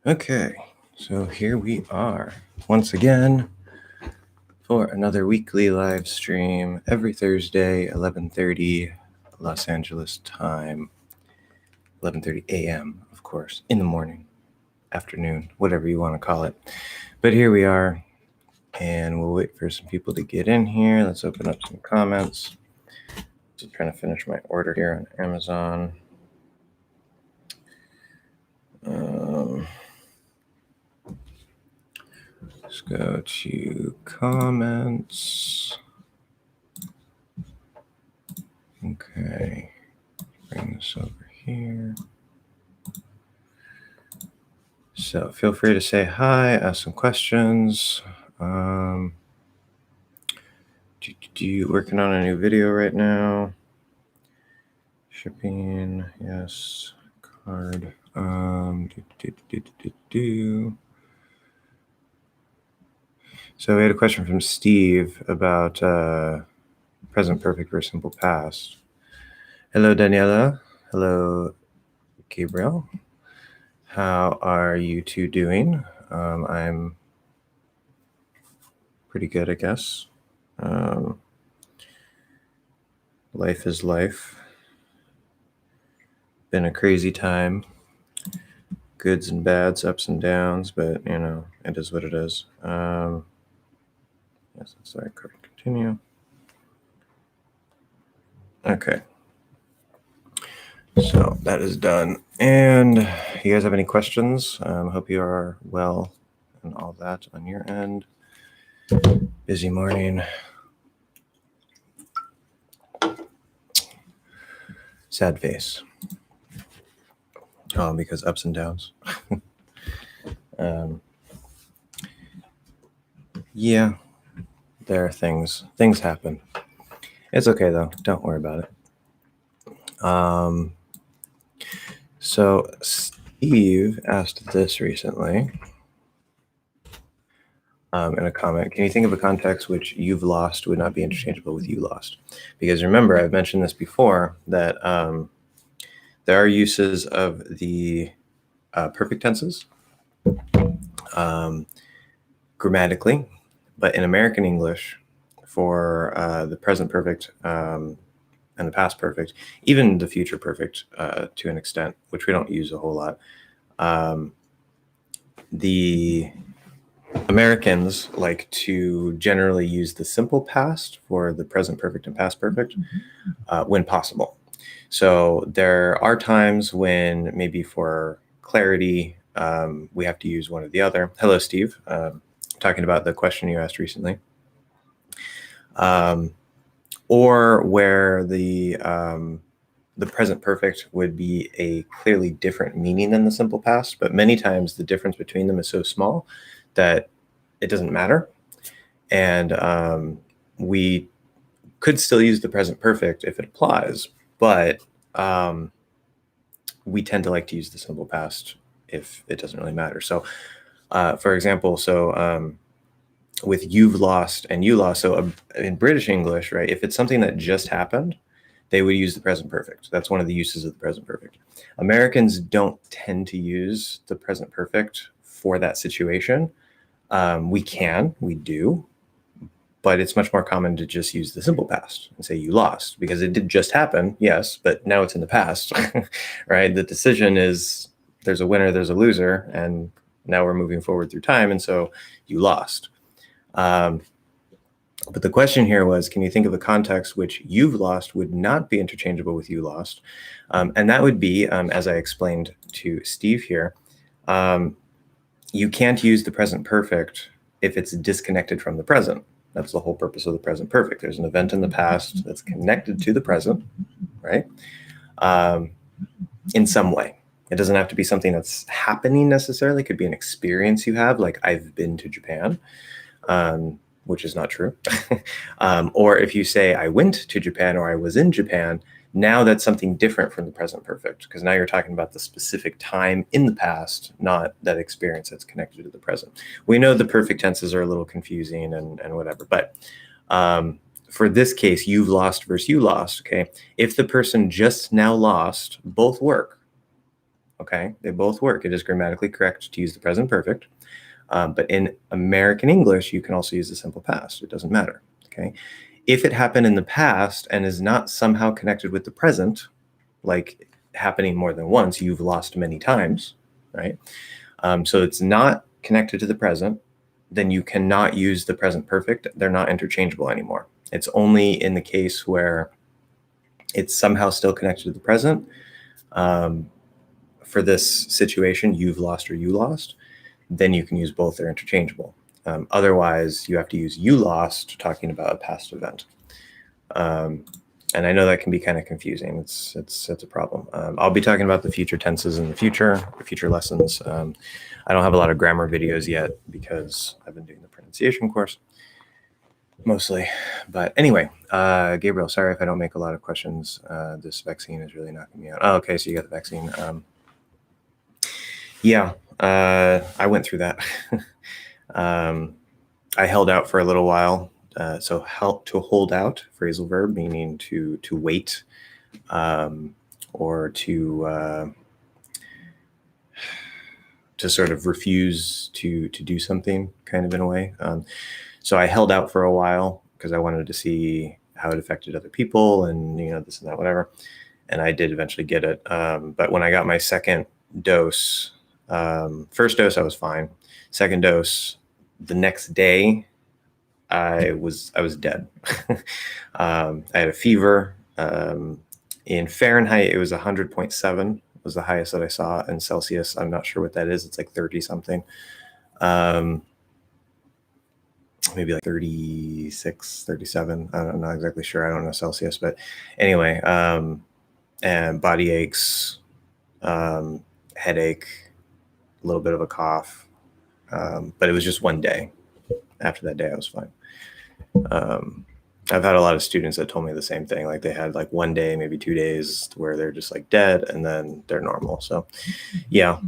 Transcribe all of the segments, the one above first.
Okay, so here we are once again for another weekly live stream every Thursday, 11:30 Los Angeles time, 11:30 a.m., of course, in the morning, afternoon, whatever you want to call it. But here we are, and we'll wait for some people to get in here. Let's open up some comments. Just trying to finish my order here on Amazon. Let's go to comments. Okay, bring this over here. So feel free to say hi, ask some questions. Do you working on a new video right now? Shipping, yes. Card. So we had a question from Steve about present perfect versus simple past. Hello, Daniela. Hello, Gabriel. How are you two doing? I'm pretty good, I guess. Life is life. Been a crazy time. Goods and bads, ups and downs, but you know, it is what it is. Yes, that's the right card. Continue. Okay. So that is done. And you guys have any questions? Hope you are well and all that on your end. Busy morning. Sad face. Oh, because ups and downs. Yeah, there are things happen. It's okay though. Don't worry about it. So Steve asked this recently in a comment. Can you think of a context which you've lost would not be interchangeable with you lost? Because remember, I've mentioned this before, that there are uses of the perfect tenses grammatically, but in American English, for the present perfect and the past perfect, even the future perfect to an extent, which we don't use a whole lot, the Americans like to generally use the simple past for the present perfect and past perfect when possible. So there are times when maybe for clarity, we have to use one or the other. Hello, Steve. Talking about the question you asked recently. Or where the present perfect would be a clearly different meaning than the simple past, but many times the difference between them is so small that it doesn't matter. And we could still use the present perfect if it applies, but we tend to like to use the simple past if it doesn't really matter. So for example, with you've lost and you lost, so in British English, right, if it's something that just happened, they would use the present perfect. That's one of the uses of the present perfect. Americans don't tend to use the present perfect for that situation. We do, but it's much more common to just use the simple past and say you lost, because it did just happen, yes, but now it's in the past, right? The decision is there's a winner, there's a loser, and now we're moving forward through time, and so you lost. But the question here was, can you think of a context which you've lost would not be interchangeable with you lost? And that would be, as I explained to Steve here, you can't use the present perfect if it's disconnected from the present. That's the whole purpose of the present perfect. There's an event in the past that's connected to the present, right? In some way. It doesn't have to be something that's happening necessarily. It could be an experience you have, like I've been to Japan, which is not true. Or if you say I went to Japan or I was in Japan, now that's something different from the present perfect, because now you're talking about the specific time in the past, not that experience that's connected to the present. We know the perfect tenses are a little confusing and whatever, but for this case, you've lost versus you lost, okay? If the person just now lost, both work, okay? They both work. It is grammatically correct to use the present perfect. But in American English, you can also use the simple past. It doesn't matter, okay? If it happened in the past and is not somehow connected with the present, like happening more than once, you've lost many times, right? So it's not connected to the present, then you cannot use the present perfect. They're not interchangeable anymore. It's only in the case where it's somehow still connected to the present. For this situation, you've lost or you lost, then you can use both. They're interchangeable. Otherwise, you have to use you lost talking about a past event. And I know that can be kind of confusing. It's a problem. I'll be talking about the future tenses in the future lessons. I don't have a lot of grammar videos yet because I've been doing the pronunciation course mostly. But anyway, Gabriel, sorry if I don't make a lot of questions. This vaccine is really knocking me out. Oh, okay, so you got the vaccine. Yeah, I went through that. I held out for a little while. So help to hold out, phrasal verb, meaning to wait, or to sort of refuse to do something, kind of in a way. So I held out for a while because I wanted to see how it affected other people, and this and that, whatever. And I did eventually get it. But when I got my second dose, first dose I was fine. Second dose, the next day, I was dead. I had a fever. In Fahrenheit, it was 100.7 was the highest that I saw. In Celsius, I'm not sure what that is. It's like 30 something. Maybe like 36, 37. I'm not exactly sure. I don't know Celsius, but anyway, and body aches, headache, a little bit of a cough. But it was just one day. After that day, I was fine. I've had a lot of students that told me the same thing. Like they had like one day, maybe 2 days where they're just like dead and then they're normal. So yeah,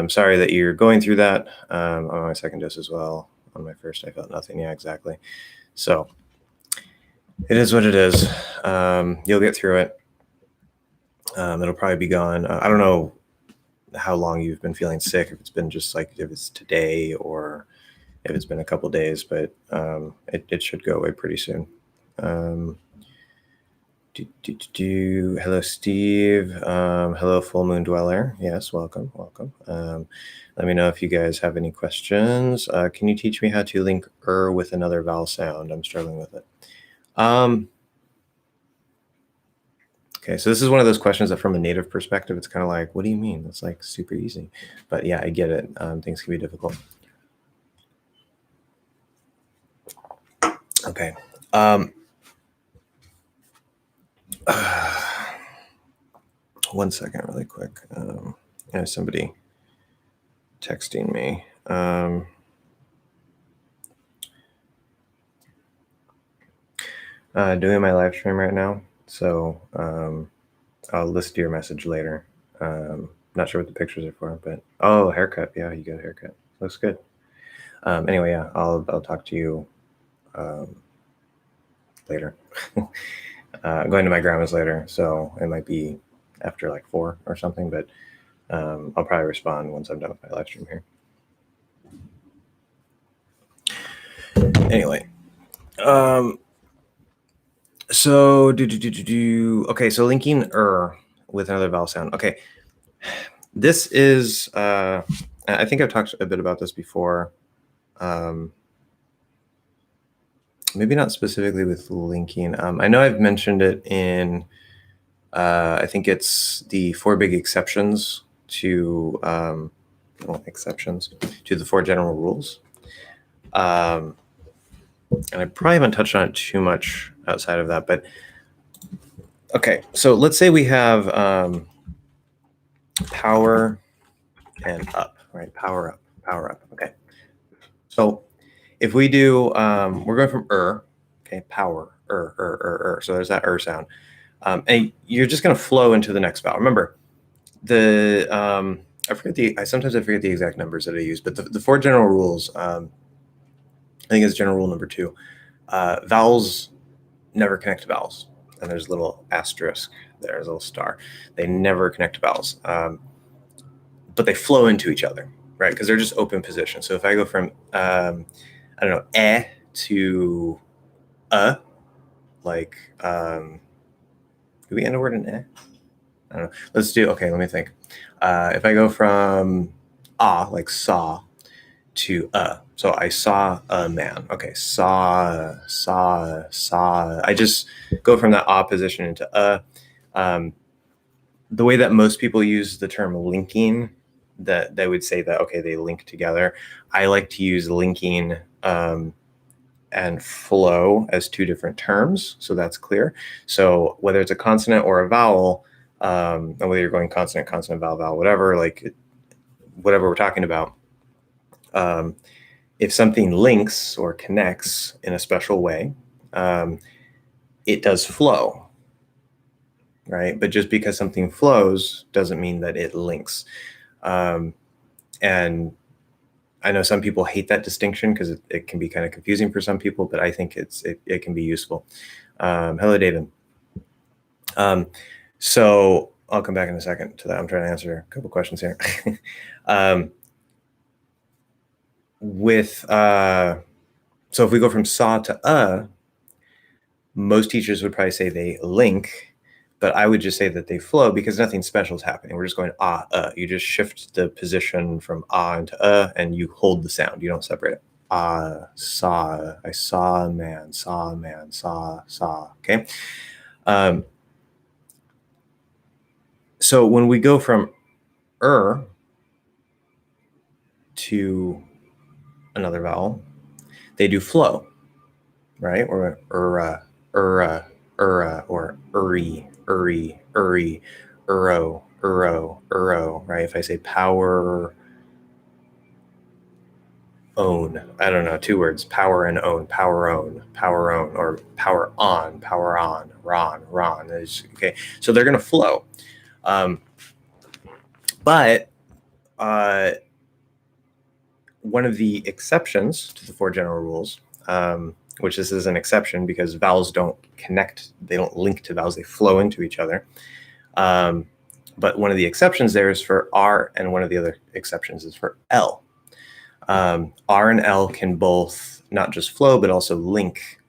sorry that you're going through that. On my second dose as well. On my first, I felt nothing. Yeah, exactly. So it is what it is. You'll get through it. It'll probably be gone. I don't know how long you've been feeling sick, if it's been just like, if it's today or if it's been a couple days, but it should go away pretty soon. Hello, Steve. Hello, Full Moon Dweller. Yes, welcome. Let me know if you guys have any questions. Can you teach me how to link with another vowel sound? I'm struggling with it. Okay, so this is one of those questions that from a native perspective, it's kind of like, what do you mean? It's like super easy. But yeah, I get it. Things can be difficult. Okay. One second, really quick. There's somebody texting me. Doing my live stream right now, so I'll listen to your message later. Not sure what the pictures are for, but haircut. Yeah, you got a haircut. Looks good. Anyway, yeah, I'll talk to you later. I'm going to my grandma's later, so it might be after like 4 or something, but I'll probably respond once I'm done with my live stream here. Anyway, so okay, so linking with another vowel sound. Okay, this is I think I've talked a bit about this before. Maybe not specifically with linking. I know I've mentioned it in I think it's the 4 big exceptions to the 4 general rules. And I probably haven't touched on it too much outside of that, but okay, so let's say we have power and up, right? Power up. Okay. So if we do, we're going from okay, power, So there's that sound. And you're just going to flow into the next vowel. Remember, I sometimes forget the exact numbers that I use, but the 4 general rules, I think it's general rule number 2. Vowels never connect to vowels. And there's a little asterisk, there's a little star. They never connect to vowels. but they flow into each other, right? Because they're just open positions. So if I go from, I don't know, to like, do we end a word in I don't know. Let's do, okay, let me think. If I go from like saw, to so I saw a man. Okay, saw. I just go from that position into the way that most people use the term linking, that they would say that, okay, they link together. I like to use linking and flow as two different terms, so that's clear. So whether it's a consonant or a vowel, and whether you're going consonant, vowel, vowel, whatever, like whatever we're talking about, if something links or connects in a special way, it does flow, right? But just because something flows doesn't mean that it links. And I know some people hate that distinction because it can be kind of confusing for some people, but I think it can be useful. Hello, David. So I'll come back in a second to that. I'm trying to answer a couple questions here. So if we go from saw to most teachers would probably say they link, but I would just say that they flow because nothing special is happening. We're just going you just shift the position from into and you hold the sound. You don't separate it. Saw, I saw a man, saw, okay? So when we go from to another vowel, they do flow, right? Or or uri, uro, right? If I say power, own, I don't know, two words, power and own, power own, or power on, ron. Okay, so they're going to flow. But one of the exceptions to the four general rules, which this is an exception because vowels don't connect, they don't link to vowels, they flow into each other. But one of the exceptions there is for R, and one of the other exceptions is for L. R and L can both not just flow, but also link,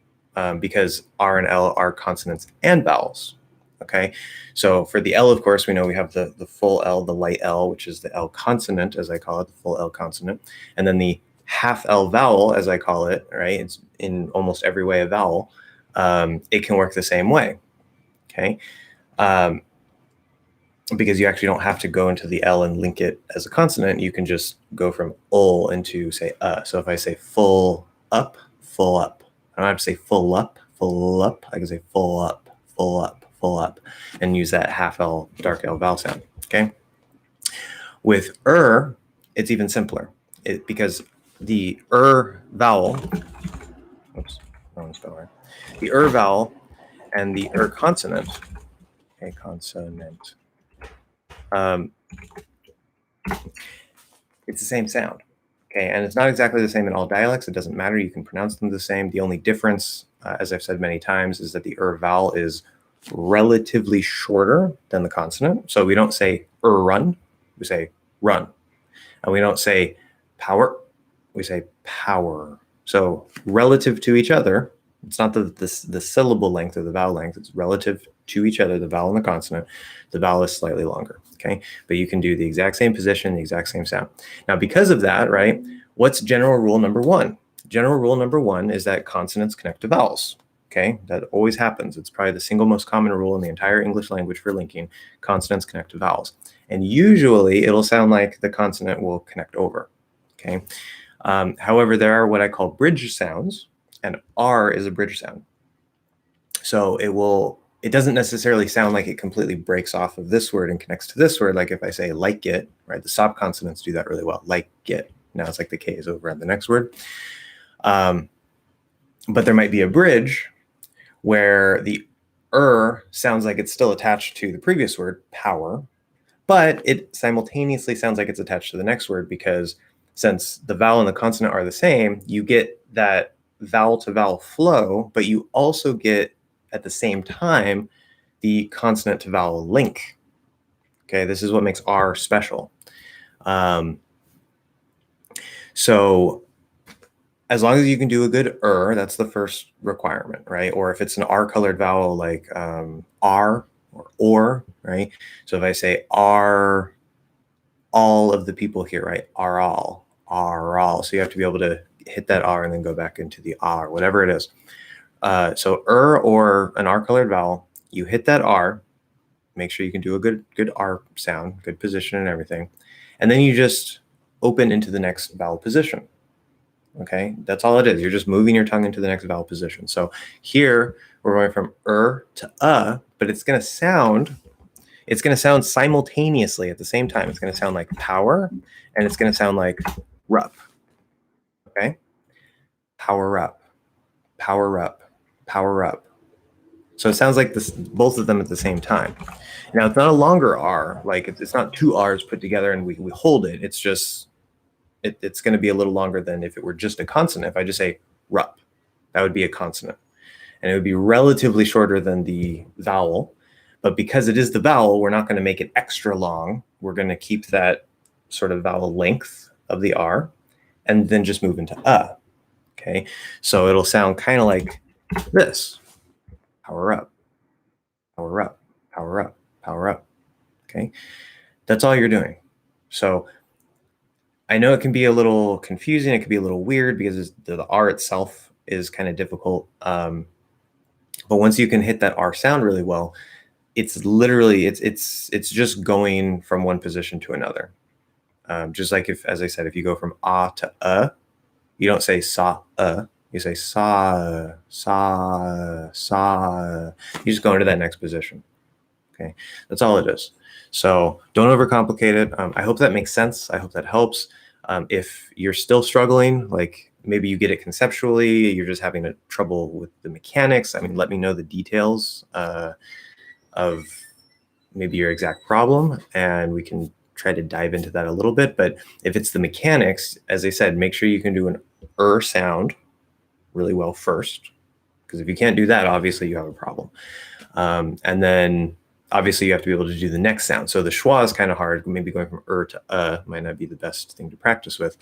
because R and L are consonants and vowels. Okay, so for the L, of course, we know we have the full L, the light L, which is the L consonant, as I call it, the full L consonant, and then the half L vowel, as I call it, right? It's in almost every way a vowel. It can work the same way, okay? Because you actually don't have to go into the L and link it as a consonant. You can just go from ul into, say, So if I say full up, I don't have to say full up. I can say full up, and use that half L, dark L vowel sound, okay? With it's even simpler, because the vowel, oops, wrong spell, the vowel and the consonant, okay, consonant, it's the same sound, okay? And it's not exactly the same in all dialects. It doesn't matter. You can pronounce them the same. The only difference, as I've said many times, is that the vowel is relatively shorter than the consonant. So we don't say run, we say run. And we don't say power, we say power. So relative to each other, it's not the syllable length or the vowel length, it's relative to each other, the vowel and the consonant. The vowel is slightly longer, okay? But you can do the exact same position, the exact same sound. Now, because of that, right, what's general rule number one? General rule number one is that consonants connect to vowels. Okay, that always happens. It's probably the single most common rule in the entire English language for linking. Consonants connect to vowels. And usually it'll sound like the consonant will connect over. Okay. However, there are what I call bridge sounds, and R is a bridge sound. So it doesn't necessarily sound like it completely breaks off of this word and connects to this word. Like if I say like it, right? The stop consonants do that really well. Like it. Now it's like the K is over at the next word. But there might be a bridge where the sounds like it's still attached to the previous word, power, but it simultaneously sounds like it's attached to the next word, because since the vowel and the consonant are the same, you get that vowel to vowel flow, but you also get at the same time the consonant to vowel link. Okay, this is what makes R special. So as long as you can do a good that's the first requirement, right? Or if it's an R-colored vowel like R or, right? So if I say are all of the people here, right? Are all. So you have to be able to hit that R and then go back into the R, whatever it is. So or an R-colored vowel, you hit that R, make sure you can do a good R sound, good position and everything. And then you just open into the next vowel position. Okay, that's all it is. You're just moving your tongue into the next vowel position. So here we're going from to but it's going to sound simultaneously at the same time. It's going to sound like power and it's going to sound like rup. Okay, power up, power up, power up. So it sounds like this, both of them at the same time. Now it's not a longer R, like it's not two R's put together and we hold it. It's just it's going to be a little longer than if it were just a consonant. If I just say rup, that would be a consonant. And it would be relatively shorter than the vowel. But because it is the vowel, we're not going to make it extra long. We're going to keep that sort of vowel length of the R and then just move into Okay, so it'll sound kind of like this. Power up, power up, power up, power up. Okay, that's all you're doing. So I know it can be a little confusing. It can be a little weird because the R itself is kind of difficult. But once you can hit that R sound really well, it's literally, it's just going from one position to another. Just like as I said, if you go from to you don't say sa, you say sa, sa, sa. You just go into that next position. Okay, that's all it is. So don't overcomplicate it. I hope that makes sense. I hope that helps. If you're still struggling, like maybe you get it conceptually, you're just having trouble with the mechanics, I mean, let me know the details of maybe your exact problem, and we can try to dive into that a little bit. But if it's the mechanics, as I said, make sure you can do an sound really well first, because if you can't do that, obviously you have a problem. And then obviously you have to be able to do the next sound. So the schwa is kind of hard. Maybe going from to might not be the best thing to practice with.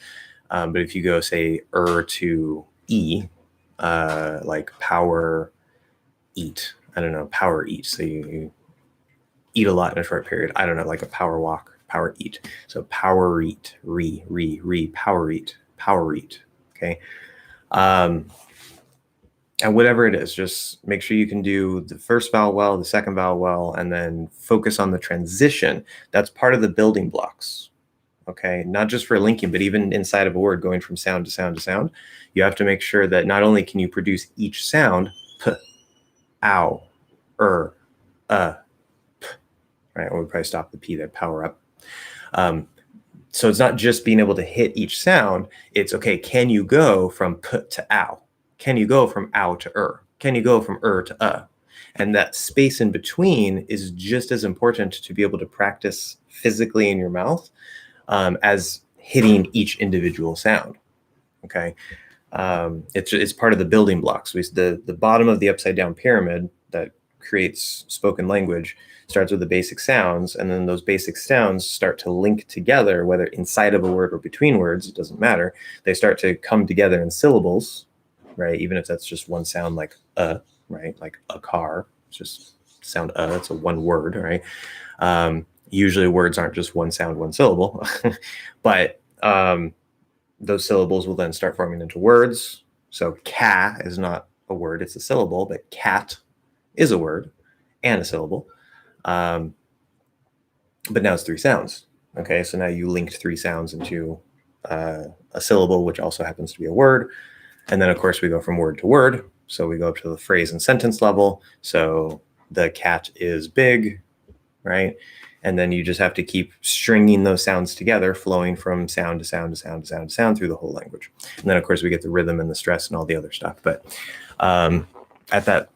But if you go, say, to E, like power eat, I don't know, power eat. So you eat a lot in a short period. I don't know, like a power walk, power eat. So power eat, power eat, power eat. Okay. And whatever it is, just make sure you can do the first vowel well, the second vowel well, and then focus on the transition. That's part of the building blocks. Okay, not just for linking, but even inside of a word, going from sound to sound to sound, you have to make sure that not only can you produce each sound, p, ow, p, right? We'll probably stop the p there, power up. So it's not just being able to hit each sound. It's okay, can you go from p to ow? Can you go from ow to Can you go from to And that space in between is just as important to be able to practice physically in your mouth as hitting each individual sound. Okay, it's part of the building blocks. The bottom of the upside down pyramid that creates spoken language starts with the basic sounds, and then those basic sounds start to link together, whether inside of a word or between words, it doesn't matter. They start to come together in syllables, right? Even if that's just one sound, like right? Like a car, it's just sound it's a one word, right? Usually words aren't just one sound, one syllable, but those syllables will then start forming into words. So ca is not a word, it's a syllable, but cat is a word and a syllable. But now it's three sounds. Okay, so now you linked three sounds into a syllable, which also happens to be a word. And then, of course, we go from word to word. So we go up to the phrase and sentence level. So the cat is big, right? And then you just have to keep stringing those sounds together, flowing from sound to sound to sound to sound to sound through the whole language. And then, of course, we get the rhythm and the stress and all the other stuff. But at that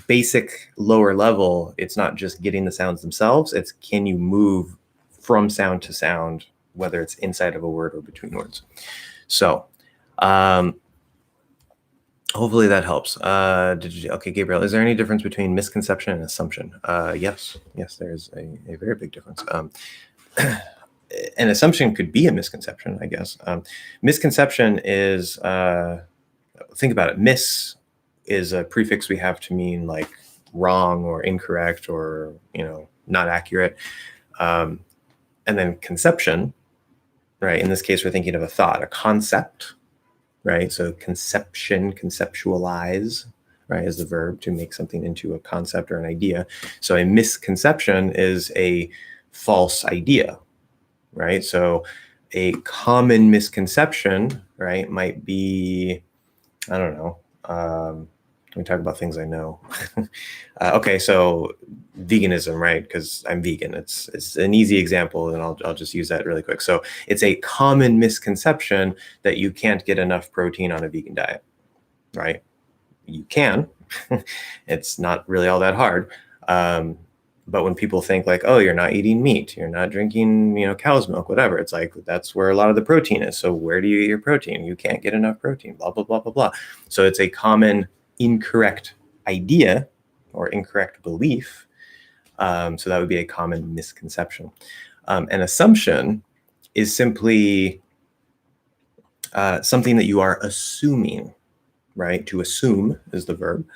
basic lower level, it's not just getting the sounds themselves. It's can you move from sound to sound, whether it's inside of a word or between words. So hopefully that helps. Okay, Gabriel, is there any difference between misconception and assumption? Yes, there's a very big difference. an assumption could be a misconception, I guess. Misconception is, think about it. Mis is a prefix we have to mean like wrong or incorrect or, not accurate. And then conception, right? In this case, we're thinking of a thought, a concept, right? So conception, conceptualize, right, is the verb to make something into a concept or an idea. So a misconception is a false idea, right? So a common misconception, right, might be, I don't know. Let me talk about things I know. Okay, so veganism, right? Because I'm vegan. It's an easy example, and I'll just use that really quick. So it's a common misconception that you can't get enough protein on a vegan diet, right? You can. It's not really all that hard. But when people think like, oh, you're not eating meat, you're not drinking, cow's milk, whatever, it's like, that's where a lot of the protein is. So where do you get your protein? You can't get enough protein, blah, blah, blah, blah, blah. So it's a common incorrect idea or incorrect belief. So that would be a common misconception. An assumption is simply something that you are assuming, right? To assume is the verb.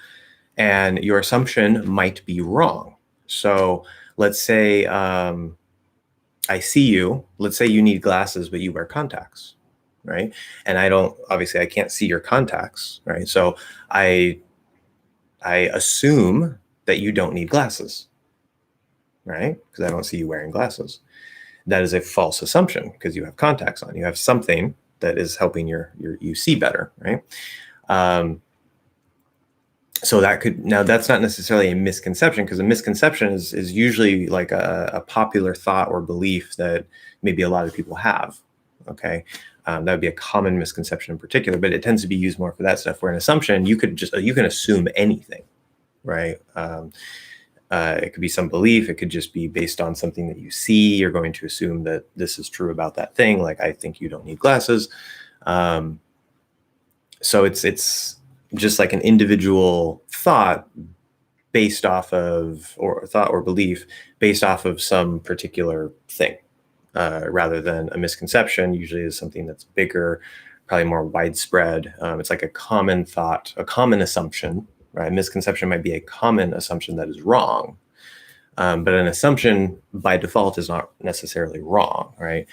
And your assumption might be wrong. So let's say I see you. Let's say you need glasses, but you wear contacts, right? And obviously I can't see your contacts, right? So I assume that you don't need glasses, right? Because I don't see you wearing glasses. That is a false assumption because you have contacts on. You have something that is helping you see better, right? So that's not necessarily a misconception, because a misconception is usually like a popular thought or belief that maybe a lot of people have. Okay. That would be a common misconception in particular, but it tends to be used more for that stuff. Where an assumption, you can assume anything, right? It could be some belief. It could just be based on something that you see. You're going to assume that this is true about that thing. Like, I think you don't need glasses. So it's just like an individual thought based off of, or thought or belief based off of some particular thing, rather than a misconception. Usually is something that's bigger, probably more widespread. It's like a common thought, a common assumption, right? A misconception might be a common assumption that is wrong. But an assumption by default is not necessarily wrong, right?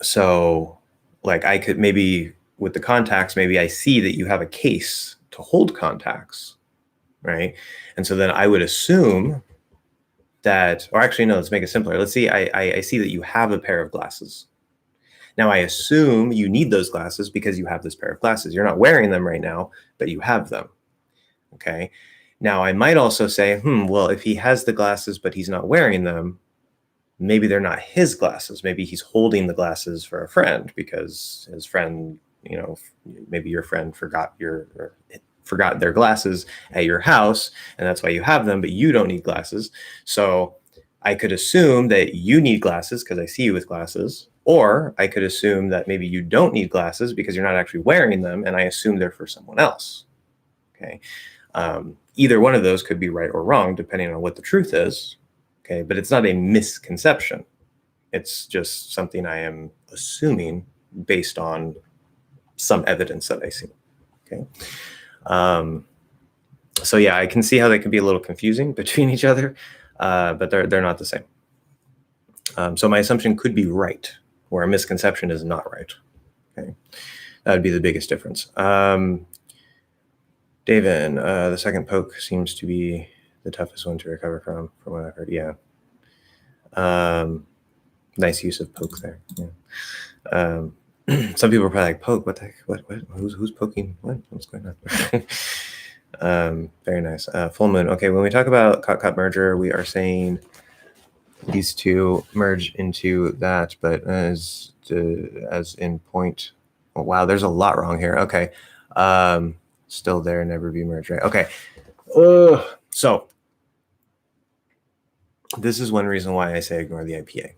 So like I could maybe, with the contacts, maybe I see that you have a case to hold contacts, right? And so then I would assume that, or actually, no, let's make it simpler. Let's see, I see that you have a pair of glasses. Now I assume you need those glasses because you have this pair of glasses. You're not wearing them right now, but you have them, okay? Now I might also say, well, if he has the glasses, but he's not wearing them, maybe they're not his glasses. Maybe he's holding the glasses for a friend because his friend, maybe your friend forgot their glasses at your house, and that's why you have them, but you don't need glasses. So I could assume that you need glasses because I see you with glasses, or I could assume that maybe you don't need glasses because you're not actually wearing them, and I assume they're for someone else. Okay. Either one of those could be right or wrong, depending on what the truth is. Okay, but it's not a misconception. It's just something I am assuming based on some evidence that I see. Okay. So yeah, I can see how they can be a little confusing between each other, but they're not the same. So my assumption could be right, where a misconception is not right. Okay, that would be the biggest difference. David, the second poke seems to be the toughest one to recover from what I've heard. Yeah. Nice use of poke there. Yeah. Some people are probably like, poke, what the heck? What? Who's poking? What's going on? Very nice. Full moon. Okay, when we talk about cut merger, we are saying these two merge into that, but as in point. Oh, wow, there's a lot wrong here. Okay. Still there, never be merged, right? Okay. So this is one reason why I say ignore the IPA.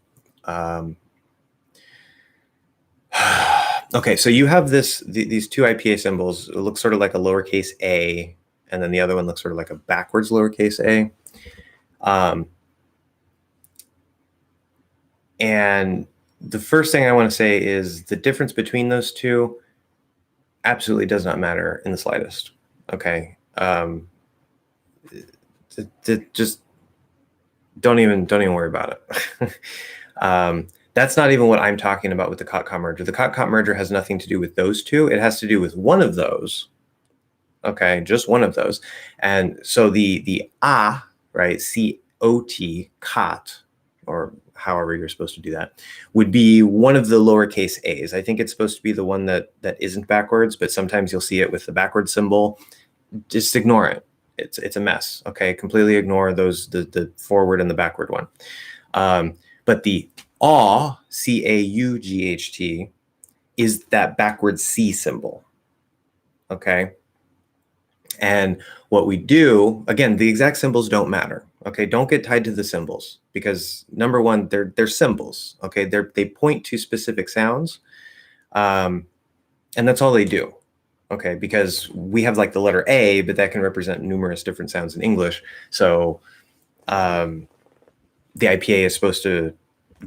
Okay, so you have these two IPA symbols. It looks sort of like a lowercase a, and then the other one looks sort of like a backwards lowercase a. And the first thing I want to say is the difference between those two absolutely does not matter in the slightest. Okay. Just don't even worry about it. That's not even what I'm talking about with the cot-cot merger. The cot-cot merger has nothing to do with those two. It has to do with one of those. Okay, just one of those. And so the right, C-O-T, cot, or however you're supposed to do that, would be one of the lowercase a's. I think it's supposed to be the one that isn't backwards, but sometimes you'll see it with the backward symbol. Just ignore it. It's a mess. Okay, completely ignore those, the forward and the backward one. But the aw, C-A-U-G-H-T, is that backward C symbol. Okay. And what we do, again, the exact symbols don't matter. Okay, don't get tied to the symbols because number one, they're symbols. Okay, they point to specific sounds, and that's all they do. Okay, because we have like the letter A, but that can represent numerous different sounds in English. So the IPA is supposed to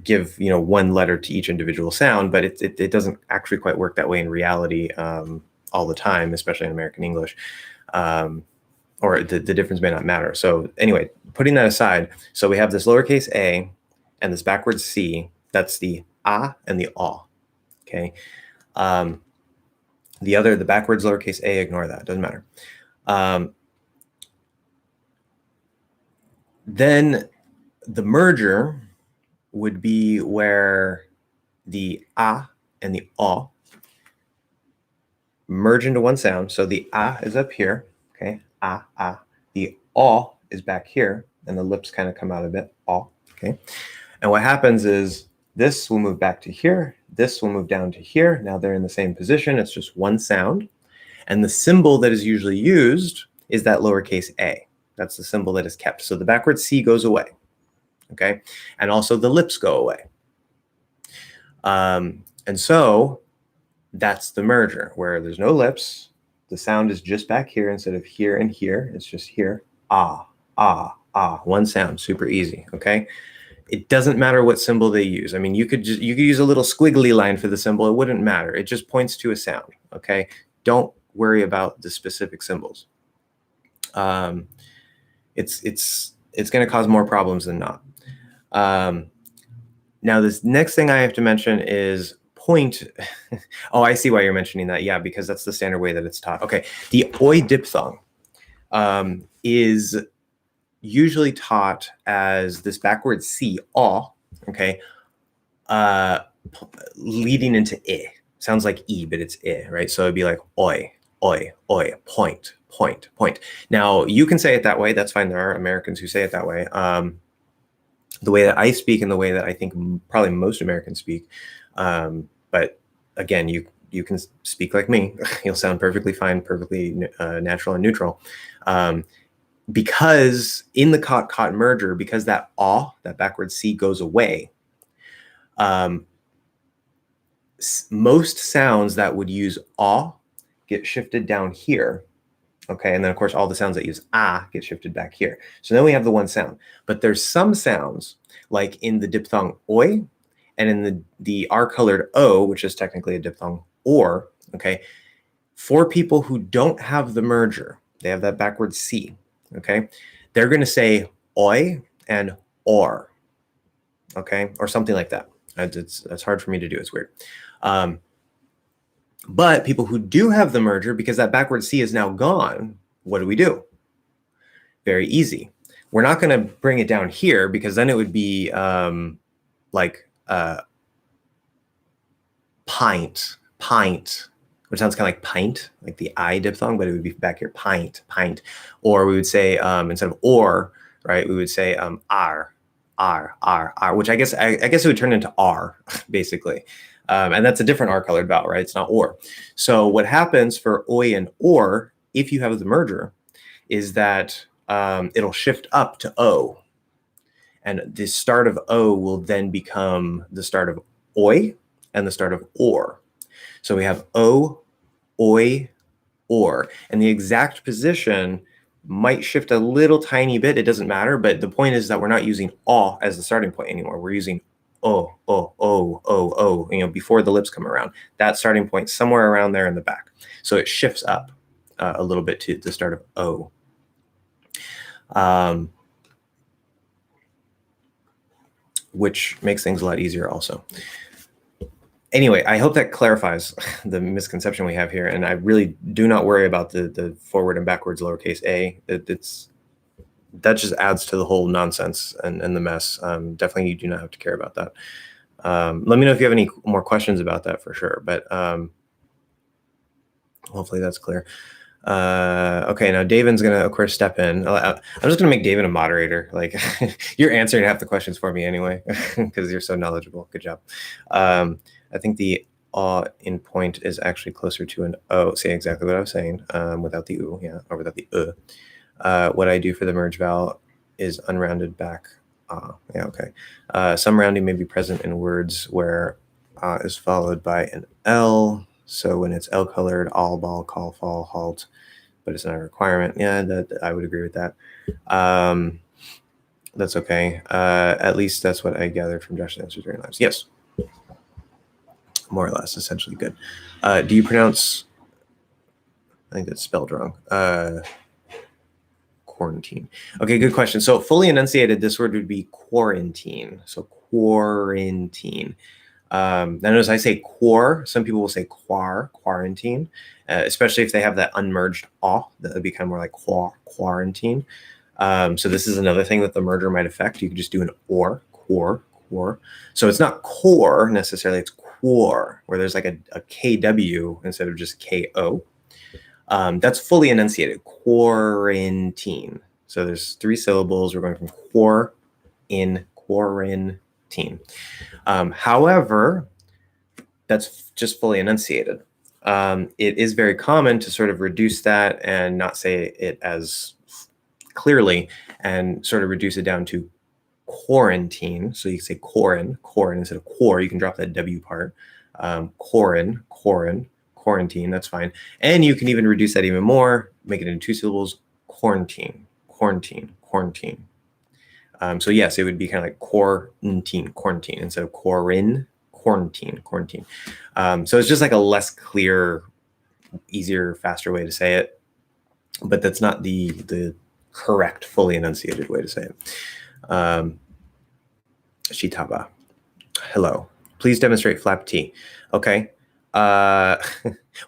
give one letter to each individual sound, but it doesn't actually quite work that way in reality all the time, especially in American English. Or the difference may not matter. So anyway, putting that aside, so we have this lowercase a and this backwards C. That's the ah and the aw. Okay. The backwards lowercase a, ignore that. Doesn't matter. Then the merger would be where the ah and the aw merge into one sound. So the ah is up here. Okay. Ah, ah. The aw is back here, and the lips kind of come out a bit. Aw. Okay. And what happens is this will move back to here. This will move down to here. Now they're in the same position. It's just one sound. And the symbol that is usually used is that lowercase a. That's the symbol that is kept. So the backward C goes away. Okay. And also the lips go away. And so that's the merger where there's no lips. The sound is just back here instead of here and here. It's just here. Ah, ah, ah. One sound, super easy. Okay. It doesn't matter what symbol they use. I mean, you could use a little squiggly line for the symbol. It wouldn't matter. It just points to a sound. Okay. Don't worry about the specific symbols. It's going to cause more problems than not. Now, this next thing I have to mention is point. Oh, I see why you're mentioning that. Yeah, because that's the standard way that it's taught. Okay, the oi diphthong is usually taught as this backward C, aw, okay, leading into I. Sounds like E, but it's I, right? So it'd be like oi, oi, oi, point, point, point. Now, you can say it that way. That's fine. There are Americans who say it that way. The way that I speak and the way that I think probably most Americans speak. But again, you can speak like me. You'll sound perfectly fine, perfectly natural and neutral. Because in the cot-cot merger, because that aw, that backward C goes away, most sounds that would use aw get shifted down here. Okay, and then of course all the sounds that use ah get shifted back here. So then we have the one sound. But there's some sounds like in the diphthong oi and in the R-colored o, which is technically a diphthong or, okay, for people who don't have the merger, they have that backward C, okay, they're going to say oi and or, okay, or something like that. That's hard for me to do. It's weird. But people who do have the merger, because that backward C is now gone, what do? Very easy. We're not going to bring it down here because then it would be like pint, which sounds kind of like pint, like the I diphthong, but it would be back here, pint. Or we would say, instead of or, right, we would say R, which I guess it would turn into R, basically. And that's a different R-colored vowel, right? It's not or. So what happens for oi and or, if you have the merger, is that it'll shift up to O. And the start of O will then become the start of oi and the start of or. So we have O, oi, or. And the exact position might shift a little tiny bit. It doesn't matter. But the point is that we're not using aw as the starting point anymore. We're using before the lips come around. That starting point somewhere around there in the back. So it shifts up a little bit to the start of O. Which makes things a lot easier also. Anyway, I hope that clarifies the misconception we have here, and I really do not worry about the forward and backwards lowercase a. That just adds to the whole nonsense and the mess. Definitely, you do not have to care about that. Let me know if you have any more questions about that for sure, but hopefully that's clear. Okay, now Davin's gonna, of course, step in. I'm just gonna make Davin a moderator. Like, you're answering half the questions for me anyway, because you're so knowledgeable. Good job. I think the in point is actually closer to an O. Say exactly what I was saying, without the U, yeah, or without the What I do for the merge vowel is unrounded back. Yeah, okay. Some rounding may be present in words where is followed by an L. So when it's L colored, all, ball, call, fall, halt, but it's not a requirement. Yeah, I would agree with that. That's okay. At least that's what I gathered from Josh's answers during lives. Yes. More or less, essentially good. Do you pronounce, I think that's spelled wrong. Quarantine. Okay, good question. So fully enunciated, this word would be quarantine. So quarantine. Now notice I say quar. Some people will say quarantine, especially if they have that unmerged aw. That would become more like quarantine. So this is another thing that the merger might affect. You could just do an or, quar. So it's not core necessarily, it's quar, where there's like a KW instead of just KO. That's fully enunciated, quarantine. So there's 3 syllables. We're going from quarantine. However, that's just fully enunciated. It is very common to sort of reduce that and not say it as clearly and sort of reduce it down to quarantine. So you can say quarantine instead of quar. You can drop that W part. Quarantine, that's fine. And you can even reduce that even more, make it into 2 syllables, quarantine. So yes, it would be kind of like quarantine instead of quarantine. So it's just like a less clear, easier, faster way to say it, but that's not the correct, fully enunciated way to say it. Shitaba, hello. Please demonstrate flap T. Okay. Well,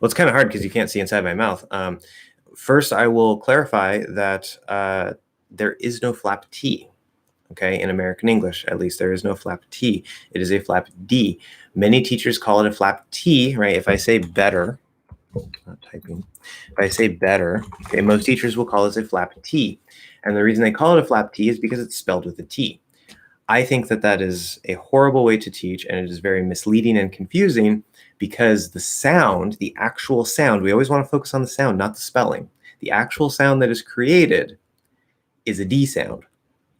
it's kind of hard because you can't see inside my mouth. First, I will clarify that there is no flap T. Okay, in American English, at least, there is no flap T. It is a flap D. Many teachers call it a flap T, right? If I say better, not typing. If I say better, okay, most teachers will call it a flap T. And the reason they call it a flap T is because it's spelled with a T. I think that that is a horrible way to teach, and it is very misleading and confusing because the sound, the actual sound, we always want to focus on the sound, not the spelling. The actual sound that is created is a D sound.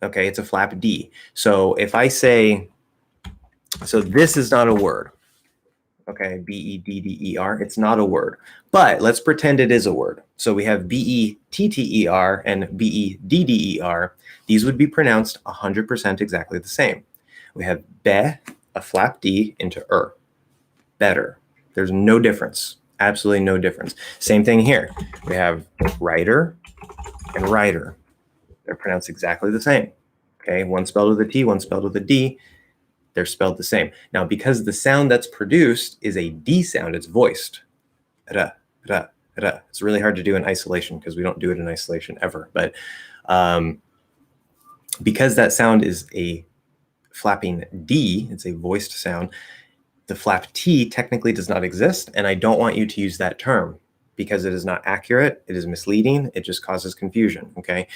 Okay, it's a flap D. So if I say, so this is not a word. Okay, B-E-D-D-E-R, it's not a word. But let's pretend it is a word. So we have B-E-T-T-E-R and B-E-D-D-E-R. These would be pronounced 100% exactly the same. We have be, a flap D into better. There's no difference, absolutely no difference. Same thing here. We have writer and writer. They're pronounced exactly the same. Okay, one spelled with a T, one spelled with a D. They're spelled the same. Now, because the sound that's produced is a D sound, it's voiced. It's really hard to do in isolation because we don't do it in isolation ever. But because that sound is a flapping D, it's a voiced sound, the flap T technically does not exist. And I don't want you to use that term because it is not accurate. It is misleading. It just causes confusion. Okay.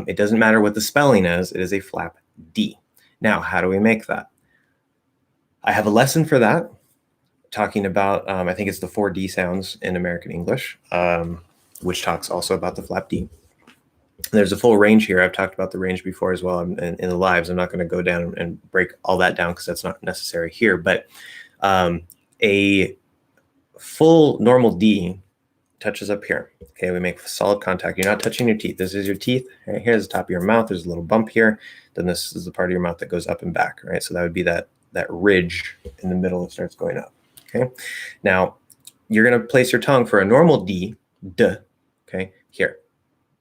It doesn't matter what the spelling is. It is a flap D. Now, how do we make that? I have a lesson for that, talking about, I think it's the 4 D sounds in American English, which talks also about the flap D. There's a full range here. I've talked about the range before as well in the lives. I'm not going to go down and break all that down because that's not necessary here. But a full normal D touches up here. Okay, we make solid contact. You're not touching your teeth. This is your teeth. Right? Here's the top of your mouth. There's a little bump here. Then this is the part of your mouth that goes up and back, right? So that would be that ridge in the middle that starts going up. Okay, now you're going to place your tongue for a normal D, D, okay, here.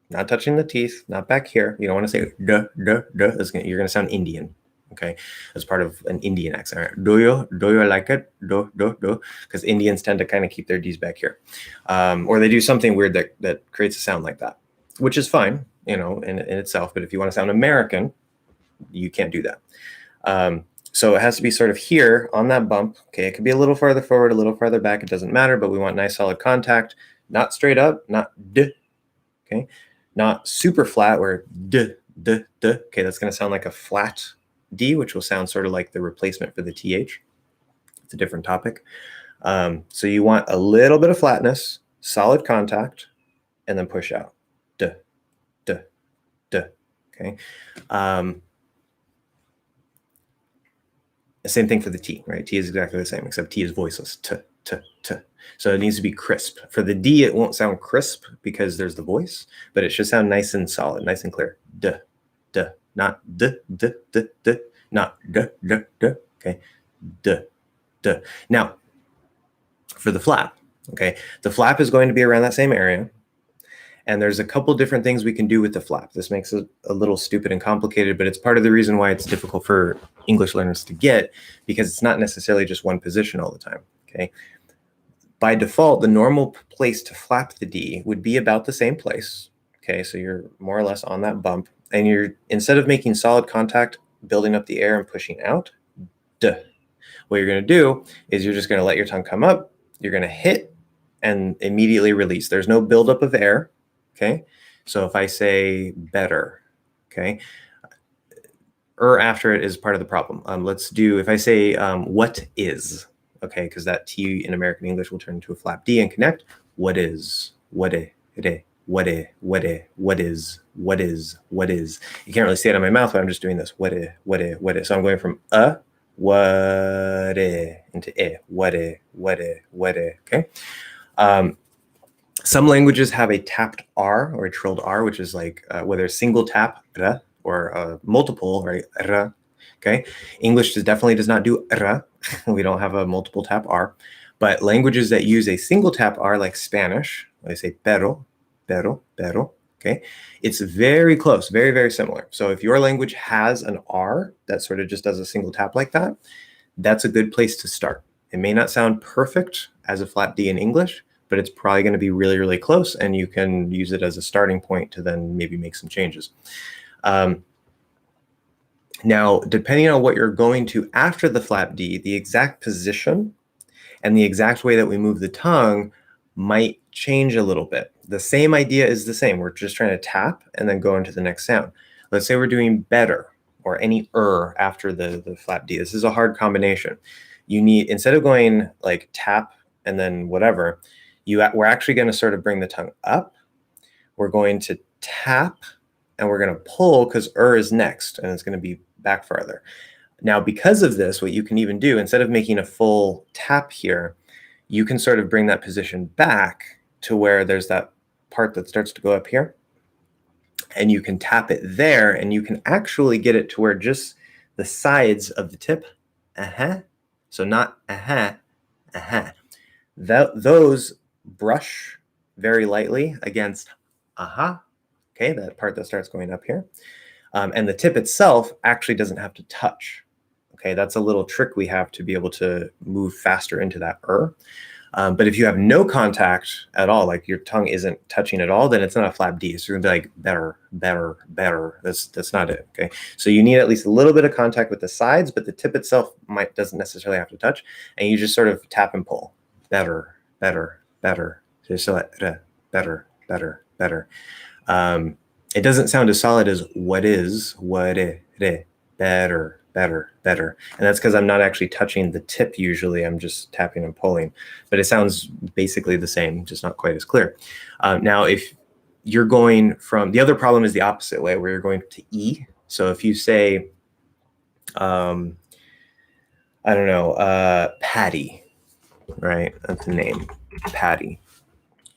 Not touching the teeth, not back here. You don't want to say duh, duh, duh. You're going to sound Indian, okay? As part of an Indian accent. Right? Do you like it? Do, because Indians tend to kind of keep their D's back here. Or they do something weird that creates a sound like that, which is fine, you know, in itself. But if you want to sound American, you can't do that. So it has to be sort of here on that bump. Okay, it could be a little farther forward, a little farther back. It doesn't matter, but we want nice solid contact. Not straight up, not D, okay? Not super flat where D, D, D. Okay, that's going to sound like a flat D, which will sound sort of like the replacement for the TH. It's a different topic. So you want a little bit of flatness, solid contact, and then push out. D, D, D. Okay. The same thing for the T, right? T is exactly the same, except T is voiceless. T, T, T. So it needs to be crisp. For the D, it won't sound crisp because there's the voice, but it should sound nice and solid, nice and clear. D, D, not D, D, D, D, not D, D, D, okay? D, D. Now, for the flap, okay? The flap is going to be around that same area, and there's a couple different things we can do with the flap. This makes it a little stupid and complicated, but it's part of the reason why it's difficult for English learners to get, because it's not necessarily just one position all the time, okay? By default, the normal place to flap the D would be about the same place, okay? So you're more or less on that bump, and you're, instead of making solid contact, building up the air and pushing out, D. What you're gonna do is you're just gonna let your tongue come up, you're gonna hit, and immediately release. There's no buildup of air, okay? So if I say better, okay? After it is part of the problem. Let's do, if I say what is, okay, because that T in American English will turn into a flap D and connect. What is, what is, what is, what is, what is, what is, what is. You can't really say it on my mouth, but I'm just doing this. What is, what is, what is. So I'm going from what is into what is, what is, what is, okay? Some languages have a tapped R or a trilled R, which is like whether a single tap, r, or multiple, right, r, okay? English definitely does not do r. We don't have a multiple tap R. But languages that use a single tap R, like Spanish, they say pero, pero, pero, okay? It's very close, very, very similar. So if your language has an R that sort of just does a single tap like that, that's a good place to start. It may not sound perfect as a flat D in English, but it's probably going to be really, really close, and you can use it as a starting point to then maybe make some changes. Now, depending on what you're going to after the flap D, the exact position and the exact way that we move the tongue might change a little bit. The same idea is the same. We're just trying to tap and then go into the next sound. Let's say we're doing better or any after the flap D. This is a hard combination. You need, instead of going like tap and then whatever, we're actually going to sort of bring the tongue up. We're going to tap and we're going to pull because is next, and it's going to be back farther. Now, because of this, what you can even do, instead of making a full tap here, you can sort of bring that position back to where there's that part that starts to go up here. And you can tap it there, and you can actually get it to where just the sides of the tip, so not those brush very lightly against okay, that part that starts going up here. And the tip itself actually doesn't have to touch. Okay, that's a little trick we have to be able to move faster into that But if you have no contact at all, like your tongue isn't touching at all, then it's not a flap D. So you're gonna be like better, better, better. That's not it. Okay, so you need at least a little bit of contact with the sides, but the tip itself doesn't necessarily have to touch, and you just sort of tap and pull. Better, better, better. So just like better, better, better. It doesn't sound as solid as what is, better, better, better. And that's because I'm not actually touching the tip usually. I'm just tapping and pulling. But it sounds basically the same, just not quite as clear. Now, if you're going from, the other problem is the opposite way, where you're going to E. So if you say, I don't know, Patty, right? That's the name, Patty.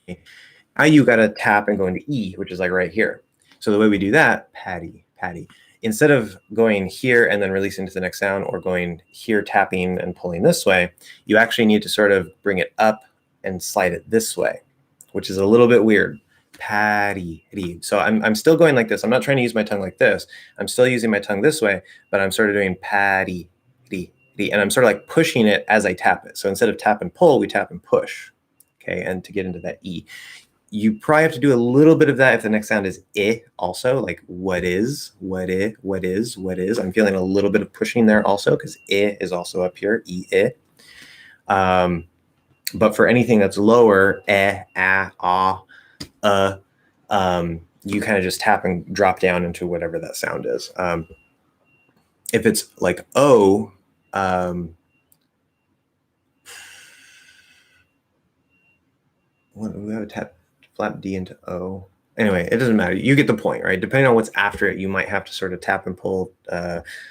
Now you got to tap and go into E, which is like right here. So the way we do that, patty, patty, instead of going here and then releasing to the next sound, or going here, tapping and pulling this way, you actually need to sort of bring it up and slide it this way, which is a little bit weird. Patty. So I'm still going like this. I'm not trying to use my tongue like this. I'm still using my tongue this way, but I'm sort of doing patty, and I'm sort of like pushing it as I tap it. So instead of tap and pull, we tap and push. Okay, and to get into that E. You probably have to do a little bit of that if the next sound is I also, like what is, what is, what is, what is. I'm feeling a little bit of pushing there also because I is also up here, I. But for anything that's lower, you kind of just tap and drop down into whatever that sound is. If it's like O, we have a tap flap D into O. Anyway, it doesn't matter. You get the point, right? Depending on what's after it, you might have to sort of tap and pull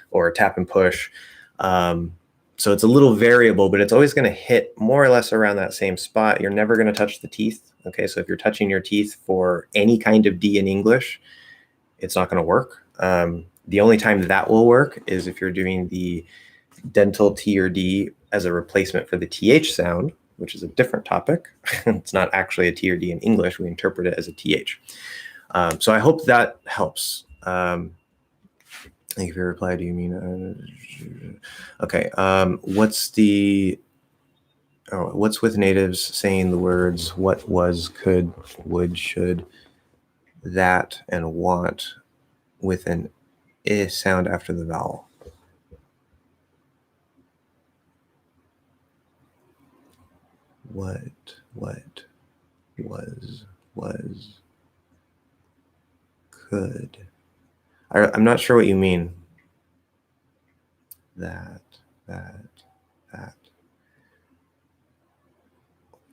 or tap and push. So it's a little variable, but it's always going to hit more or less around that same spot. You're never going to touch the teeth. Okay, so if you're touching your teeth for any kind of D in English, it's not going to work. The only time that will work is if you're doing the dental T or D as a replacement for the TH sound, which is a different topic. It's not actually a T or D in English. We interpret it as a TH. So I hope that helps. Thank you for your reply. Do you mean? Okay. What's with natives saying the words what, was, could, would, should, that, and want with an I sound after the vowel? What, was, could. I'm not sure what you mean. That.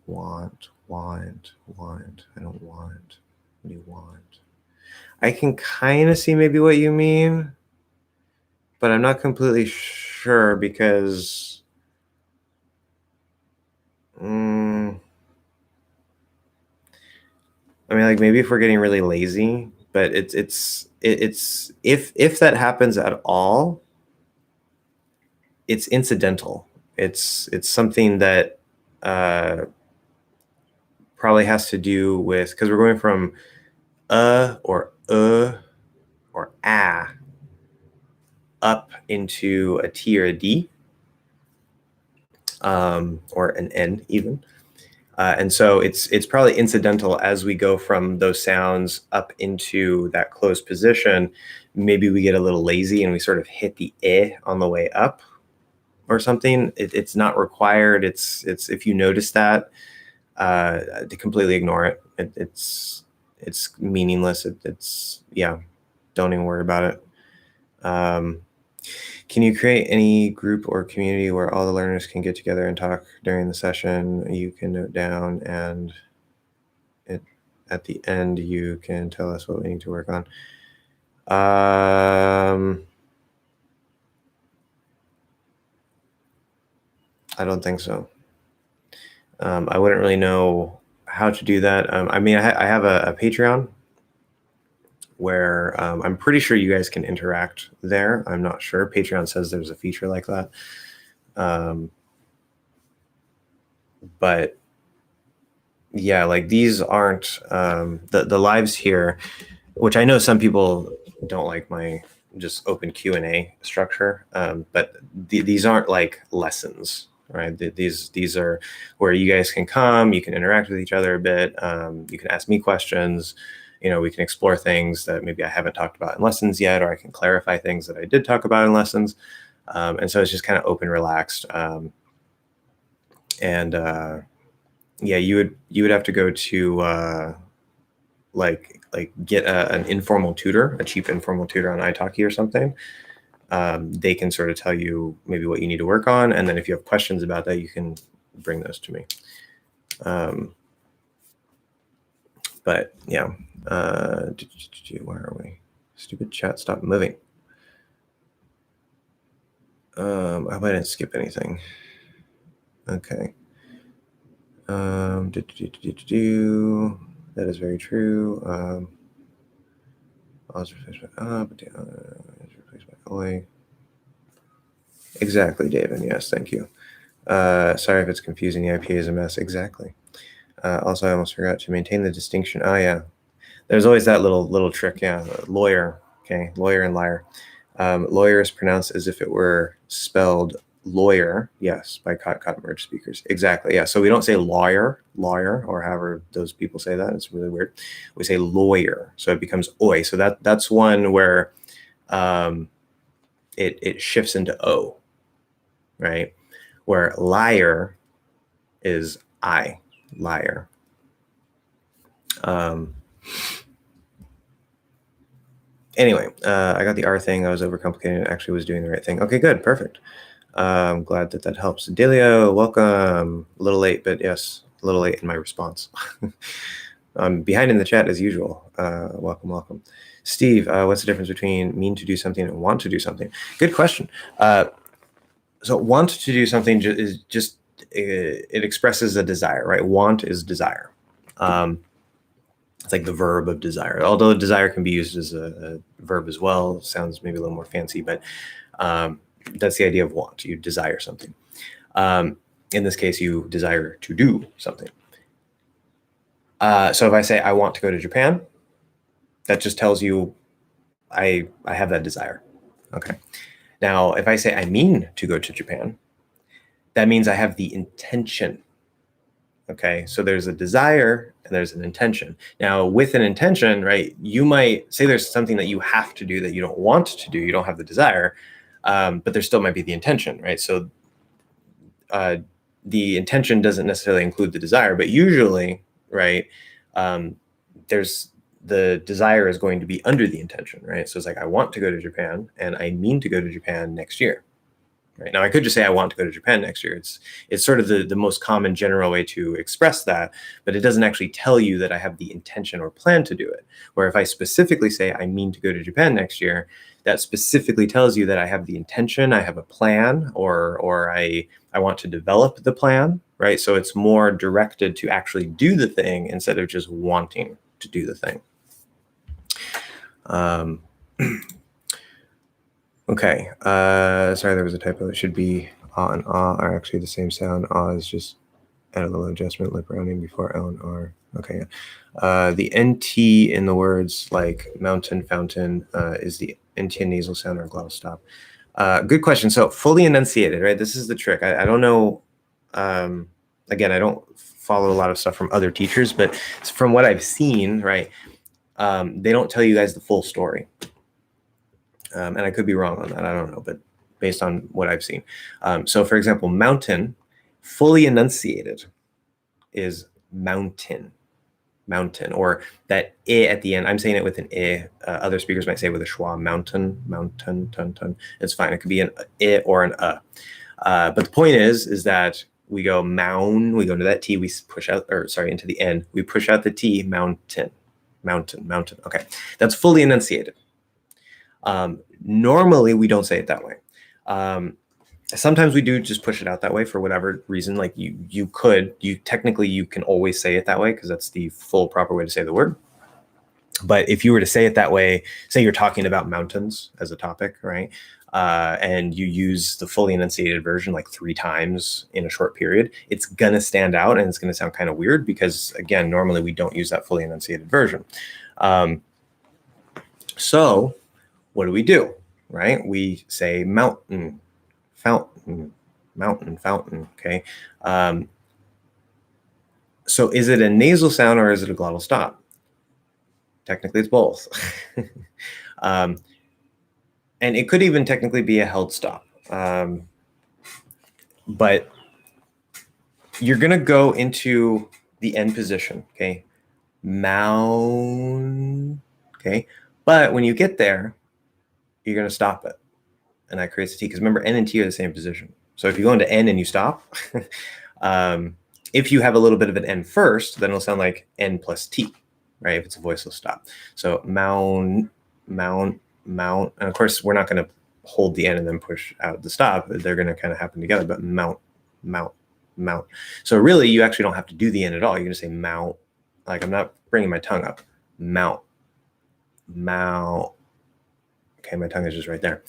Want. I don't want. What do you want? I can kind of see maybe what you mean, but I'm not completely sure because I mean, like maybe if we're getting really lazy, but it's if that happens at all, it's incidental. It's something that probably has to do with, because we're going from or a up into a T or a D, or an N even. And so it's probably incidental as we go from those sounds up into that closed position. Maybe we get a little lazy and we sort of hit the I on the way up or something. It's not required. It's if you notice that, to completely ignore it. It's meaningless. It's yeah, don't even worry about it. Can you create any group or community where all the learners can get together and talk during the session? You can note down, and at the end, you can tell us what we need to work on. I don't think so. I wouldn't really know how to do that. I mean, I have a Patreon where I'm pretty sure you guys can interact there. I'm not sure. Patreon says there's a feature like that. But yeah, like these aren't the lives here, which I know some people don't like my just open Q&A structure, but these aren't like lessons, right? These are where you guys can come, you can interact with each other a bit, you can ask me questions, we can explore things that maybe I haven't talked about in lessons yet, or I can clarify things that I did talk about in lessons. And so it's just kind of open, relaxed. Yeah, you would have to go to like get an informal tutor, a cheap informal tutor on italki or something. They can sort of tell you maybe what you need to work on, and then if you have questions about that, you can bring those to me. But yeah, where are we? Stupid chat, stop moving. I hope I didn't skip anything. Okay. That is very true. Is replaced by but is replaced by oi. Exactly, David. Yes, thank you. Sorry if it's confusing. The IPA is a mess. Exactly. Also, I almost forgot to maintain the distinction. Oh yeah, there's always that little trick. Yeah, lawyer. Okay, lawyer and liar. Lawyer is pronounced as if it were spelled lawyer. Yes, by caught merged speakers. Exactly. Yeah. So we don't say lawyer, or however those people say that. It's really weird. We say lawyer. So it becomes oi. So that's one where it shifts into o, right? Where liar is I, liar. Anyway, I got the R thing. I was overcomplicating it. Actually was doing the right thing. Okay, good. Perfect. I'm glad that helps. Delio, welcome. A little late, but yes, a little late in my response. I'm behind in the chat as usual. Welcome. Steve, what's the difference between mean to do something and want to do something? Good question. So want to do something is just, it expresses a desire, right? Want is desire. It's like the verb of desire, although desire can be used as a verb as well. Sounds maybe a little more fancy, but that's the idea of want. You desire something. In this case, you desire to do something. So if I say I want to go to Japan, that just tells you I have that desire. Okay. Now, if I say I mean to go to Japan, that means I have the intention. Okay, so there's a desire and there's an intention. Now, with an intention, right, you might say there's something that you have to do that you don't want to do, you don't have the desire, but there still might be the intention, right? So the intention doesn't necessarily include the desire, but usually, right, there's the desire is going to be under the intention, right? So it's like, I want to go to Japan and I mean to go to Japan next year. Right. Now, I could just say I want to go to Japan next year. It's sort of the most common general way to express that, but it doesn't actually tell you that I have the intention or plan to do it. Where if I specifically say I mean to go to Japan next year, that specifically tells you that I have the intention, I have a plan, or I want to develop the plan, right? So it's more directed to actually do the thing instead of just wanting to do the thing. Okay, sorry, there was a typo. It should be ah and ah are actually the same sound. Ah is just add a little adjustment, lip rounding before L and R. Okay, the NT in the words like mountain, fountain is the NT nasal sound or glottal stop. Good question. So fully enunciated, right? This is the trick. I don't know. Again, I don't follow a lot of stuff from other teachers, but from what I've seen, right, they don't tell you guys the full story. And I could be wrong on that. I don't know, but based on what I've seen. So for example, mountain, fully enunciated is mountain, or that I at the end. I'm saying it with an I. Other speakers might say with a schwa, mountain, ton. It's fine. It could be an I or an But the point is that we go we go into that T, we push out, into the N, we push out the T, mountain. Okay, that's fully enunciated. Normally we don't say it that way. Sometimes we do just push it out that way for whatever reason. Like technically you can always say it that way because that's the full proper way to say the word. But if you were to say it that way, say you're talking about mountains as a topic, right? And you use the fully enunciated version like 3 times in a short period, it's gonna stand out and it's gonna sound kind of weird because again, normally we don't use that fully enunciated version. So what do? Right? We say mountain, fountain, okay? So is it a nasal sound or is it a glottal stop? Technically, it's both. And it could even technically be a held stop. But you're going to go into the end position, okay? Mound, okay? But when you get there, you're going to stop it. And that creates a T. Because remember, N and T are the same position. So if you go into N and you stop, if you have a little bit of an N first, then it'll sound like N plus T, right? If it's a voiceless stop. So mount. And of course, we're not going to hold the N and then push out the stop. They're going to kind of happen together, but mount. mount. So really, you actually don't have to do the N at all. You can just say mount. Like I'm not bringing my tongue up. Mount. Mount. Okay, my tongue is just right there.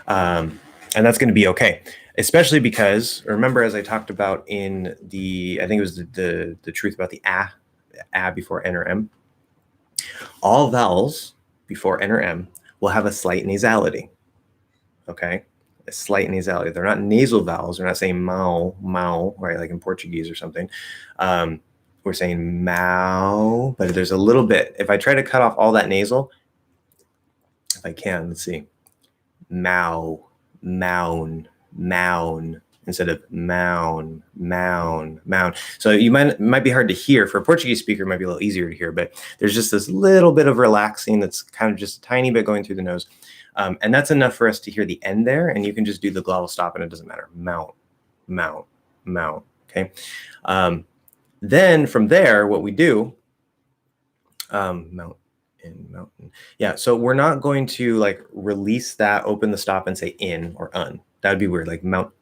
And that's going to be okay, especially because, remember, as I talked about in I think it was the truth about the a before N or M, all vowels before N or M will have a slight nasality, okay? A slight nasality. They're not nasal vowels. They're not saying mao, right, like in Portuguese or something. We're saying mao, but there's a little bit. If I try to cut off all that nasal, if I can, let's see. Mao, mound, instead of mound. So you might be hard to hear. For a Portuguese speaker, it might be a little easier to hear, but there's just this little bit of relaxing that's kind of just a tiny bit going through the nose. And that's enough for us to hear the end there, and you can just do the glottal stop and it doesn't matter. Mount, okay? Then from there, what we do, mountain. Yeah, so we're not going to like release that, open the stop and say in or un. That would be weird, like mount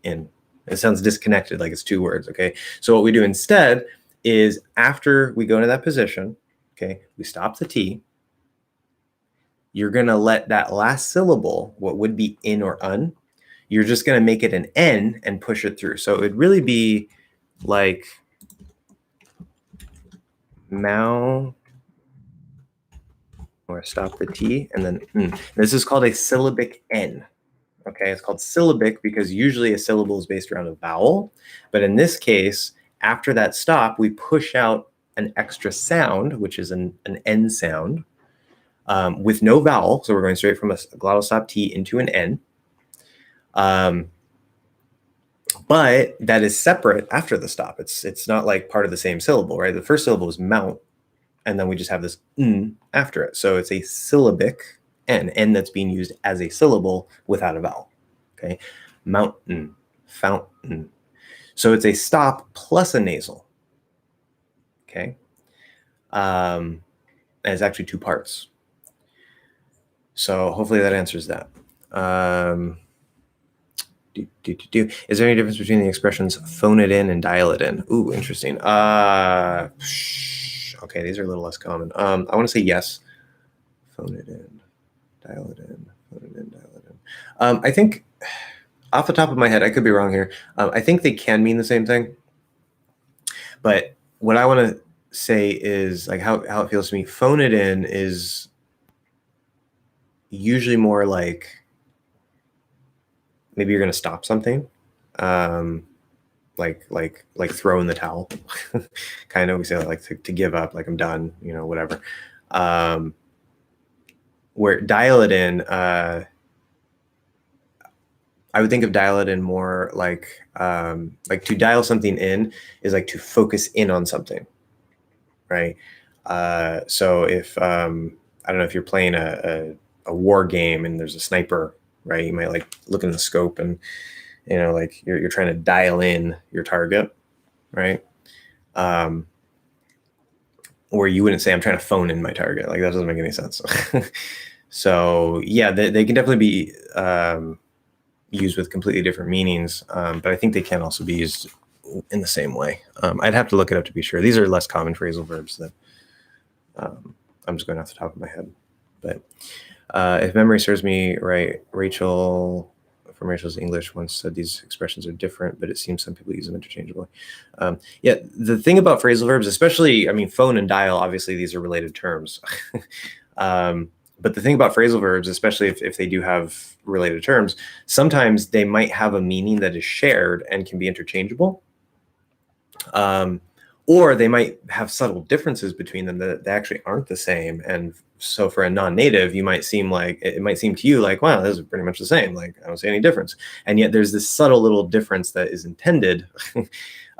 in. It sounds disconnected, like it's two words, okay? So what we do instead is after we go into that position, okay, we stop the T. You're gonna let that last syllable, what would be in or un, you're just gonna make it an N and push it through. So it would really be like mount, or stop the T, and then This is called a syllabic N. Okay, it's called syllabic because usually a syllable is based around a vowel, but in this case, after that stop, we push out an extra sound, which is an N sound, with no vowel. So we're going straight from a glottal stop T into an N. But that is separate after the stop. It's not like part of the same syllable, right? The first syllable is mount, and then we just have this n after it. So it's a syllabic N that's being used as a syllable without a vowel, okay? Mountain, fountain. So it's a stop plus a nasal, okay? And it's actually two parts. So hopefully that answers that. Is there any difference between the expressions phone it in and dial it in? Ooh, interesting. Okay, these are a little less common. I want to say yes. Phone it in, dial it in, phone it in, dial it in. I think, off the top of my head, I could be wrong here. I think they can mean the same thing. But what I want to say is like how it feels to me. Phone it in is usually more like maybe you're going to stop something. Like throw in the towel, kind of. We say like to give up, like I'm done, whatever. Where dial it in, I would think of dial it in more like to dial something in is like to focus in on something, right? So if I don't know if you're playing a war game and there's a sniper, right? You might like look in the scope and like you're trying to dial in your target, right? Or you wouldn't say I'm trying to phone in my target. Like that doesn't make any sense. So yeah, they can definitely be used with completely different meanings, but I think they can also be used in the same way. I'd have to look it up to be sure. These are less common phrasal verbs that I'm just going off the top of my head. But if memory serves me right, Rachel from Rachel's English once said these expressions are different, but it seems some people use them interchangeably. Yeah, the thing about phrasal verbs, especially, I mean, phone and dial, obviously these are related terms. But the thing about phrasal verbs, especially if they do have related terms, sometimes they might have a meaning that is shared and can be interchangeable. Or they might have subtle differences between them that they actually aren't the same. And so for a non-native, it might seem to you like, wow, this is pretty much the same. Like, I don't see any difference. And yet there's this subtle little difference that is intended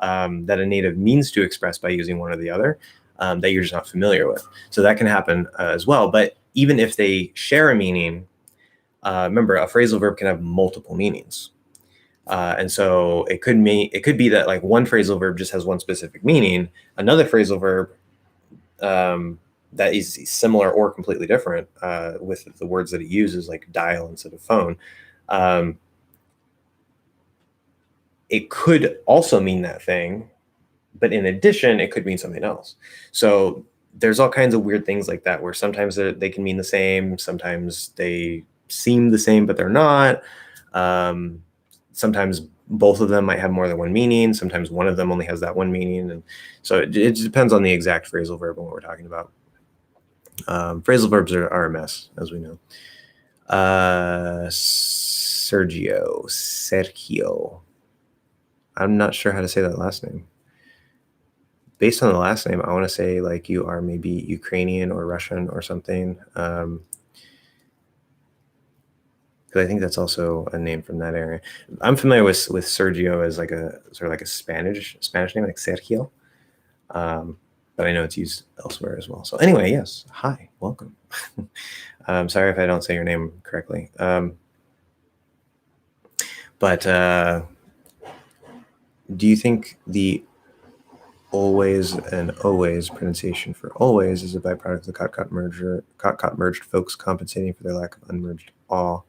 that a native means to express by using one or the other that you're just not familiar with. So that can happen as well. But even if they share a meaning, remember, a phrasal verb can have multiple meanings. And so it could be that like one phrasal verb just has one specific meaning. Another phrasal verb that is similar or completely different with the words that it uses, like dial instead of phone. it could also mean that thing, but in addition, it could mean something else. So there's all kinds of weird things like that, where sometimes they can mean the same, sometimes they seem the same, but they're not. Sometimes both of them might have more than one meaning. Sometimes one of them only has that one meaning. And so it depends on the exact phrasal verb and what we're talking about. Phrasal verbs are a mess, as we know. Sergio. I'm not sure how to say that last name. Based on the last name, I want to say like you are maybe Ukrainian or Russian or something. Because I think that's also a name from that area. I'm familiar with Sergio as like a sort of like a Spanish name, like Sergio. But I know it's used elsewhere as well. So anyway, yes. Hi, welcome. Sorry if I don't say your name correctly. But do you think the always and always pronunciation for always is a byproduct of the cot merged folks compensating for their lack of unmerged aw,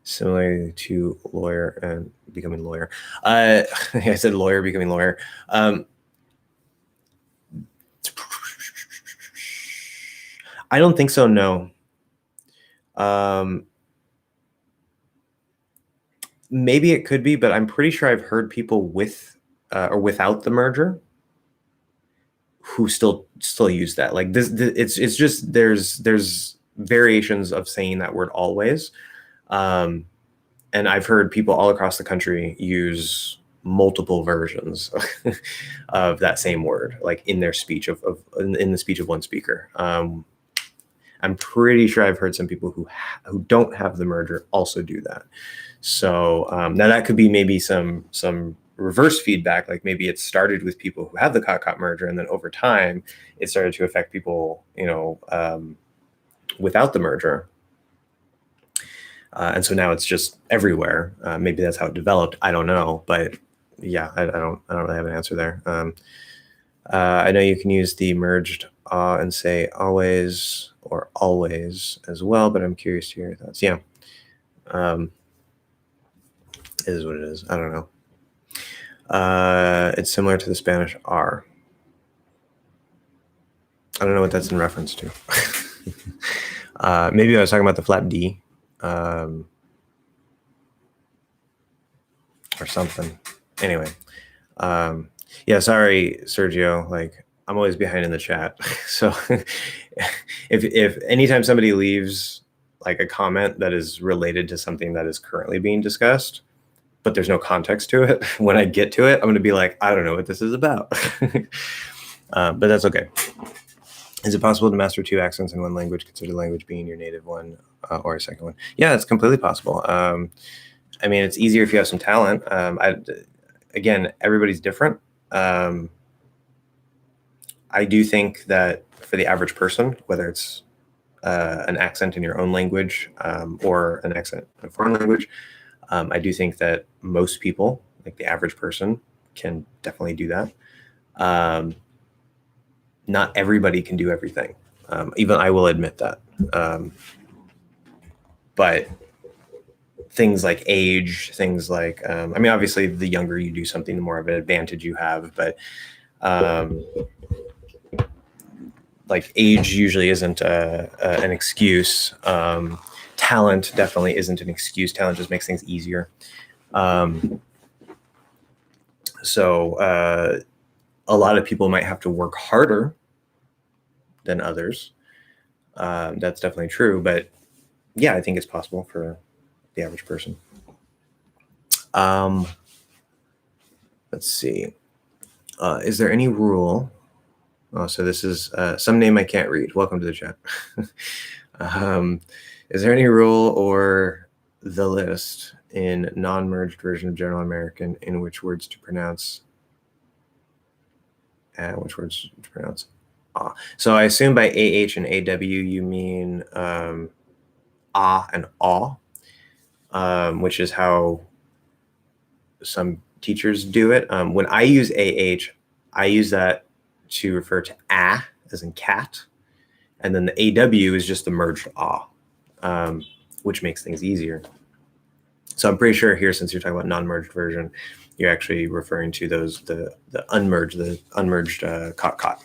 similarly to lawyer and becoming lawyer? I said lawyer becoming lawyer. I don't think so, no. Maybe it could be, but I'm pretty sure I've heard people with or without the merger who still use that. Like this it's just there's variations of saying that word always. And I've heard people all across the country use multiple versions of that same word, like in their speech in the speech of one speaker. I'm pretty sure I've heard some people who don't have the merger also do that. So now that could be maybe some reverse feedback, like maybe it started with people who have the cot merger, and then over time it started to affect people, without the merger. And so now it's just everywhere. Maybe that's how it developed. I don't know, but yeah, I don't really have an answer there. I know you can use the merged and say always or always as well, but I'm curious to hear your thoughts. Yeah. It is what it is. I don't know. It's similar to the Spanish R. I don't know what that's in reference to. Maybe I was talking about the flap D. Or something. Anyway. Yeah, sorry, Sergio. Like, I'm always behind in the chat. So if anytime somebody leaves like a comment that is related to something that is currently being discussed, but there's no context to it, when I get to it, I'm going to be like, I don't know what this is about. But that's okay. Is it possible to master 2 accents in one language, consider language being your native one or a second one? Yeah, it's completely possible. I mean, it's easier if you have some talent. Again, everybody's different. I do think that for the average person, whether it's an accent in your own language or an accent in a foreign language, I do think that most people, like the average person, can definitely do that. Not everybody can do everything. Even I will admit that. But things like age, things like, I mean, obviously the younger you do something, the more of an advantage you have, but like age usually isn't an excuse. Talent definitely isn't an excuse. Talent just makes things easier. So a lot of people might have to work harder than others. That's definitely true, but yeah, I think it's possible for the average person. Let's see. Is there any rule? Oh, so this is some name I can't read. Welcome to the chat. Is there any rule or the list in non-merged version of General American in which words to pronounce? So I assume by AH and AW you mean and aw, which is how some teachers do it. When I use AH, I use that to refer to a, as in cat, and then the AW is just the merged ah, which makes things easier. So I'm pretty sure here, since you're talking about non-merged version, you're actually referring to those the unmerged caught.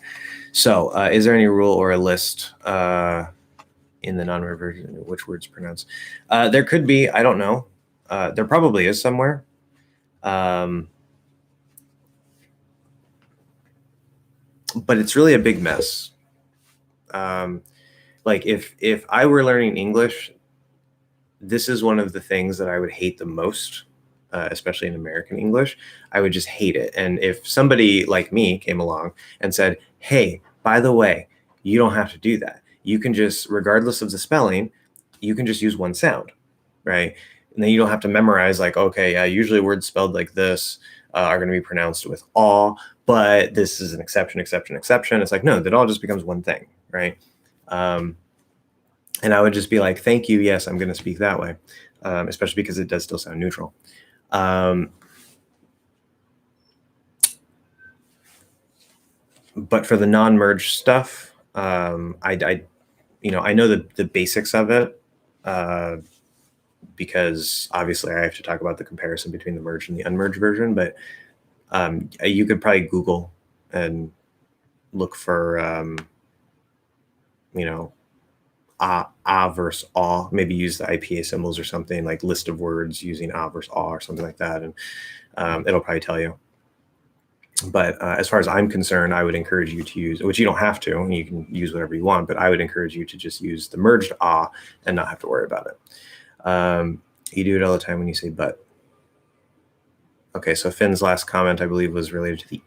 So is there any rule or a list in the non-merged version which words pronounce? There could be. I don't know. There probably is somewhere. But it's really a big mess. Like if I were learning English, this is one of the things that I would hate the most, especially in American English. I would just hate it. And if somebody like me came along and said, hey, by the way, you don't have to do that. You can just, regardless of the spelling, you can just use one sound, right? And then you don't have to memorize like, okay, usually words spelled like this are going to be pronounced with aw, but this is an exception. It's like, no, that all just becomes one thing, right? And I would just be like, thank you. Yes, I'm going to speak that way, especially because it does still sound neutral. But for the non-merged stuff, I know the basics of it because obviously I have to talk about the comparison between the merged and the unmerged version. But you could probably Google and look for, versus aw, maybe use the IPA symbols or something, like list of words using versus aw or something like that. And it'll probably tell you. But as far as I'm concerned, I would encourage you to use, which you don't have to, and you can use whatever you want, but I would encourage you to just use the merged and not have to worry about it. You do it all the time when you say but. Okay, so Finn's last comment, I believe, was related to the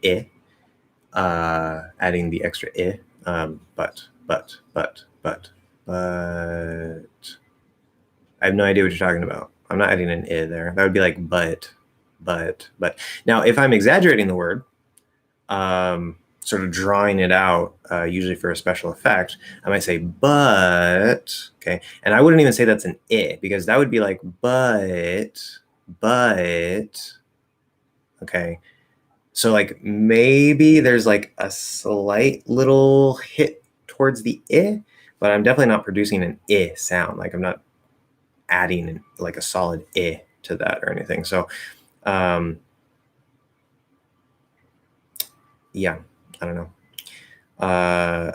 adding the extra but. I have no idea what you're talking about. I'm not adding an there. That would be like but. Now, if I'm exaggerating the word, sort of drawing it out, usually for a special effect, I might say but, okay? And I wouldn't even say that's an because that would be like but, okay? So like maybe there's like a slight little hit towards the but I'm definitely not producing an sound. Like I'm not adding like a solid to that or anything. So yeah, I don't know.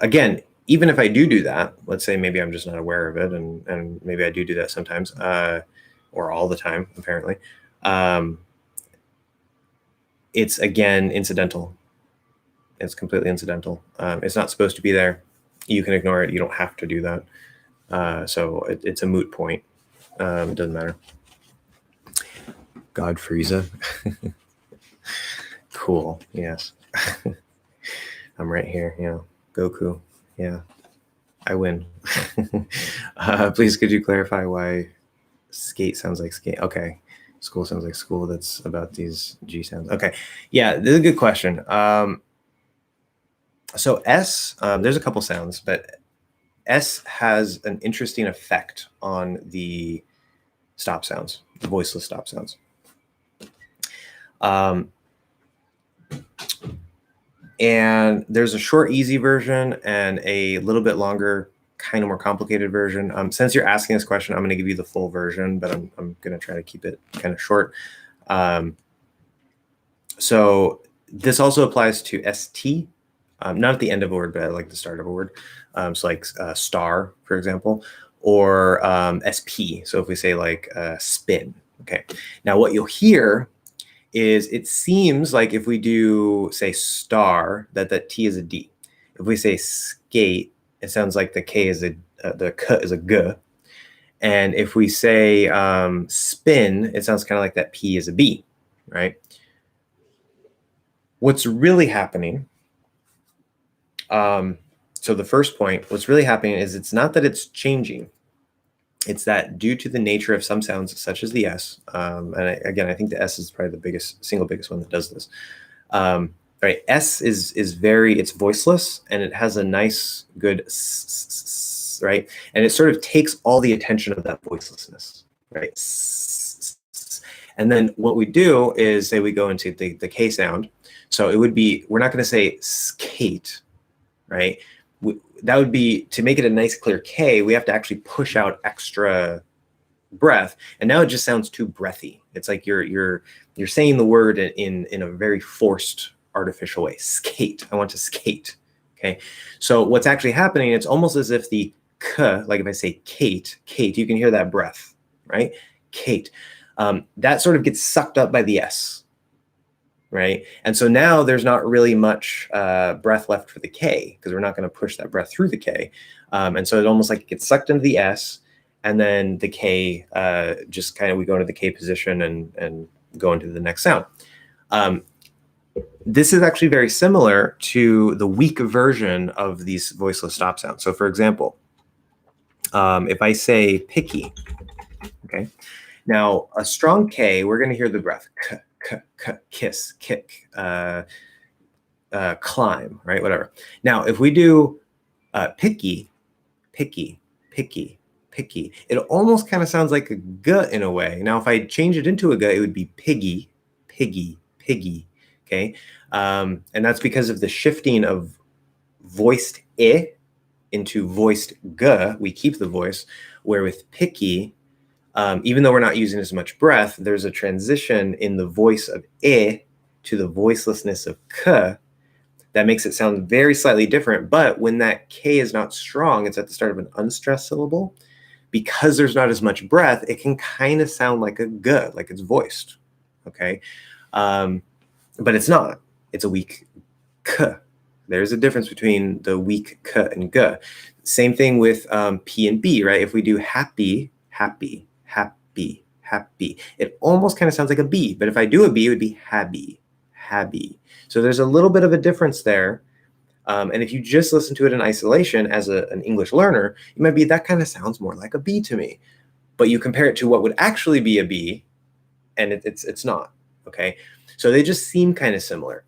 Again, even if I do that, let's say maybe I'm just not aware of it, and maybe I do that sometimes, or all the time, apparently. It's, again, incidental. It's completely incidental. It's not supposed to be there. You can ignore it. You don't have to do that. So it's a moot point. It doesn't matter. God Frieza. Cool. Yes. I'm right here. Yeah. Goku. Yeah. I win. Please, could you clarify why skate sounds like skate? Okay. School sounds like school. That's about these G sounds. Okay. Yeah, this is a good question. So S, there's a couple sounds, but S has an interesting effect on the stop sounds, the voiceless stop sounds. And there's a short, easy version and a little bit longer, kind of more complicated version. Since you're asking this question, I'm going to give you the full version, but I'm going to try to keep it kind of short. So this also applies to ST, not at the end of a word, but at like the start of a word. So like star, for example, or SP. So if we say like spin, okay. Now what you'll hear is it seems like if we do say star, that T is a D. If we say skate, it sounds like the K is the K is a G. And if we say spin, it sounds kind of like that P is a B, right? What's really happening, so the first point, what's really happening is it's not that it's changing. It's that due to the nature of some sounds, such as the S, and again, I think the S is probably the single biggest one that does this. Right, S is it's voiceless, and it has a nice, good right, and it sort of takes all the attention of that voicelessness, right? And then what we do is say we go into the K sound. So it would be, we're not going to say skate, right? That would be, to make it a nice clear K, we have to actually push out extra breath, and now it just sounds too breathy. It's like you're saying the word in a very forced, artificial way. Skate. I want to skate. Okay. So what's actually happening, it's almost as if the k, like if I say Kate, you can hear that breath, right? Kate. That sort of gets sucked up by the S, right? And so now there's not really much breath left for the K, because we're not going to push that breath through the K. And so it almost like it gets sucked into the S, and then the K just kind of, we go into the K position and go into the next sound. This is actually very similar to the weak version of these voiceless stop sounds. So for example, if I say picky, okay, now a strong K, we're going to hear the breath, k, k, k, kiss, kick, climb, right, whatever. Now if we do picky, picky, picky, picky, it almost kind of sounds like a g in a way. Now if I change it into a g, it would be piggy, piggy, piggy. Okay, and that's because of the shifting of voiced I into voiced g. We keep the voice, where with picky, even though we're not using as much breath, there's a transition in the voice of I to the voicelessness of k that makes it sound very slightly different. But when that K is not strong, it's at the start of an unstressed syllable, because there's not as much breath, it can kind of sound like a g, like it's voiced. Okay. But it's not. It's a weak k. There's a difference between the weak k and g. Same thing with P and B, right? If we do happy, happy, happy, happy, it almost kind of sounds like a B. But if I do a B, it would be happy, happy. So there's a little bit of a difference there. And if you just listen to it in isolation as an English learner, you might be, that kind of sounds more like a B to me. But you compare it to what would actually be a B, and it's not. Okay. So they just seem kind of similar.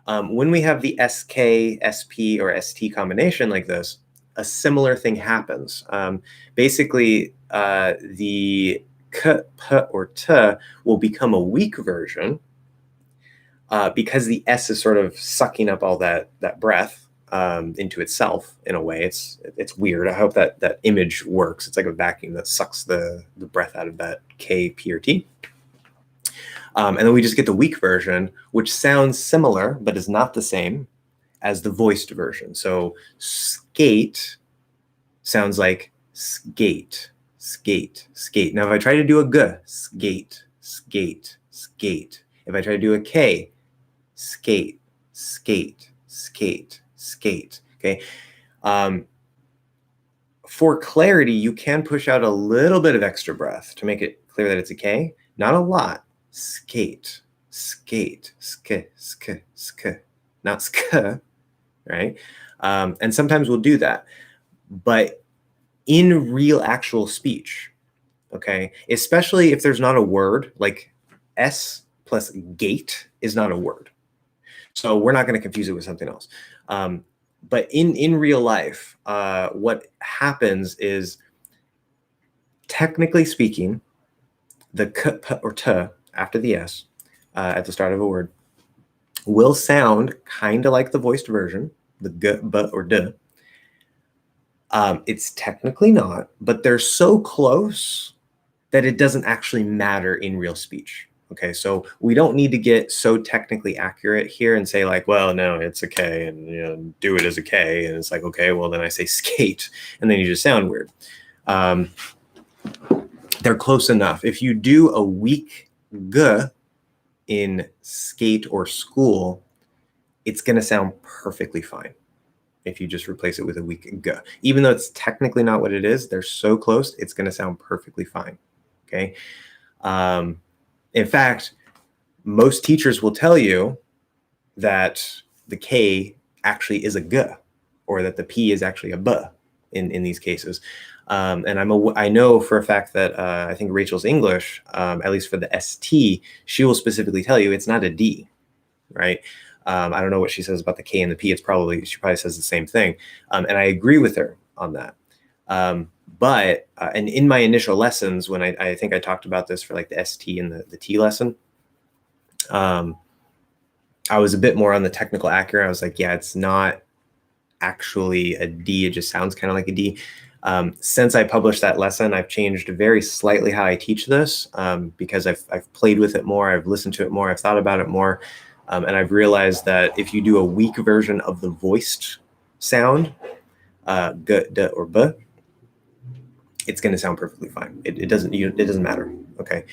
When we have the SK, SP, or ST combination like this, a similar thing happens. Basically, the K, P, or T will become a weak version because the S is sort of sucking up all that breath into itself in a way. It's weird. I hope that image works. It's like a vacuum that sucks the breath out of that K, P, or T. And then we just get the weak version, which sounds similar, but is not the same as the voiced version. So skate sounds like skate, skate, skate. Now, if I try to do a g, skate, skate, skate. If I try to do a k, skate, skate, skate, skate. Okay. For clarity, you can push out a little bit of extra breath to make it clear that it's a k. Not a lot. Skate, skate, sk, sk, sk, not sk, right? And sometimes we'll do that. But in real actual speech, okay, especially if there's not a word, like S plus gate is not a word. So we're not going to confuse it with something else. But in real life, what happens is, technically speaking, the k, p, or t after the S at the start of a word will sound kind of like the voiced version, the g, b, or d. It's technically not, but they're so close that it doesn't actually matter in real speech. Okay, so we don't need to get so technically accurate here and say like, well, no, it's a K, and do it as a K, and it's like, okay, well then I say skate, and then you just sound weird. They're close enough. If you do a weak g in skate or school, it's going to sound perfectly fine if you just replace it with a weak g. Even though it's technically not what it is, they're so close, it's going to sound perfectly fine. Okay. In fact, most teachers will tell you that the K actually is a g, or that the P is actually a b in these cases. And I know for a fact that I think Rachel's English, at least for the ST, she will specifically tell you it's not a D, right? I don't know what she says about the K and the P. She probably says the same thing. And I agree with her on that. But in my initial lessons, when I think I talked about this for like the ST and the T lesson, I was a bit more on the technical accurate. I was like, yeah, it's not actually a D. It just sounds kind of like a D. Since I published that lesson, I've changed very slightly how I teach this because I've played with it more, I've listened to it more, I've thought about it more, and I've realized that if you do a weak version of the voiced sound, g, d, or b, it's going to sound perfectly fine. It doesn't matter. Okay,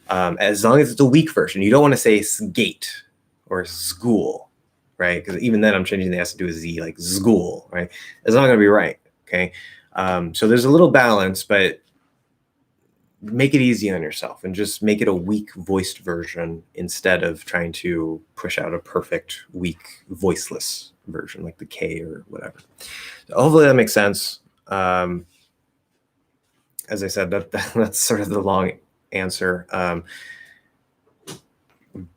as long as it's a weak version. You don't want to say gate or school, right? Because even then I'm changing the S to a Z, like school, right? It's not going to be right. Okay, so there's a little balance, but make it easy on yourself and just make it a weak voiced version instead of trying to push out a perfect weak voiceless version like the K or whatever. So hopefully that makes sense. As I said, that's sort of the long answer.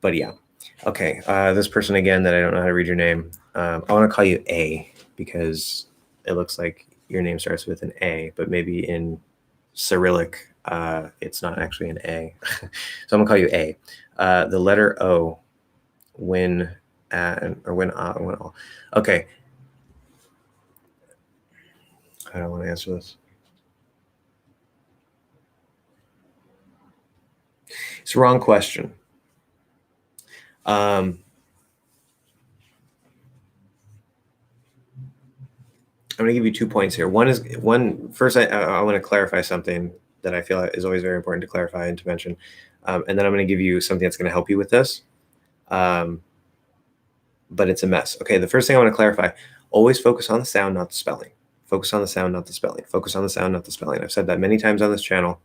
But yeah. Okay, this person again that I don't know how to read your name. I want to call you A because it looks like your name starts with an A, but maybe in Cyrillic, it's not actually an A. So I'm gonna call you A. The letter O, when all. Okay. I don't want to answer this. It's the wrong question. I'm going to give you 2 points here. First, I want to clarify something that I feel is always very important to clarify and to mention. And then I'm going to give you something that's going to help you with this. But it's a mess. Okay, the first thing I want to clarify, always focus on the sound, not the spelling. Focus on the sound, not the spelling. Focus on the sound, not the spelling. I've said that many times on this channel.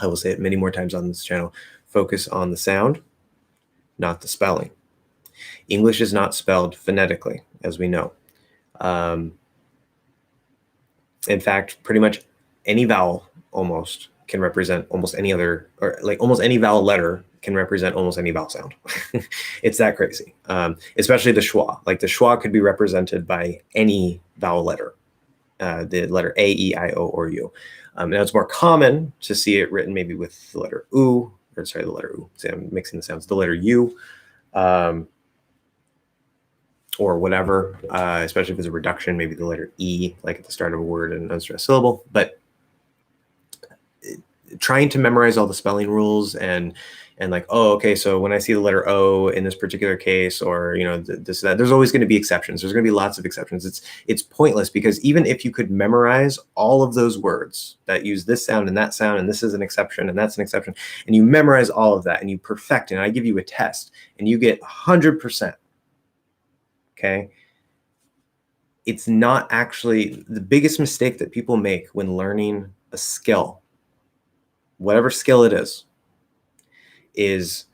I will say it many more times on this channel. Focus on the sound, not the spelling. English is not spelled phonetically, as we know. In fact, pretty much any vowel almost can represent almost any other, or like almost any vowel letter can represent almost any vowel sound. It's that crazy. Especially the schwa. Like the schwa could be represented by any vowel letter, the letter A, E, I, O, or U. Now it's more common to see it written maybe with the letter U, or sorry, the letter U. See, I'm mixing the sounds. The letter U, or whatever, especially if it's a reduction, maybe the letter E, like at the start of a word and an unstressed syllable. But trying to memorize all the spelling rules and like, oh, okay, so when I see the letter O in this particular case, or this, that, there's always going to be exceptions. There's going to be lots of exceptions. It's pointless, because even if you could memorize all of those words that use this sound and that sound, and this is an exception and that's an exception, and you memorize all of that and you perfect it, and I give you a test and you get 100%, okay, it's not actually the biggest mistake that people make when learning a skill, whatever skill it is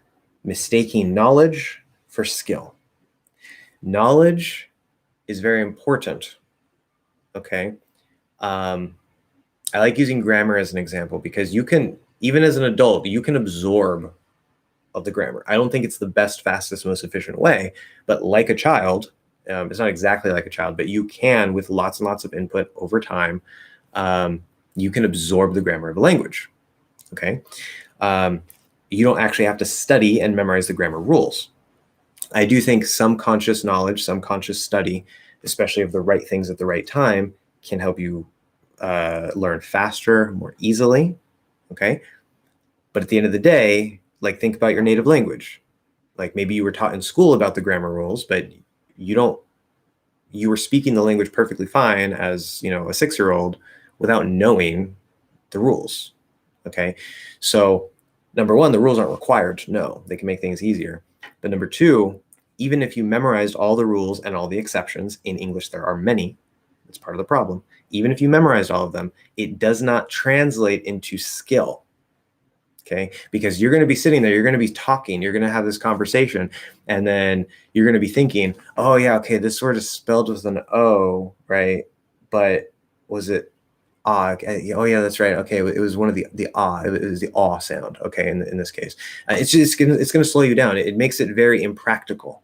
mistaking knowledge for skill. Knowledge is very important, okay? I like using grammar as an example because you can, even as an adult, you can absorb of the grammar. I don't think it's the best, fastest, most efficient way, but like a child, it's not exactly like a child, but you can, with lots and lots of input over time, you can absorb the grammar of a language, okay? You don't actually have to study and memorize the grammar rules. I do think some conscious knowledge, some conscious study, especially of the right things at the right time, can help you learn faster, more easily, okay? But at the end of the day, like, think about your native language. Like, maybe you were taught in school about the grammar rules, but you were speaking the language perfectly fine as, a 6-year-old without knowing the rules, okay? So number one, the rules aren't required to know. They can make things easier. But number two, even if you memorized all the rules and all the exceptions, in English there are many, it's part of the problem. Even if you memorized all of them, it does not translate into skill, okay? Because you're going to be sitting there, you're going to be talking, you're going to have this conversation, and then you're going to be thinking, oh yeah, okay, this word is spelled with an O, right? But was it ah? Okay, oh yeah, that's right. Okay, it was one of the ah. It was the aw sound. Okay, in this case, it's gonna slow you down. It makes it very impractical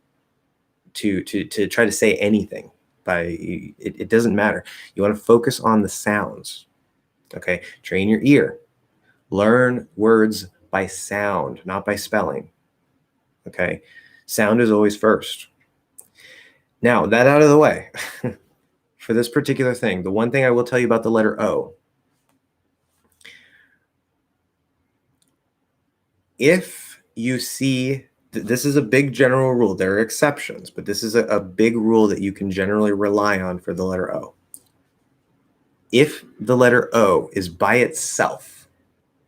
to try to say anything. It doesn't matter. You want to focus on the sounds. Okay, train your ear. Learn words by sound, not by spelling. Okay, sound is always first. Now, that out of the way, for this particular thing, the one thing I will tell you about the letter O, if you see, this is a big general rule. There are exceptions, but this is a big rule that you can generally rely on for the letter O. If the letter O is by itself,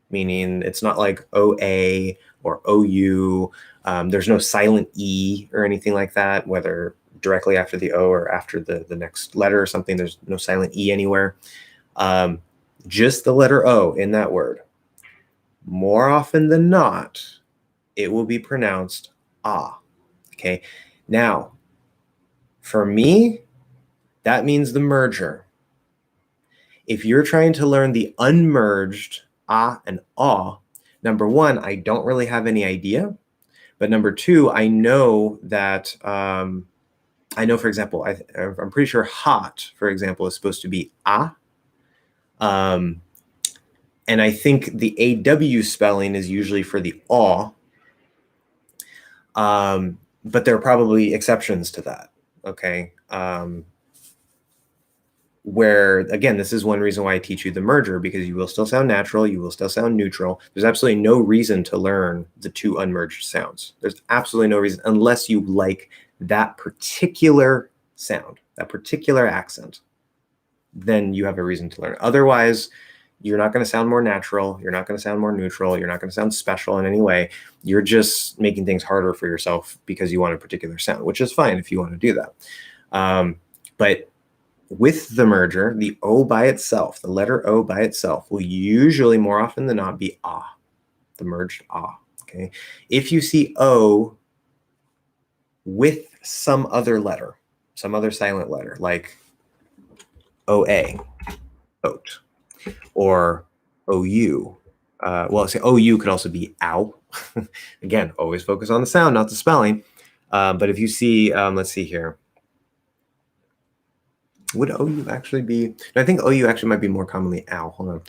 meaning it's not like OA or OU, there's no silent E or anything like that, whether directly after the O or after the next letter or something, there's no silent E anywhere. Just the letter O in that word. More often than not, it will be pronounced ah. Okay. Now, for me, that means the merger. If you're trying to learn the unmerged ah and ah, number one, I don't really have any idea. But number two, I know that, I know, for example, I'm pretty sure hot, for example, is supposed to be ah. And I think the AW spelling is usually for the aw. But there are probably exceptions to that, okay? Where, again, this is one reason why I teach you the merger, because you will still sound natural, you will still sound neutral. There's absolutely no reason to learn the two unmerged sounds. There's absolutely no reason, unless you like that particular sound, that particular accent, then you have a reason to learn. Otherwise, you're not going to sound more natural. You're not going to sound more neutral. You're not going to sound special in any way. You're just making things harder for yourself because you want a particular sound, which is fine if you want to do that. But with the merger, the O by itself, the letter O by itself, will usually more often than not be ah, the merged ah. Okay. If you see O with some other letter, some other silent letter, like OA, oat, or OU. Well, say OU could also be ow. Again, always focus on the sound, not the spelling. But if you see, let's see here. Would OU actually be? No, I think OU actually might be more commonly ow. Hold on.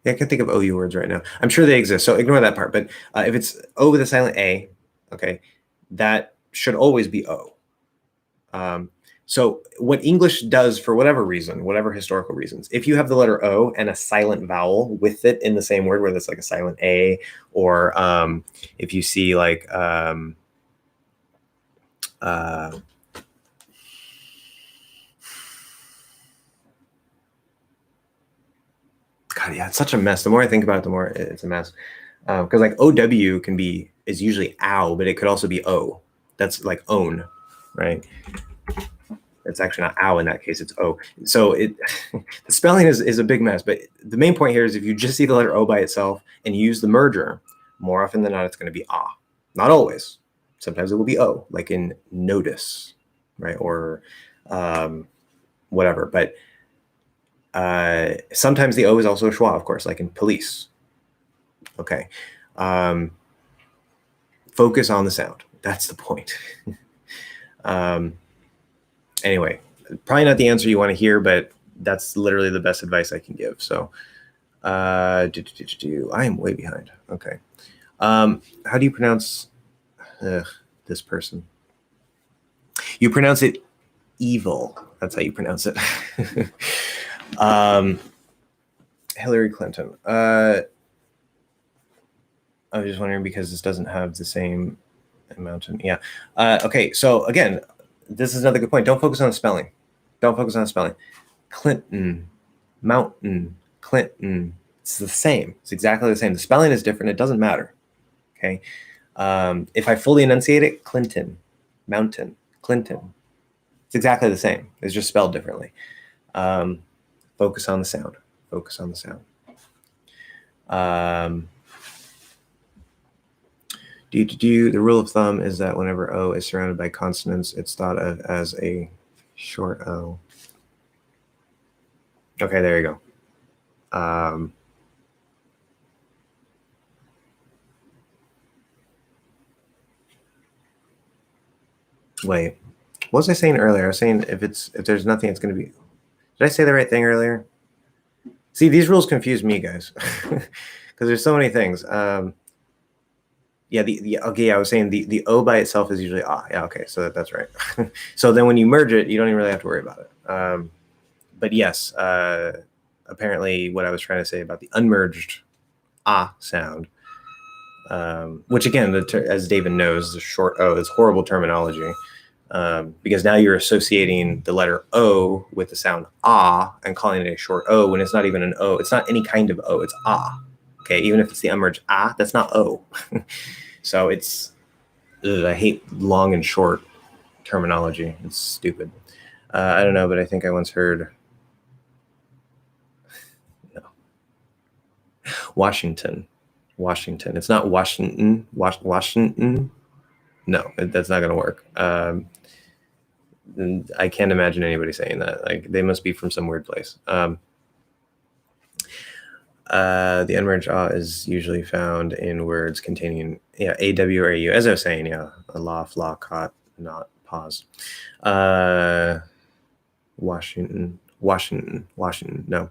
Yeah, I can think of OU words right now. I'm sure they exist, so ignore that part. But if it's O with a silent A, okay, that should always be O. So what English does, for whatever reason, whatever historical reasons, if you have the letter O and a silent vowel with it in the same word, whether it's like a silent A, or if you see like God, yeah, it's such a mess. The more I think about it, the more it's a mess. Because like OW is usually ow, but it could also be O. That's like own, right? It's actually not ow in that case, it's O. So the spelling is a big mess. But the main point here is, if you just see the letter O by itself and you use the merger, more often than not, it's going to be ah. Not always. Sometimes it will be O, like in notice, right? Or whatever. But sometimes the O is also a schwa, of course, like in police. Okay. Focus on the sound. That's the point. Anyway, probably not the answer you want to hear, but that's literally the best advice I can give. So I am way behind. Okay. How do you pronounce this person? You pronounce it evil. That's how you pronounce it. Hillary Clinton. I was just wondering, because this doesn't have the same amount of, yeah. Okay, so again, this is another good point. Don't focus on the spelling. Don't focus on the spelling. Clinton, mountain, Clinton. It's the same. It's exactly the same. The spelling is different. It doesn't matter. Okay. If I fully enunciate it, Clinton, mountain, Clinton. It's exactly the same. It's just spelled differently. Focus on the sound. Focus on the sound. The rule of thumb is that whenever O is surrounded by consonants, it's thought of as a short O. Okay, there you go. Wait, what was I saying earlier? I was saying if there's nothing, it's going to be. Did I say the right thing earlier? See, these rules confuse me, guys, because there's so many things. Yeah, okay, I was saying the O by itself is usually ah. Yeah, okay, so that's right. So then when you merge it, you don't even really have to worry about it. But yes, apparently what I was trying to say about the unmerged ah sound, which again, as David knows, the short O is horrible terminology, because now you're associating the letter O with the sound ah and calling it a short O when it's not even an O. It's not any kind of O. It's ah. Okay, even if it's the unmerged ah, that's not O. So it's, I hate long and short terminology. It's stupid. I don't know, but I think I once heard no. Washington. It's not Washington. Washington. No, that's not going to work. I can't imagine anybody saying that. Like, they must be from some weird place. The unmerged ah is usually found in words containing AW or AU. As I was saying, a law, flaw, caught, not, pause. Washington. No,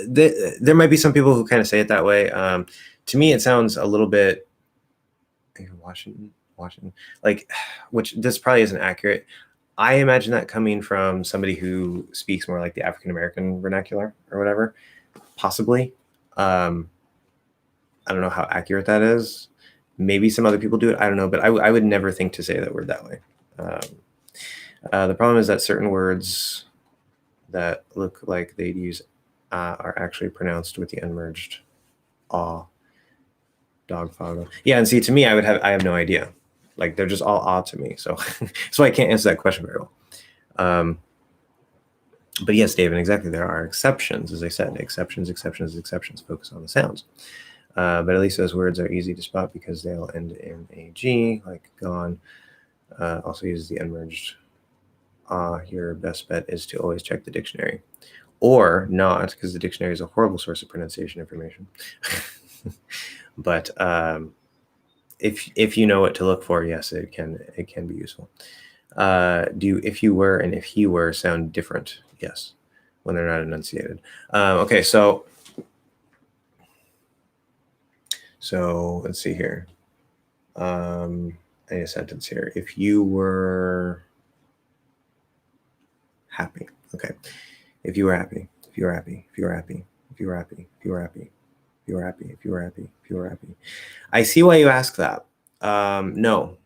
there might be some people who kind of say it that way. To me, it sounds a little bit Washington, like, which this probably isn't accurate. I imagine that coming from somebody who speaks more like the African American vernacular or whatever, possibly. I don't know how accurate that is. Maybe some other people do it. I don't know, but I would never think to say that word that way. The problem is that certain words that look like they'd use are actually pronounced with the unmerged ah. Dog, fog. Yeah, and see, to me, I have no idea. Like, they're just all ah to me. So that's why I can't answer that question very well. But yes, David, exactly. There are exceptions, as I said. Exceptions. Focus on the sounds. But at least those words are easy to spot because they'll end in a G, like gone. Also uses the unmerged ah. Your best bet is to always check the dictionary. Or not, because the dictionary is a horrible source of pronunciation information. But if you know what to look for, yes, it can be useful. Do if you were and if he were sound different? Yes, when they're not enunciated. Okay, so let's see here. I need a sentence here. If you were happy. Okay. If you were happy. I see why you ask that. No.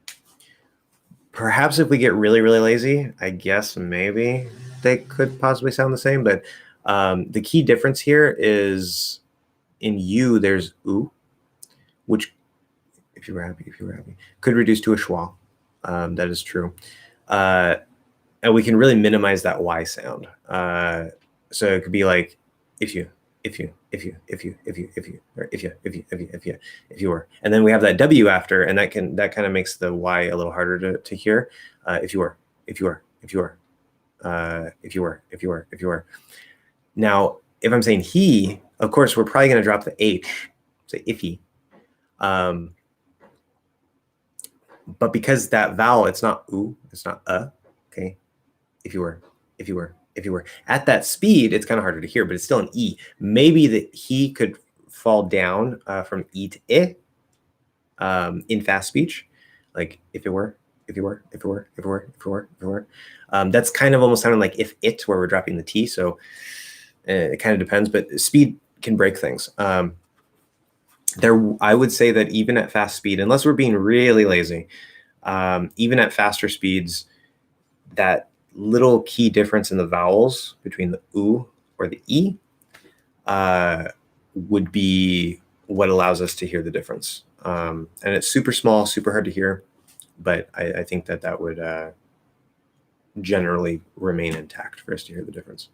Perhaps if we get really, really lazy, I guess maybe they could possibly sound the same. But the key difference here is in you, there's oo, which, if you were happy, could reduce to a schwa. That is true. And we can really minimize that Y sound. So it could be like, if you were, and then we have that W after, and that kind of makes the Y a little harder to hear. If you were. Now, if I'm saying he, of course, we're probably going to drop the H, say if he. But because that vowel, it's not oo, it's not okay. If you were at that speed, it's kind of harder to hear, but it's still an E. Maybe that he could fall down from E to I in fast speech, like if you were. That's kind of almost sounding like if it, where we're dropping the T. So it kind of depends, but speed can break things. I would say that even at fast speed, unless we're being really lazy, even at faster speeds, that little key difference in the vowels between the oo or the E would be what allows us to hear the difference. And it's super small, super hard to hear, but I think that would generally remain intact for us to hear the difference.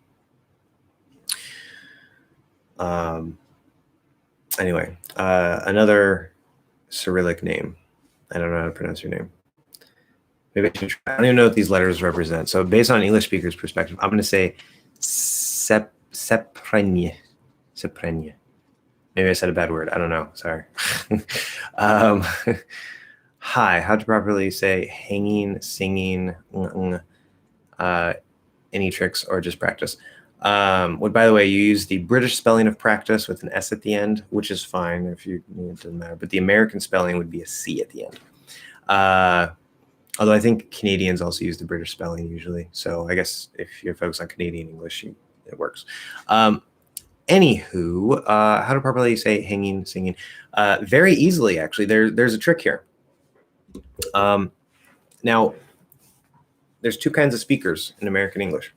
Anyway, another Cyrillic name. I don't know how to pronounce your name. Maybe I should try. I don't even know what these letters represent. So based on English speakers' perspective, I'm going to say seprenye. Maybe I said a bad word. I don't know. Sorry. Hi. How to properly say hanging, singing, any tricks or just practice? By the way, you use the British spelling of practice with an S at the end, which is fine if it doesn't matter. But the American spelling would be a C at the end. Although I think Canadians also use the British spelling usually. So I guess if you're focused on Canadian English, it works. Anywho, how to properly say hanging, singing? Very easily, actually. There's a trick here. Now, there's two kinds of speakers in American English.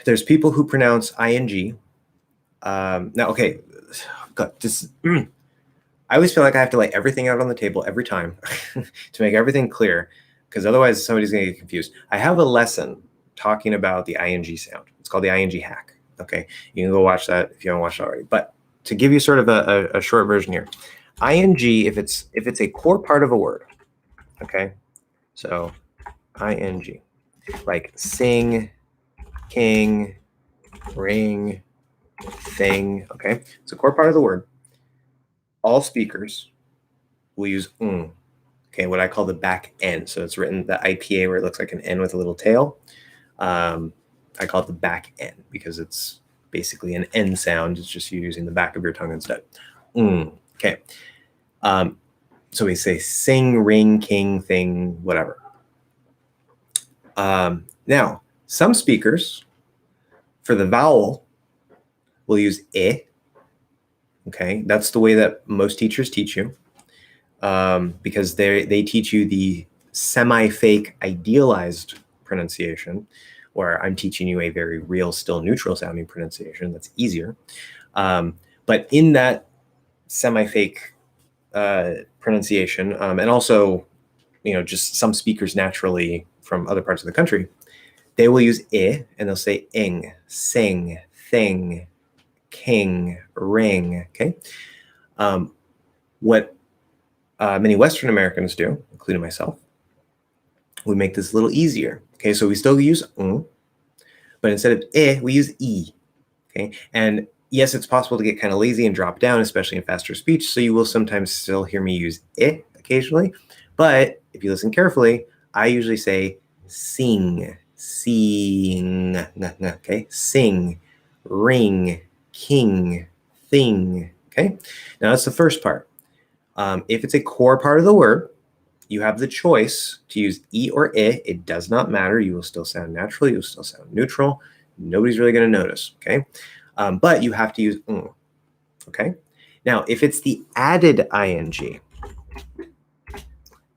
There's people who pronounce ing. Now, okay, God, I always feel like I have to lay everything out on the table every time to make everything clear, because otherwise somebody's going to get confused. I have a lesson talking about the ing sound. It's called the ing hack. Okay, you can go watch that if you haven't watched it already. But to give you sort of a short version here, ing, if it's a core part of a word, okay, so ing, like sing, king, ring, thing, okay, it's a core part of the word. All speakers will use okay, what I call the back N. So it's written the IPA where it looks like an N with a little tail. I call it the back N because it's basically an N sound. It's just you using the back of your tongue instead. Okay. So we say sing, ring, king, thing, whatever. Now, some speakers, for the vowel, will use I. Okay, that's the way that most teachers teach you, because they teach you the semi-fake idealized pronunciation, where I'm teaching you a very real, still neutral sounding pronunciation that's easier. But in that semi-fake pronunciation, and also, just some speakers naturally from other parts of the country, they will use I and they'll say ing, sing, thing, king, ring, okay? What many Western Americans do, including myself, we make this a little easier. Okay, so we still use but instead of we use e. Okay, and yes, it's possible to get kind of lazy and drop down, especially in faster speech. So you will sometimes still hear me use occasionally. But if you listen carefully, I usually say sing, sing, okay, sing, ring, king, thing. Okay, now that's the first part. If it's a core part of the word, you have the choice to use e or I. It does not matter. You will still sound natural. You will still sound neutral. Nobody's really going to notice. Okay, but you have to use okay. Now, if it's the added ing,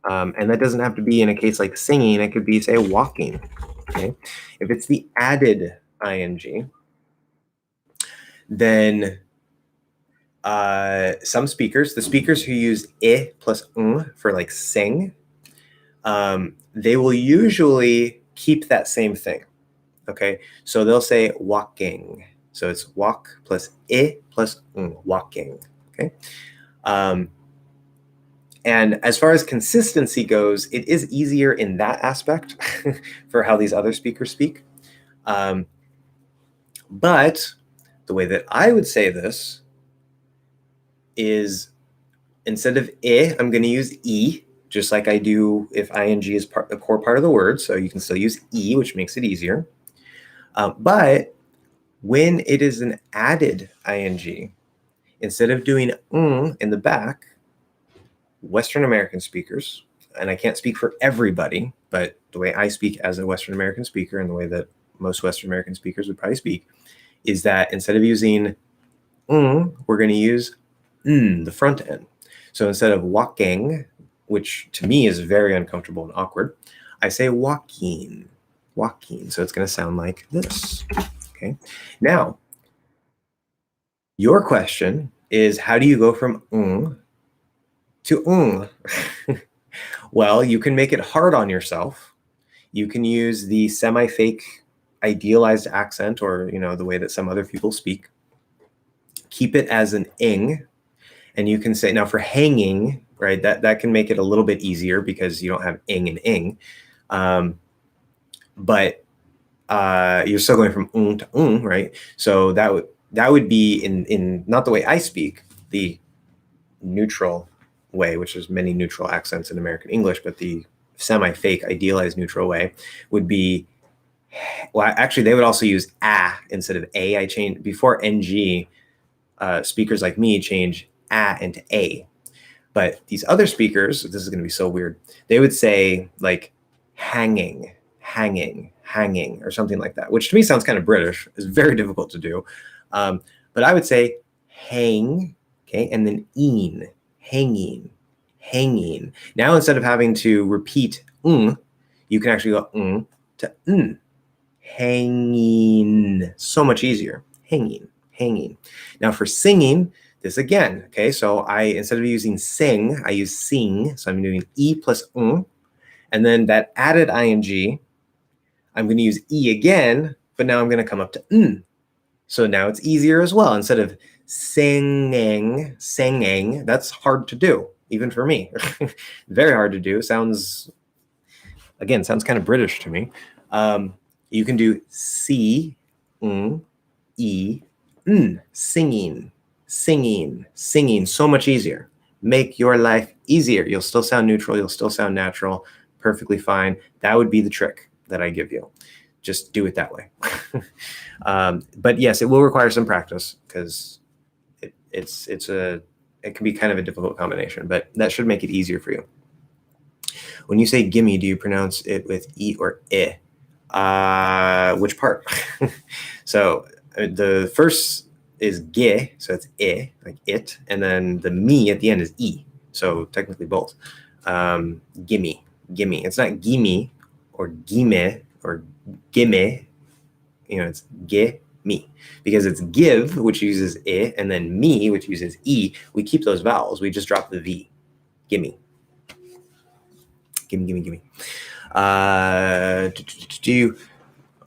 and that doesn't have to be in a case like singing. It could be, say, walking. Okay, if it's the added ing, then some speakers, the speakers who use I plus for like sing, they will usually keep that same thing. Okay, so they'll say walking. So it's walk plus I plus walking. Okay. And as far as consistency goes, it is easier in that aspect for how these other speakers speak. But the way that I would say this is, instead of I, I'm going to use E, just like I do if ing is the core part of the word. So you can still use E, which makes it easier. But when it is an added ing, instead of doing in the back, Western American speakers, and I can't speak for everybody, but the way I speak as a Western American speaker and the way that most Western American speakers would probably speak, is that instead of using we're going to use the front end. So instead of walking, which to me is very uncomfortable and awkward, I say walking, walking. So it's going to sound like this. Okay. Now, your question is, how do you go from to Well, you can make it hard on yourself. You can use the semi-fake idealized accent, or the way that some other people speak. Keep it as an ing, and you can say, now for hanging, right, that can make it a little bit easier because you don't have ing and ing, but you're still going from to right? So that would be in not the way I speak, the neutral way, which is many neutral accents in American English, but the semi-fake idealized neutral way would be well, actually, they would also use instead of a. I changed before ng. Speakers like me change into a. But these other speakers, this is going to be so weird. They would say like hanging, hanging, hanging, or something like that, which to me sounds kind of British. It's very difficult to do. But I would say hang, okay, and then een, hanging, hanging. Now instead of having to repeat you can actually go to hanging. So much easier. Hanging, hanging. Now for singing, this again, okay, so I, instead of using sing, I use sing. So I'm doing e plus and then that added ing, I'm going to use e again, but now I'm going to come up to n. So now it's easier as well. Instead of singing, singing, that's hard to do, even for me. Very hard to do. Sounds kind of British to me. You can do c, e, singing, singing, singing. So much easier. Make your life easier. You'll still sound neutral. You'll still sound natural. Perfectly fine. That would be the trick that I give you. Just do it that way. But yes, it will require some practice because it can be kind of a difficult combination, but that should make it easier for you. When you say gimme, do you pronounce it with e or I? Which part? So the first is ge, so it's I, like it, and then the me at the end is e. So technically both. Gimme, gimme. It's not gimme or gimme or gimme. It's gimme because it's give, which uses I, and then me, which uses e. We keep those vowels. We just drop the v. Gimme. Gimme, gimme, gimme. Do you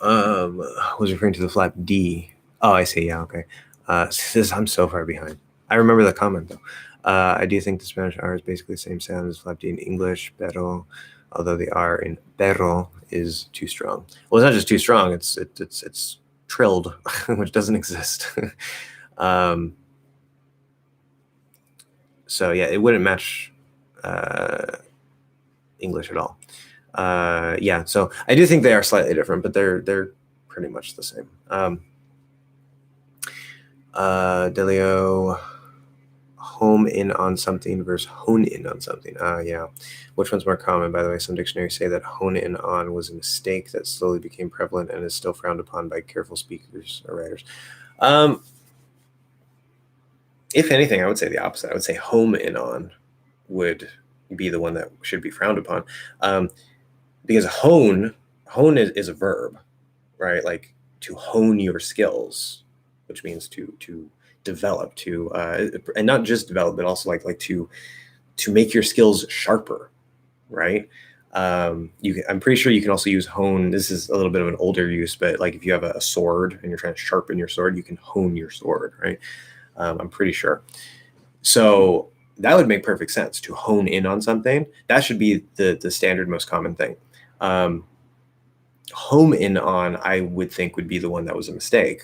was referring to the flap D. Oh, I see. Yeah, okay. I'm so far behind. I remember the comment though. I do think the Spanish R is basically the same sound as flap D in English, pero, although the R in pero is too strong. Well, it's not just too strong. It's trilled, which doesn't exist. So yeah, it wouldn't match English at all. Yeah, so I do think they are slightly different, but they're pretty much the same. Delio, home in on something versus hone in on something. Yeah. Which one's more common? By the way, some dictionaries say that hone in on was a mistake that slowly became prevalent and is still frowned upon by careful speakers or writers. If anything, I would say the opposite. I would say home in on would be the one that should be frowned upon. Because hone is a verb, right? Like to hone your skills, which means to develop, and not just develop, but also like to make your skills sharper, right? I'm pretty sure you can also use hone. This is a little bit of an older use, but like if you have a sword and you're trying to sharpen your sword, you can hone your sword, right? I'm pretty sure. So that would make perfect sense to hone in on something. That should be the standard most common thing. Home in on, I would think, would be the one that was a mistake.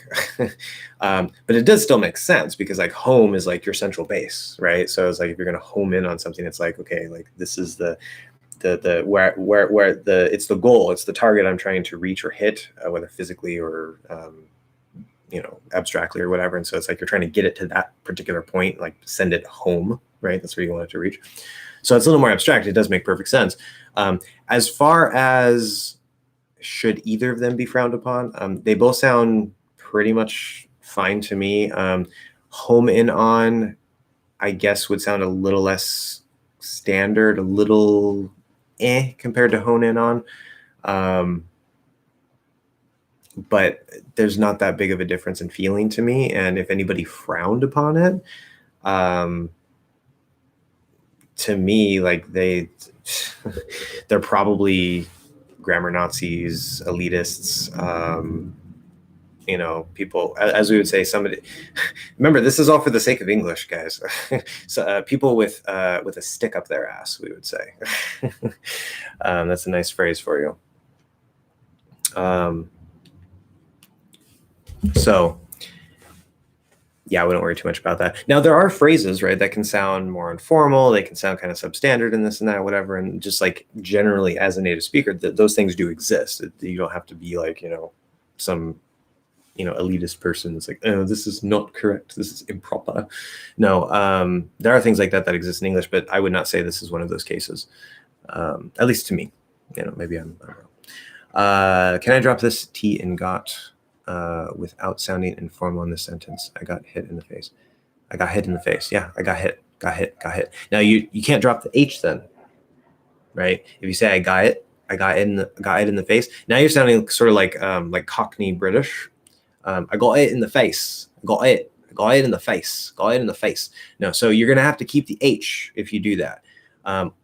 But it does still make sense because like home is like your central base, right? So it's like if you're going to home in on something, it's like, okay, like this is the where it's the goal, it's the target I'm trying to reach or hit, whether physically or abstractly or whatever. And so it's like you're trying to get it to that particular point, like send it home, right? That's where you want it to reach. So it's a little more abstract. It does make perfect sense. As far as should either of them be frowned upon, they both sound pretty much fine to me. Home in on, I guess, would sound a little less standard, a little compared to hone in on. But there's not that big of a difference in feeling to me. And if anybody frowned upon it, to me, like they're probably grammar Nazis, elitists, people, as we would say, somebody. Remember, this is all for the sake of English, guys. So people with a stick up their ass, we would say. That's a nice phrase for you. So yeah, I wouldn't worry too much about that. Now, there are phrases, right, that can sound more informal. They can sound kind of substandard and this and that, whatever. And just like generally as a native speaker, those things do exist. You don't have to be like, some, elitist person that's like, oh, this is not correct. This is improper. No, there are things like that exist in English, but I would not say this is one of those cases, at least to me. Maybe I'm wrong. Can I drop this T in got without sounding informal in this sentence? I got hit in the face. I got hit in the face. Yeah, I got hit. Got hit. Got hit. Now you can't drop the H then, right? If you say I got it in the face. Now you're sounding sort of like Cockney British. I got it in the face. Got it in the face. Got it in the face. No, so you're gonna have to keep the H if you do that.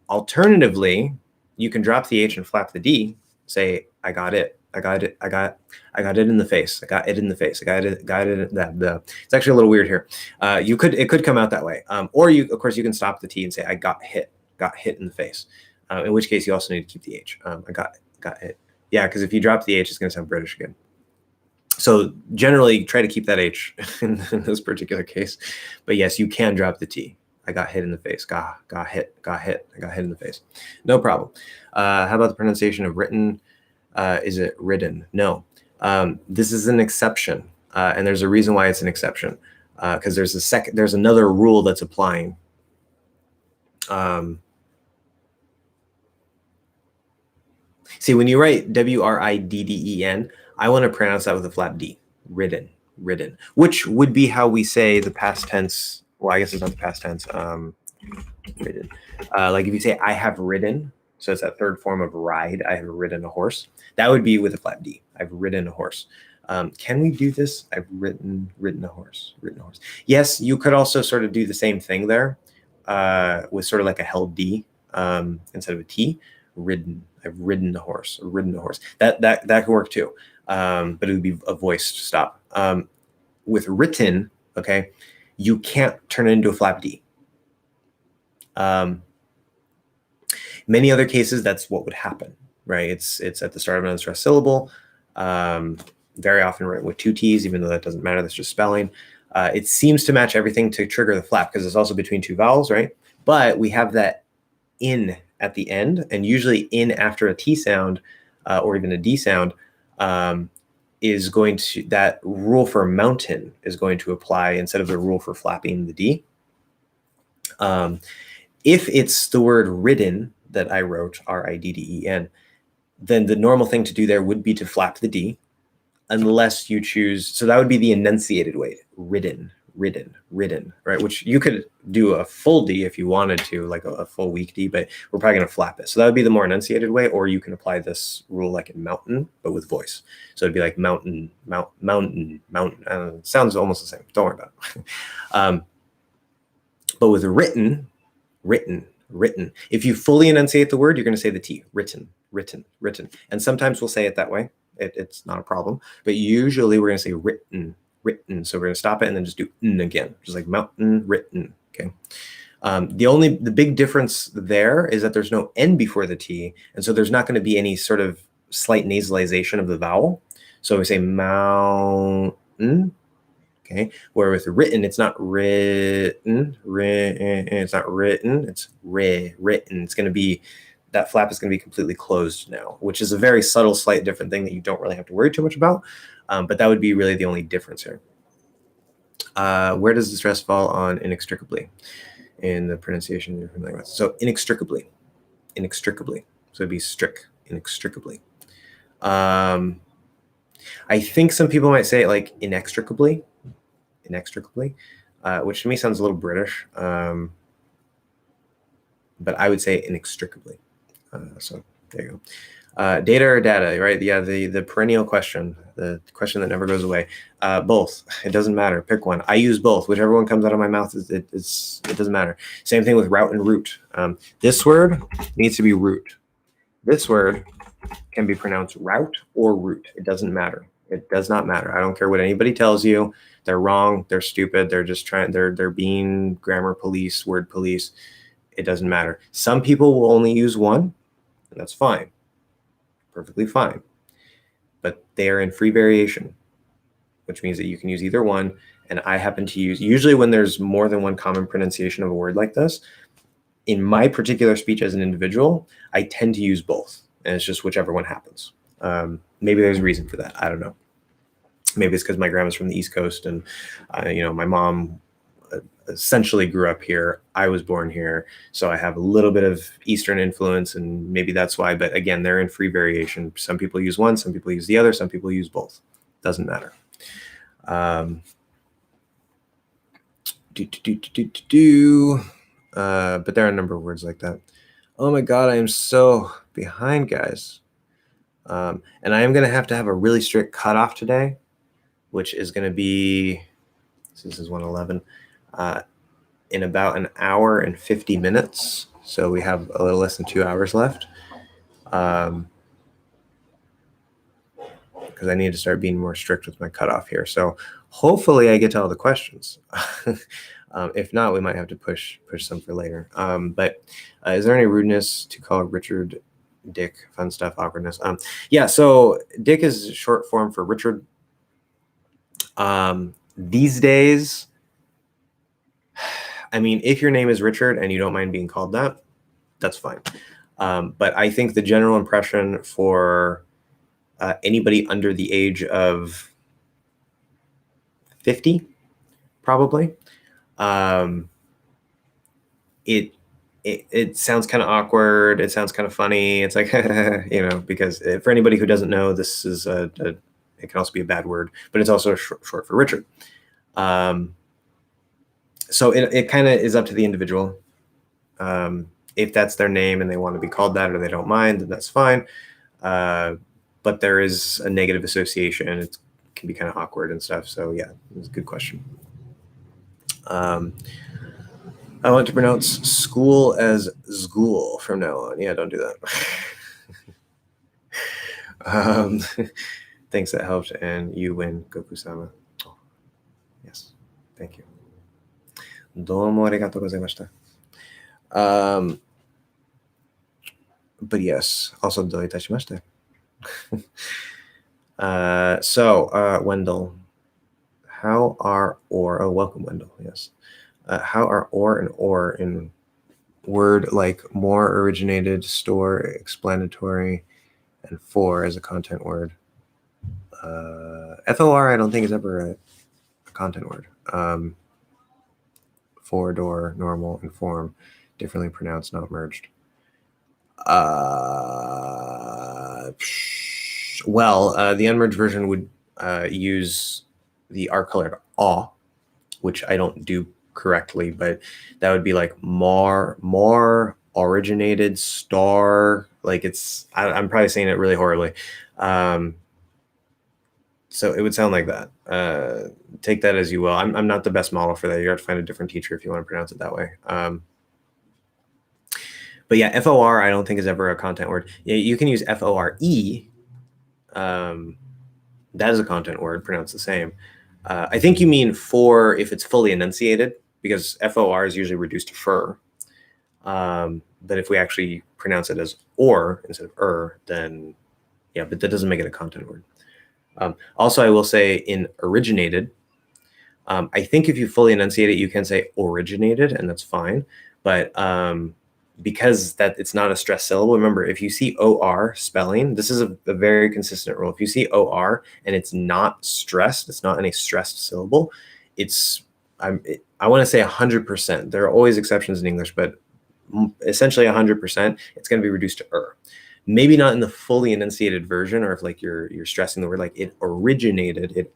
Alternatively, you can drop the H and flap the D. Say I got it. I got it in the face. I got it in the face. I got it. It's actually a little weird here. It could come out that way. Or of course, you can stop the T and say I got hit in the face. In which case, you also need to keep the H. I got hit. Yeah, because if you drop the H, it's going to sound British again. So generally, try to keep that H in this particular case. But yes, you can drop the T. I got hit in the face. Got hit. I got hit in the face. No problem. How about the pronunciation of written? Is it ridden? No. This is an exception, and there's a reason why it's an exception. Because there's another rule that's applying. See, when you write W-R-I-D-D-E-N, I want to pronounce that with a flap D. Ridden, which would be how we say the past tense. Well, I guess it's not the past tense. Ridden. Like if you say I have ridden, so it's that third form of ride. I have ridden a horse. That would be with a flap D. I've ridden a horse. Can we do this? I've ridden a horse. Yes, you could also sort of do the same thing there with sort of like a held D instead of a T. Ridden. I've ridden a horse. That could work too, but it would be a voiced stop. With written, okay, you can't turn it into a flap D. Many other cases, that's what would happen, right? It's at the start of an unstressed syllable. Very often written with two T's, even though that doesn't matter. That's just spelling. It seems to match everything to trigger the flap because it's also between two vowels, right? But we have that in at the end, and usually in after a T sound or even a D sound is going to, that rule for mountain is going to apply instead of the rule for flapping the D. If it's the word ridden that I wrote, R-I-D-D-E-N, then the normal thing to do there would be to flap the D, unless you choose, so that would be the enunciated way, ridden, right? Which you could do a full D if you wanted to, like a full weak D, but we're probably going to flap it. So that would be the more enunciated way, or you can apply this rule like in mountain, but with voice. So it'd be like mountain. Sounds almost the same. Don't worry about it. But with written, if you fully enunciate the word, you're going to say the T, written. And sometimes we'll say it that way. It's not a problem. But usually we're going to say written. So we're going to stop it and then just do n again, just like mountain, written. Okay. The big difference there is that there's no N before the T. And so there's not going to be any sort of slight nasalization of the vowel. So we say mountain. Okay. Where with written, it's not written. It's not written. It's written. It's going to be, that flap is going to be completely closed now, which is a very subtle, slight different thing that you don't really have to worry too much about. But that would be really the only difference here. Where does the stress fall on inextricably in the pronunciation you're familiar with? So inextricably. So it'd be strict, inextricably. I think some people might say it like inextricably, which to me sounds a little British. But I would say inextricably. So there you go. Data or data, right? Yeah, the perennial question, the question that never goes away. Both. It doesn't matter. Pick one. I use both. Whichever one comes out of my mouth, it doesn't matter. Same thing with route and root. This word needs to be root. This word can be pronounced route or root. It doesn't matter. It does not matter. I don't care what anybody tells you. They're wrong. They're stupid. They're just trying. They're being grammar police, word police. It doesn't matter. Some people will only use one, and that's fine. Perfectly fine. But they are in free variation which means that you can use either one. And I happen to use, usually when there's more than one common pronunciation of a word like this, in my particular speech as an individual, I tend to use both. And it's just whichever one happens. Maybe there's a reason for that. I don't know. Maybe it's because my grandma's from the East Coast and, my mom essentially grew up here. I was born here. So I have a little bit of Eastern influence, and maybe that's why. But again, they're in free variation. Some people use one, some people use the other, some people use both. Doesn't matter. But there are a number of words like that. Oh my God, I am so behind, guys. And I am going to have a really strict cutoff today, which is going to be, this is 1:11, in about an hour and 50 minutes. So we have a little less than 2 hours left. Because I need to start being more strict with my cutoff here. So hopefully I get to all the questions. If not, we might have to push some for later. But is there any rudeness to call Richard Dick? Fun stuff, awkwardness. Yeah, so Dick is short form for Richard. These days, I mean, if your name is Richard and you don't mind being called that, that's fine. But I think the general impression for anybody under the age of 50, probably, it sounds kind of awkward. It sounds kind of funny. It's like, because for anybody who doesn't know, this is it can also be a bad word, but it's also short for Richard. So it kind of is up to the individual. If that's their name and they want to be called that or they don't mind, then that's fine. But there is a negative association and it can be kind of awkward and stuff. So yeah, it's a good question. I want to pronounce school as school from now on. Yeah, don't do that. Thanks, that helped. And you win, Goku-sama. Oh, yes, thank you. Domo arigatou gozaimashita. But yes, also do itashimashita. So, Wendell, how are or? Oh, welcome, Wendell. Yes. How are or and or in word like more, originated, store, explanatory, and for as a content word? FOR I don't think is ever a content word. For, door, normal, and form, differently pronounced, not merged. Well, the unmerged version would use the R-colored aw, which I don't do correctly, but that would be like more originated, star, like I'm probably saying it really horribly. So it would sound like that. Take that as you will. I'm not the best model for that. You have to find a different teacher if you want to pronounce it that way. But yeah, FOR I don't think is ever a content word. Yeah, you can use FORE. That is a content word, pronounced the same. I think you mean for if it's fully enunciated, because FOR is usually reduced to fur. But if we actually pronounce it as or instead of then yeah, but that doesn't make it a content word. Also, I will say in originated, I think if you fully enunciate it, you can say originated, and that's fine. But because that it's not a stressed syllable, remember, if you see OR spelling, this is a very consistent rule. If you see OR and it's not stressed, it's not any stressed syllable, I want to say 100%. There are always exceptions in English, but essentially 100%, it's going to be reduced to Maybe not in the fully enunciated version, or if like you're stressing the word like it originated,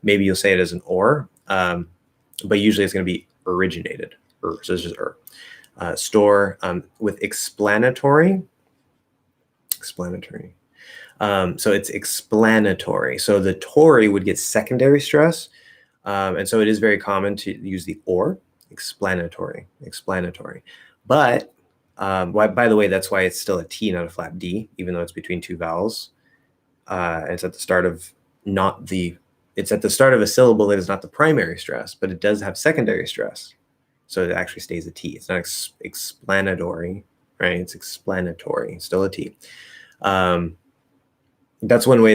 maybe you'll say it as an or, but usually it's going to be originated, so it's just store with explanatory. So it's explanatory. So the tory would get secondary stress, and so it is very common to use the or, explanatory. But by the way, that's why it's still a T, not a flat D, even though it's between two vowels. It's at the start of it's at the start of a syllable that is not the primary stress, but it does have secondary stress. So it actually stays a T. It's not explanatory, right? It's explanatory, still a T. That's one way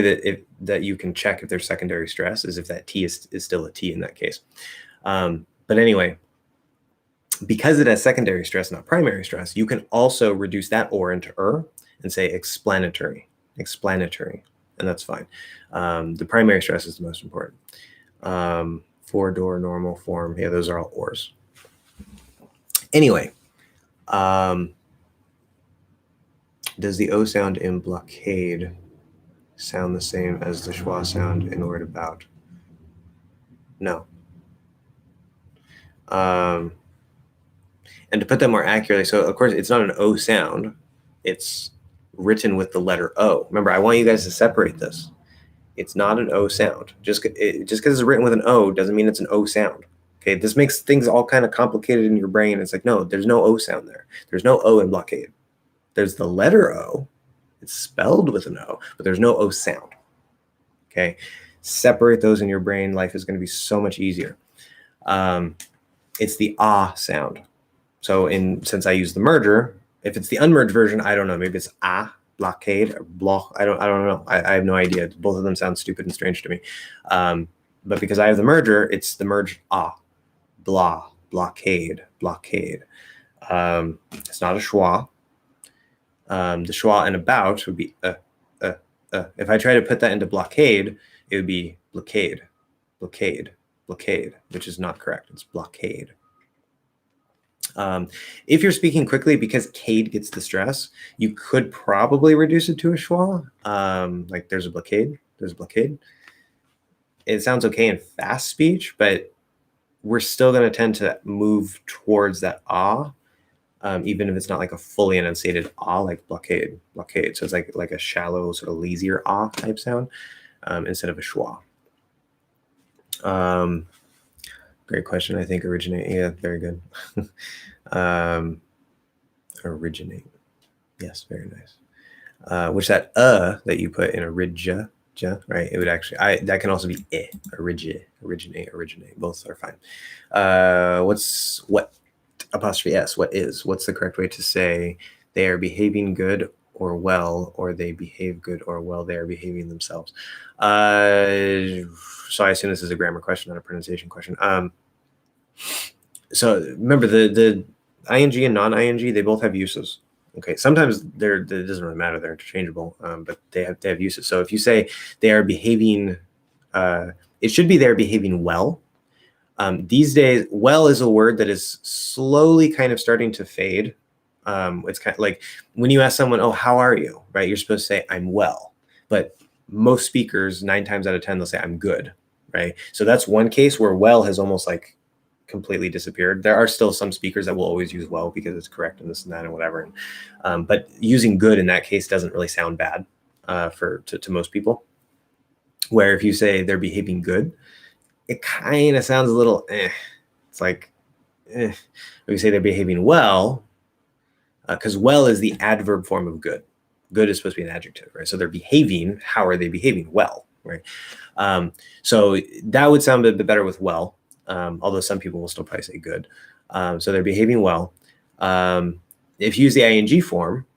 that you can check if there's secondary stress, is if that T is still a T in that case. But anyway, because it has secondary stress, not primary stress, you can also reduce that or into and say explanatory, and that's fine. The primary stress is the most important. Four-door, normal form, yeah, those are all ors. Anyway, does the O sound in blockade sound the same as the schwa sound in word about? No. And to put that more accurately, so of course it's not an O sound, it's written with the letter O. Remember, I want you guys to separate this. It's not an O sound. Just because it's written with an O doesn't mean it's an O sound. Okay, this makes things all kind of complicated in your brain. It's like, no, there's no O sound there. There's no O in blockade. There's the letter O. It's spelled with an O, but there's no O sound. Okay, separate those in your brain. Life is going to be so much easier. It's the ah sound. So since I use the merger, if it's the unmerged version, I don't know. Maybe it's ah, blockade, or block. I don't know. I have no idea. Both of them sound stupid and strange to me. But because I have the merger, it's the merged ah, blah, blockade. It's not a schwa. The schwa and about would be If I try to put that into blockade, it would be blockade, which is not correct. It's blockade. If you're speaking quickly, because cade gets the stress, you could probably reduce it to a schwa. Like there's a blockade. It sounds okay in fast speech, but we're still going to tend to move towards that ah, even if it's not like a fully enunciated ah, like blockade. So it's like a shallow, sort of lazier ah type sound instead of a schwa. Great question. I think originate. Yeah, very good. Originate. Yes, very nice. Which that that you put in origja, right? It would actually, that can also be originate. Both are fine. What apostrophe S? What's the correct way to say they are behaving good or well, or they behave good or well, they are behaving themselves? So I assume this is a grammar question, not a pronunciation question. So remember the ing and non-ing, they both have uses. Okay, sometimes it doesn't really matter, they're interchangeable, but they have uses. So if you say they are behaving, it should be they're behaving well. These days, well is a word that is slowly kind of starting to fade. It's kind of like when you ask someone, oh, how are you, right? You're supposed to say, I'm well. But most speakers, 9 times out of 10, they'll say, I'm good, right? So that's one case where well has almost like completely disappeared. There are still some speakers that will always use well because it's correct and this and that and whatever. But using good in that case doesn't really sound bad to most people. Where if you say they're behaving good, it kind of sounds a little It's like if you say they're behaving well, because well is the adverb form of good. Good is supposed to be an adjective, right? So they're behaving. How are they behaving? Well, right? So that would sound a bit better with well. Although some people will still probably say good. So they're behaving well. If you use the ing form,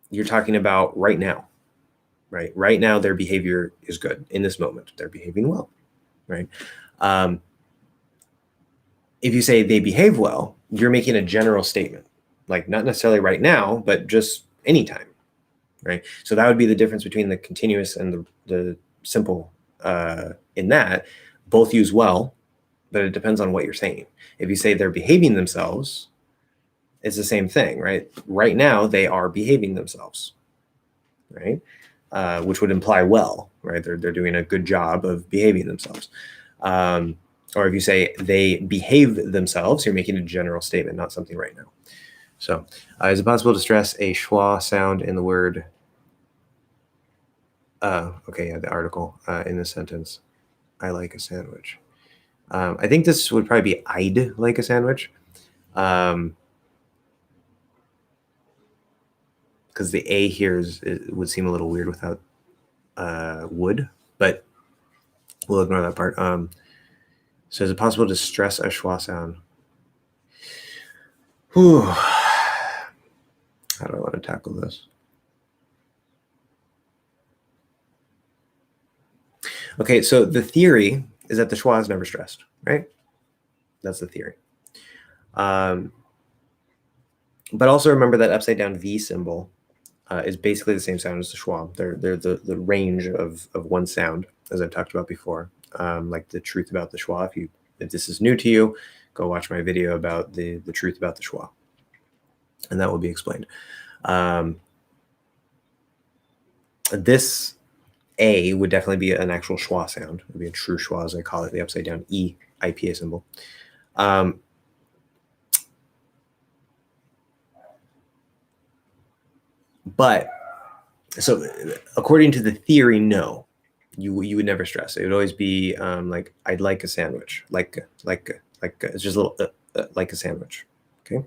you're talking about right now, right? Right now, their behavior is good. In this moment, they're behaving well, right? If you say they behave well, you're making a general statement, like not necessarily right now, but just anytime, right? So that would be the difference between the continuous and the simple in that. Both use well, but it depends on what you're saying. If you say they're behaving themselves, it's the same thing, right? Right now, they are behaving themselves, right? Which would imply well, right? They're doing a good job of behaving themselves. Or if you say they behave themselves, you're making a general statement, not something right now. So is it possible to stress a schwa sound in the word? Okay, yeah, the article in the sentence. I like a sandwich. I think this would probably be I'd like a sandwich. Because the A here would seem a little weird without would, but we'll ignore that part. So is it possible to stress a schwa sound? Whew. How do I want to tackle this? Okay, so the theory is that the schwa is never stressed, right? That's the theory. But also remember that upside down V symbol is basically the same sound as the schwa. They're the range of one sound, as I've talked about before. Like the truth about the schwa. If this is new to you, go watch my video about the truth about the schwa, and that will be explained. This A would definitely be an actual schwa sound. It would be a true schwa, as I call it, the upside down E IPA symbol. But so according to the theory, no, you would never stress. It would always be like, I'd like a sandwich, like it's just a little like a sandwich. Okay.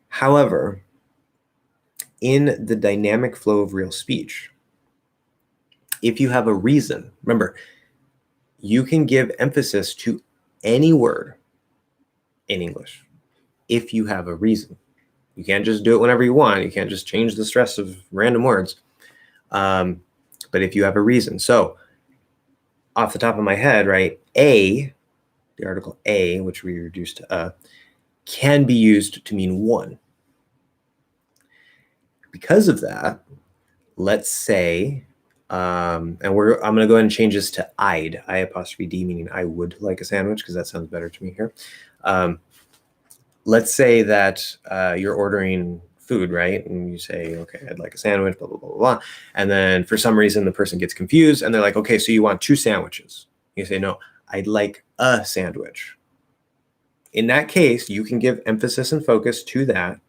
However, in the dynamic flow of real speech, if you have a reason, remember, you can give emphasis to any word in English if you have a reason. You can't just do it whenever you want. You can't just change the stress of random words. But if you have a reason. So off the top of my head, right, A, the article A, which we reduced to a, can be used to mean one. Because of that, let's say, and I'm going to go ahead and change this to I'd, I apostrophe D, meaning I would like a sandwich, because that sounds better to me here. Let's say that you're ordering food, right? And you say, okay, I'd like a sandwich, blah, blah, blah, blah. And then for some reason, the person gets confused and they're like, okay, so you want 2 sandwiches. You say, no, I'd like a sandwich. In that case, you can give emphasis and focus to that.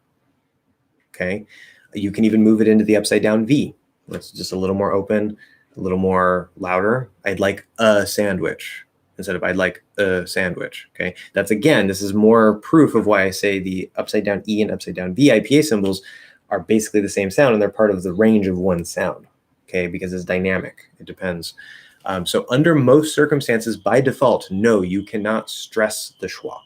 Okay. You can even move it into the upside down V. It's just a little more open, a little more louder. I'd like a sandwich instead of I'd like a sandwich. Okay. That's, again, this is more proof of why I say the upside down E and upside down V IPA symbols are basically the same sound, and they're part of the range of one sound. Okay. Because it's dynamic. It depends. So under most circumstances, by default, no, you cannot stress the schwa.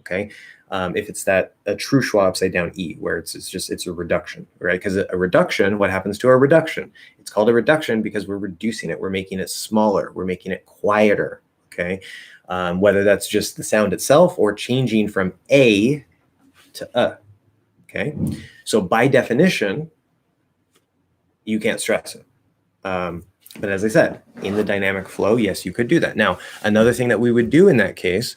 Okay. If it's a true schwa upside down E, where it's a reduction, right? Because a reduction, what happens to a reduction? It's called a reduction because we're reducing it. We're making it smaller. We're making it quieter. Okay. Whether that's just the sound itself or changing from A to A. Okay. So by definition, you can't stress it. But as I said, in the dynamic flow, yes, you could do that. Now, another thing that we would do in that case,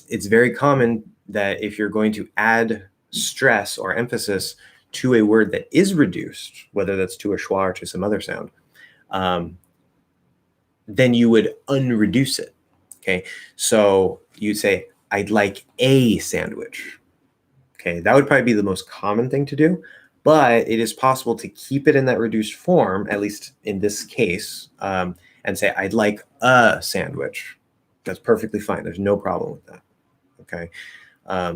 it's very common that if you're going to add stress or emphasis to a word that is reduced, whether that's to a schwa or to some other sound, then you would unreduce it. Okay, so you'd say, I'd like a sandwich. Okay, that would probably be the most common thing to do, but it is possible to keep it in that reduced form, at least in this case, and say, I'd like a sandwich. That's perfectly fine. There's no problem with that. Okay,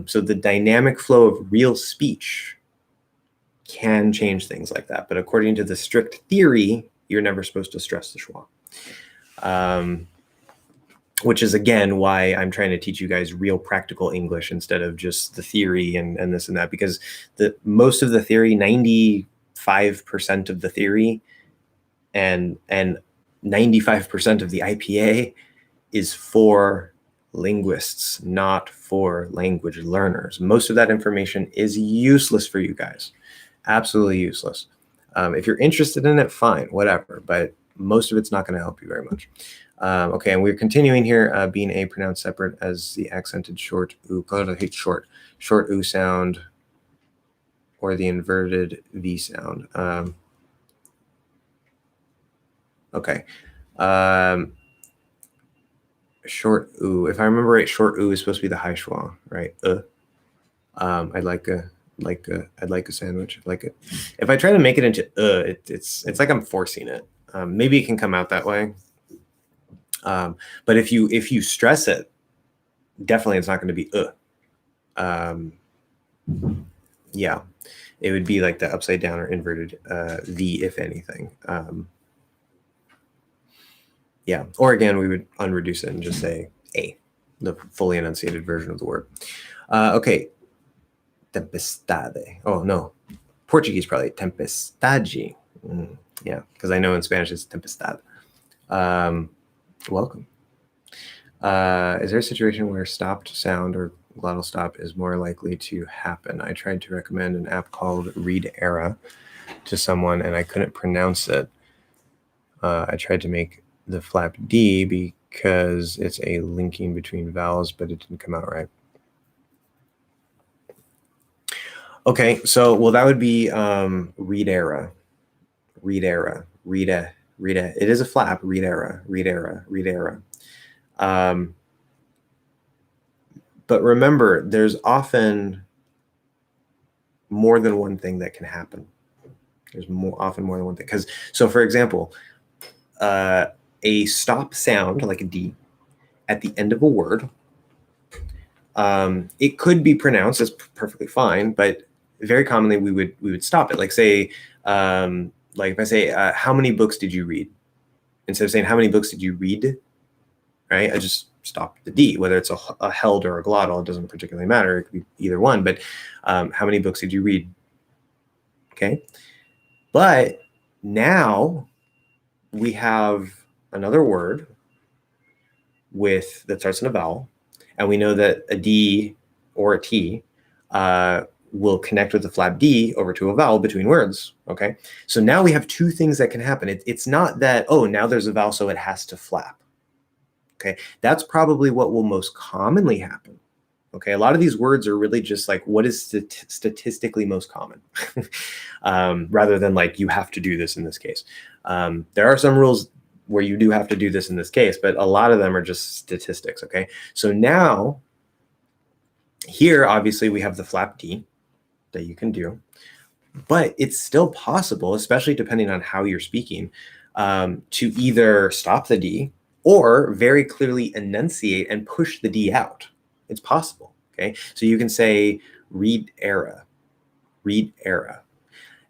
so the dynamic flow of real speech can change things like that. But according to the strict theory, you're never supposed to stress the schwa. Which is, again, why I'm trying to teach you guys real practical English instead of just the theory and this and that, because most of the theory, 95% of the theory and 95% of the IPA is for linguists, not for language learners. Most of that information is useless for you guys. Absolutely useless. If you're interested in it, fine, whatever. But most of it's not going to help you very much. Okay, and we're continuing here, being A pronounced separate as the accented short oo, short oo sound or the inverted V sound. Okay. Short oo. If I remember right, short oo is supposed to be the high schwa, right? I'd like a sandwich. I'd like it. If I try to make it into it's like I'm forcing it. Maybe it can come out that way. But if you stress it, definitely it's not going to be yeah, it would be like the upside down or inverted V, if anything. Yeah, or again, we would unreduce it and just say A, the fully enunciated version of the word. Okay, tempestade. Oh no, Portuguese probably tempestade. Yeah, because I know in Spanish it's tempestad. Welcome. Is there a situation where stopped sound or glottal stop is more likely to happen? I tried to recommend an app called Read Era to someone and I couldn't pronounce it. I tried to make the flap D because it's a linking between vowels, but it didn't come out right. Okay, so, well, that would be Read Era. Read Era. Read it is a flap. Read Era. Read Era. Read Era. But remember, there's often more than one thing that can happen. There's often more than one thing. So for example, a stop sound like a D at the end of a word, it could be pronounced as perfectly fine, but very commonly we would stop it. Like say, like if I say, how many books did you read? Instead of saying how many books did you read, right? I just stop the D, whether it's a held or a glottal, it doesn't particularly matter. It could be either one, but how many books did you read? Okay. But now we have another word that starts in a vowel, and we know that a D or a T will connect with the flap D over to a vowel between words. Okay. So now we have two things that can happen. It's not that, oh, now there's a vowel, so it has to flap. Okay. That's probably what will most commonly happen. Okay. A lot of these words are really just like, what is statistically most common? Rather than like, you have to do this in this case. There are some rules where you do have to do this in this case, but a lot of them are just statistics. Okay. So now here, obviously we have the flap D that you can do, but it's still possible, especially depending on how you're speaking, to either stop the D or very clearly enunciate and push the D out. It's possible. Okay. So you can say read era, read era.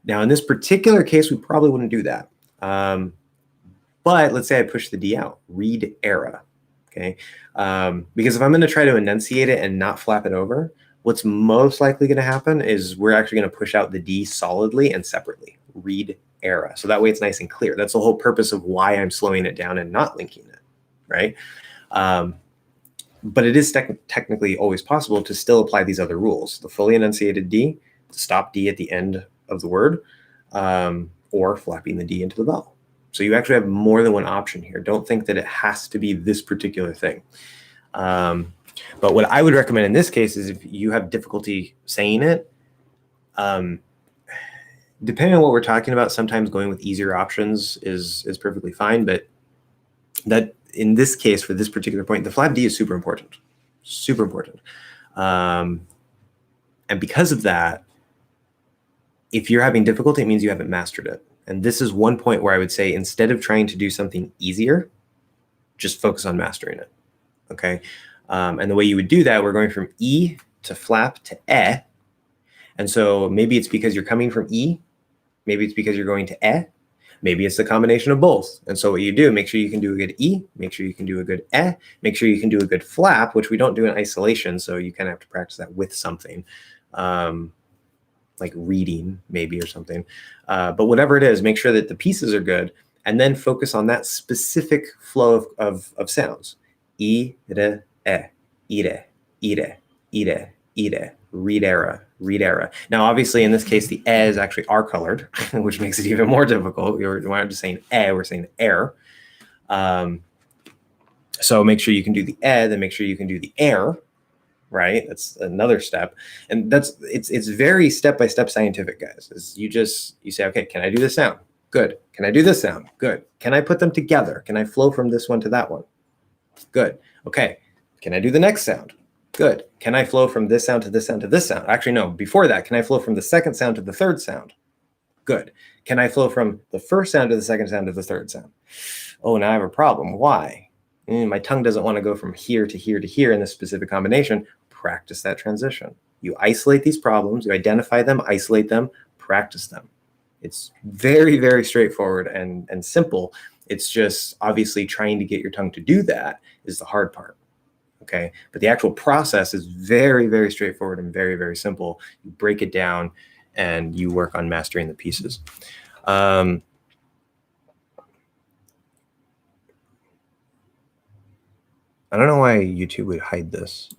Now in this particular case, we probably wouldn't do that. But let's say I push the D out, read era. Okay. Because if I'm going to try to enunciate it and not flap it over, what's most likely going to happen is we're actually going to push out the D solidly and separately, read era. So that way it's nice and clear. That's the whole purpose of why I'm slowing it down and not linking it, right? But it is technically always possible to still apply these other rules. The fully enunciated D, the stop D at the end of the word, or flapping the D into the vowel. So you actually have more than one option here. Don't think that it has to be this particular thing. But what I would recommend in this case is if you have difficulty saying it, depending on what we're talking about, sometimes going with easier options is perfectly fine. But that in this case, for this particular point, the flap D is super important, super important. And because of that, if you're having difficulty, it means you haven't mastered it. And this is one point where I would say, instead of trying to do something easier, just focus on mastering it. Okay. And the way you would do that, we're going from E to flap to E. And so maybe it's because you're coming from E. Maybe it's because you're going to E. Maybe it's the combination of both. And so what you do, make sure you can do a good E, make sure you can do a good E, make sure you can do a good flap, which we don't do in isolation. So you kind of have to practice that with something, like reading maybe or something. But whatever it is, make sure that the pieces are good and then focus on that specific flow of sounds. E, re, e, ire, ire, ire, ire, read era, read era. Now, obviously, in this case, the e is actually R-colored, which makes it even more difficult. We're not just saying e, we're saying air. So make sure you can do the e, then make sure you can do the air, right? That's another step. And it's very step-by-step scientific, guys. You say, okay, can I do this sound? Good. Can I do this sound? Good. Can I put them together? Can I flow from this one to that one? Good. Okay. Can I do the next sound? Good. Can I flow from this sound to this sound to this sound? Actually, no. Before that, can I flow from the second sound to the third sound? Good. Can I flow from the first sound to the second sound to the third sound? Oh, now I have a problem. Why? My tongue doesn't want to go from here to here to here in this specific combination. Practice that transition. You isolate these problems. You identify them, isolate them, practice them. It's very, very straightforward and simple. It's just obviously trying to get your tongue to do that is the hard part. Okay. But the actual process is very, very straightforward and very, very simple. You break it down and you work on mastering the pieces. I don't know why YouTube would hide this.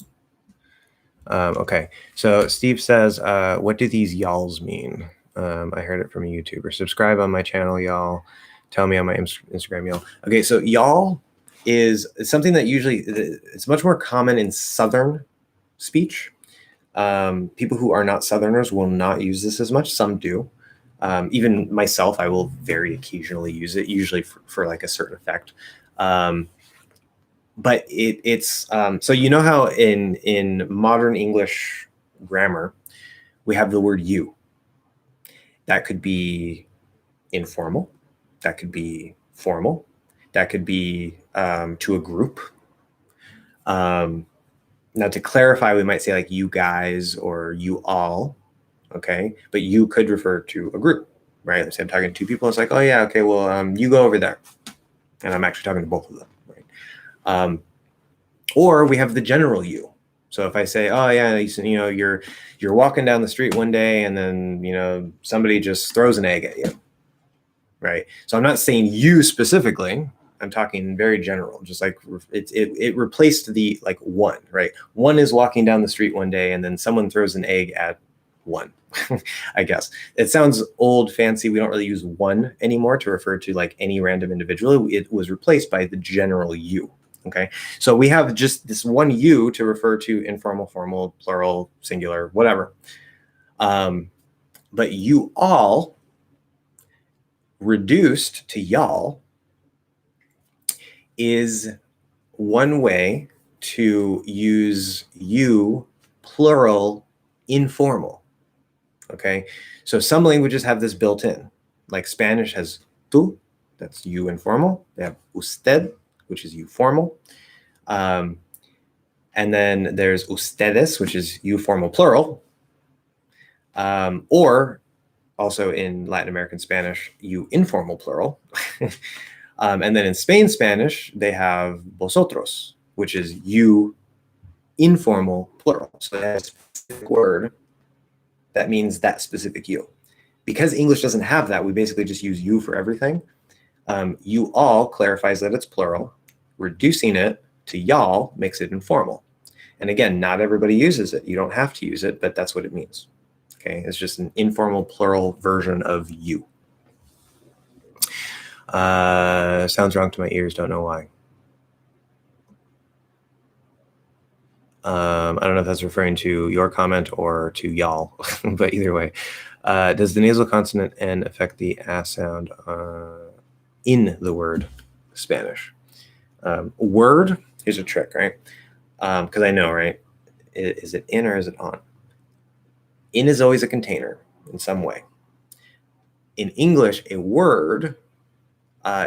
Okay, so Steve says, what do these y'alls mean? I heard it from a YouTuber. Subscribe on my channel, y'all. Tell me on my Instagram, y'all. Okay, so y'all is something that usually, it's much more common in Southern speech. People who are not Southerners will not use this as much. Some do. Even myself, I will very occasionally use it, usually for like a certain effect. But it's so you know how in modern English grammar we have the word you. That could be informal, that could be formal, that could be to a group. Now to clarify, we might say like you guys or you all, okay? But you could refer to a group, right? Let's say I'm talking to two people. It's like, oh yeah, okay, well you go over there, and I'm actually talking to both of them, right? Or we have the general you. So if I say, oh yeah, you know, you're walking down the street one day and then, you know, somebody just throws an egg at you, right? So I'm not saying you specifically. I'm talking very general, just like it replaced the like one, right? One is walking down the street one day and then someone throws an egg at one. I guess it sounds old fancy. We don't really use one anymore to refer to like any random individual. It was replaced by the general you. Okay, so we have just this one you to refer to informal, formal, plural, singular, whatever. But you all reduced to y'all is one way to use you plural informal. Okay, so some languages have this built in, like Spanish has tú, that's you informal. They have usted, which is you formal. And then there's ustedes, which is you formal plural. Or also in Latin American Spanish, you informal plural. And then in Spain Spanish, they have vosotros, which is you informal plural. So that's a specific word that means that specific you. Because English doesn't have that, we basically just use you for everything. You all clarifies that it's plural. Reducing it to y'all makes it informal. And again, not everybody uses it. You don't have to use it, but that's what it means. Okay, it's just an informal plural version of you. Sounds wrong to my ears, don't know why. I don't know if that's referring to your comment or to y'all, but either way. Does the nasal consonant N affect the A sound in the word Spanish? Word, here's a trick, right? Because I know, right? Is it in or is it on? In is always a container in some way. In English, a word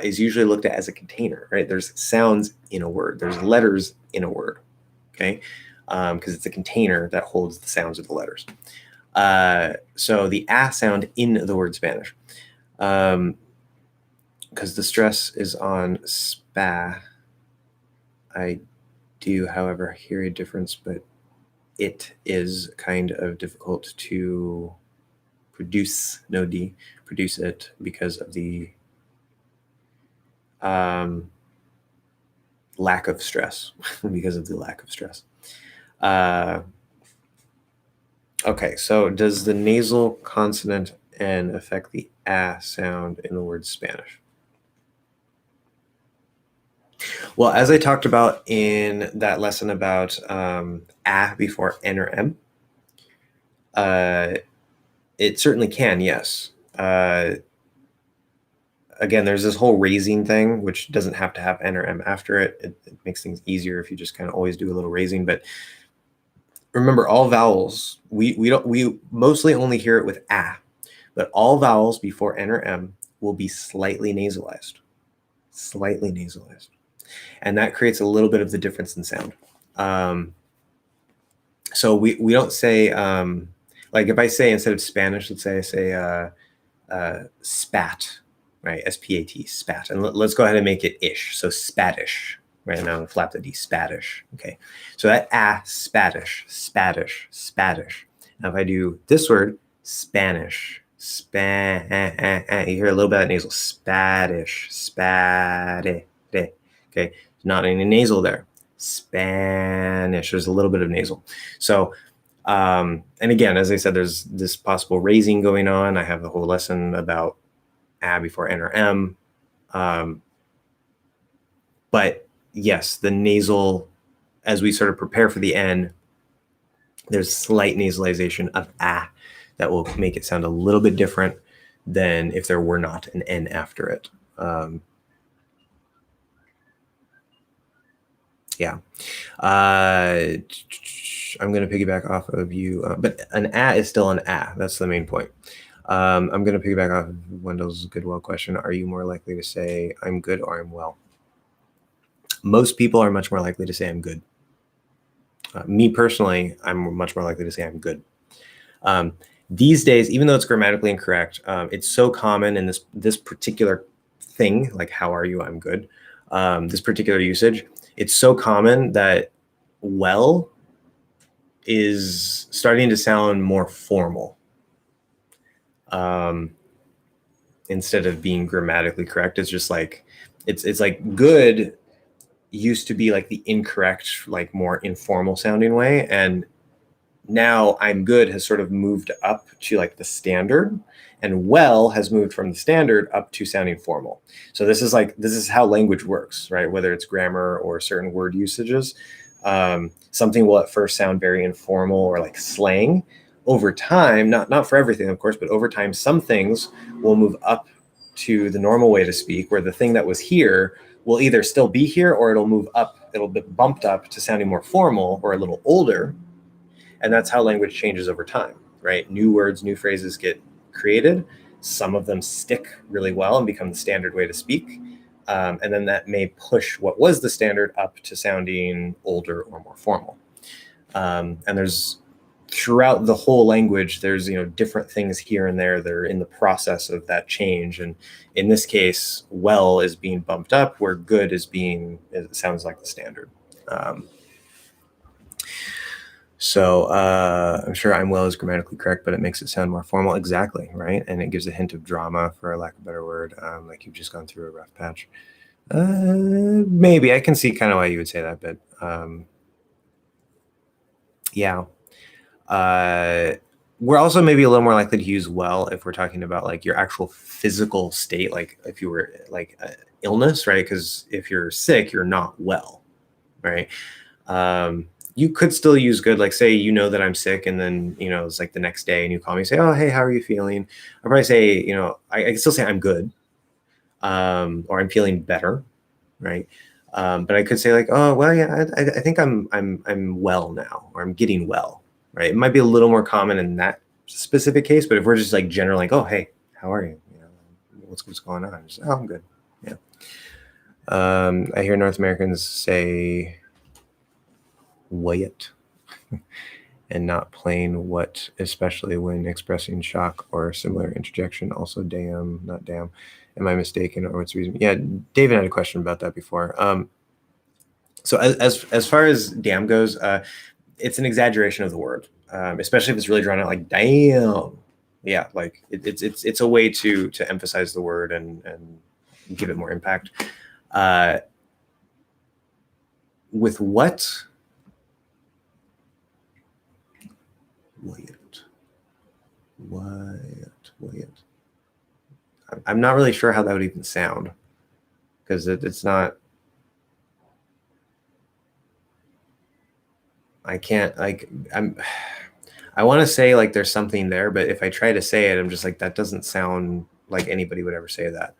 is usually looked at as a container, right? There's sounds in a word. There's letters in a word, okay? Because it's a container that holds the sounds of the letters. So the A sound in the word Spanish. Because the stress is on spa. I do, however, hear a difference, but it is kind of difficult to produce, no D, produce it because of the lack of stress, because of the lack of stress. Okay, so does the nasal consonant N affect the A sound in the word Spanish? Well, as I talked about in that lesson about A before N or M, it certainly can, yes. Again, there's this whole raising thing, which doesn't have to have N or M after it. It makes things easier if you just kind of always do a little raising. But remember, all vowels, we mostly only hear it with A, but all vowels before N or M will be slightly nasalized. Slightly nasalized. And that creates a little bit of the difference in sound. So we don't say, like if I say instead of Spanish, let's say I say spat, right? S-P-A-T, spat. And let's go ahead and make it ish. So spatish, right? Now I'm going to flap the D, spatish. Okay. So that spatish, spatish, spatish. Now if I do this word, Spanish, you hear a little bit of that nasal, spatish, spati. Okay, not any nasal there. Spanish. There's a little bit of nasal. So, and again, as I said, there's this possible raising going on. I have the whole lesson about A before N or M. But yes, the nasal, as we sort of prepare for the N, there's slight nasalization of A that will make it sound a little bit different than if there were not an N after it. Yeah. I'm going to piggyback off of you, but an A is still an A. That's the main point. I'm going to piggyback off of Wendell's Goodwell question. Are you more likely to say I'm good or I'm well? Most people are much more likely to say I'm good. Me personally, I'm much more likely to say I'm good. These days, even though it's grammatically incorrect, it's so common in this particular thing, like how are you, I'm good, this particular usage, it's so common that well is starting to sound more formal instead of being grammatically correct. It's just like, it's like good used to be like the incorrect, like more informal sounding way. And now I'm good has sort of moved up to like the standard, and well has moved from the standard up to sounding formal. So this is how language works, right? Whether it's grammar or certain word usages, something will at first sound very informal or like slang. Over time, not for everything, of course, but over time, some things will move up to the normal way to speak, where the thing that was here will either still be here or it'll move up, it'll be bumped up to sounding more formal or a little older. And that's how language changes over time, right? New words, new phrases get created. Some of them stick really well and become the standard way to speak. And then that may push what was the standard up to sounding older or more formal. And there's throughout the whole language, there's different things here and there that are in the process of that change. And in this case, well is being bumped up, where good it sounds like the standard. So I'm sure I'm well is grammatically correct, but it makes it sound more formal. Exactly, right? And it gives a hint of drama, for lack of a better word, like you've just gone through a rough patch. Maybe I can see kind of why you would say that, but yeah. We're also maybe a little more likely to use well if we're talking about like your actual physical state, like if you were like illness, right? Because if you're sick, you're not well, right? You could still use good, like say that I'm sick, and then it's like the next day and you call me and say, oh hey, how are you feeling? I'll probably say I can still say I'm good, or I'm feeling better, right? But I could say like, oh well, yeah, I think I'm well now, or I'm getting well, right? It might be a little more common in that specific case, but if we're just like general, like, oh hey, how are you? What's going on? Just, oh, I'm good. Yeah. I hear North Americans say "what" and not plain "what," especially when expressing shock or similar interjection. Also, damn, not damn. Am I mistaken, or what's the reason? Yeah, David had a question about that before. So as far as damn goes, it's an exaggeration of the word, especially if it's really drawn out, like damn. Yeah, like it's a way to emphasize the word and give it more impact. With what? What? I'm not really sure how that would even sound, because it's not. I can't I want to say like there's something there, but if I try to say it, I'm just like, that doesn't sound like anybody would ever say that.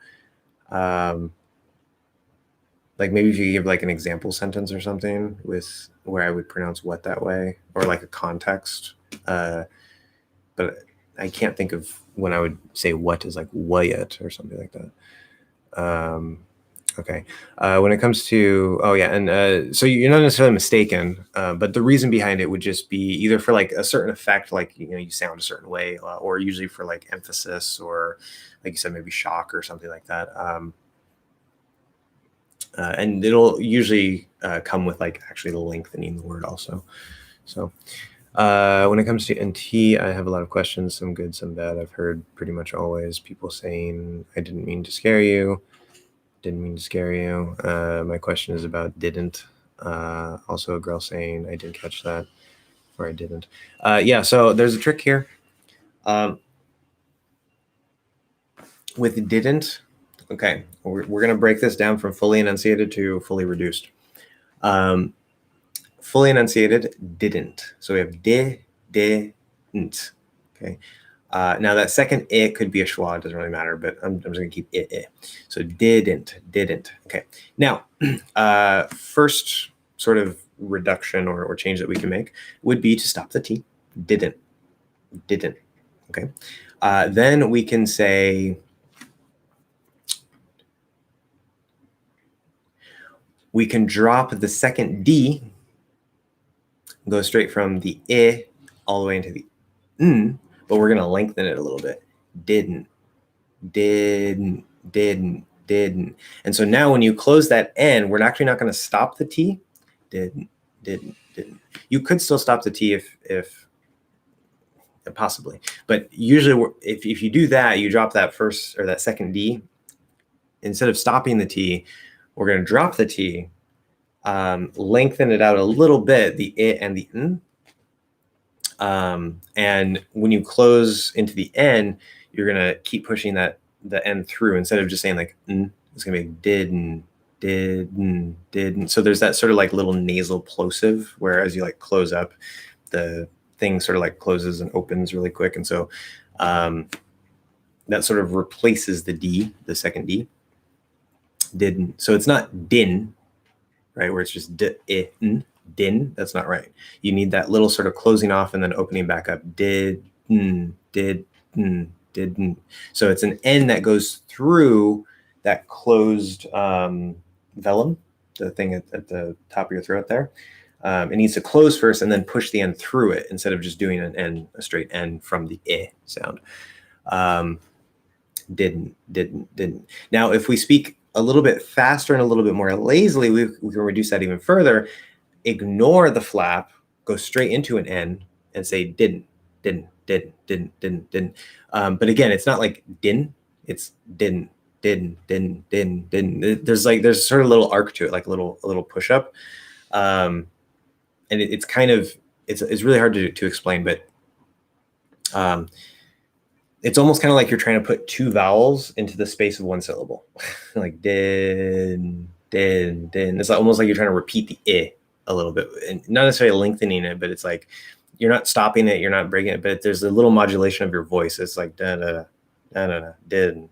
Like maybe if you give like an example sentence or something with where I would pronounce what that way, or like a context. But I can't think of when I would say what is like what or something like that. Okay. When it comes to, oh yeah, and so you're not necessarily mistaken, but the reason behind it would just be either for like a certain effect, like you sound a certain way, or usually for like emphasis, or like you said, maybe shock or something like that. And it'll usually come with like actually lengthening the word also. So when it comes to NT, I have a lot of questions, some good, some bad. I've heard pretty much always people saying, I didn't mean to scare you. Didn't mean to scare you. My question is about didn't. Also a girl saying, I didn't catch that, or I didn't. Yeah, so there's a trick here. With didn't, okay, we're going to break this down from fully enunciated to fully reduced. Fully enunciated, didn't. So we have didn't. Okay. Now that second it could be a schwa, it doesn't really matter, but I'm just going to keep it. So didn't. Okay. Now, first sort of reduction or change that we can make would be to stop the T. Didn't. Okay. Then we can say, we can drop the second D, go straight from the I all the way into the N, but we're going to lengthen it a little bit. Didn't. And so now when you close that N, we're actually not going to stop the T. Didn't. You could still stop the T if possibly, but usually if you do that, you drop that first or that second D. Instead of stopping the T, we're going to drop the T, lengthen it out a little bit, the I and the N. And when you close into the N, you're going to keep pushing the N through instead of just saying like N. It's going to be didn't. So there's that sort of like little nasal plosive where as you like close up, the thing sort of like closes and opens really quick. And so that sort of replaces the D, the second D. Didn't. So it's not din, right? Where it's just din. That's not right. You need that little sort of closing off and then opening back up. Didn't. So it's an N that goes through that closed velum, the thing at the top of your throat there. It needs to close first and then push the N through it instead of just doing an N, a straight N from the I sound. Didn't. Now, if we speak a little bit faster and a little bit more lazily, we can reduce that even further. Ignore the flap, go straight into an N and say didn't. But again, it's not like din, it's didn't. There's sort of a little arc to it, like a little push up. And it's kind of, it's really hard to explain, but it's almost kind of like you're trying to put two vowels into the space of one syllable. Like din. It's almost like you're trying to repeat the I a little bit, and not necessarily lengthening it, but it's like you're not stopping it, you're not breaking it, but there's a little modulation of your voice. It's like da da da din.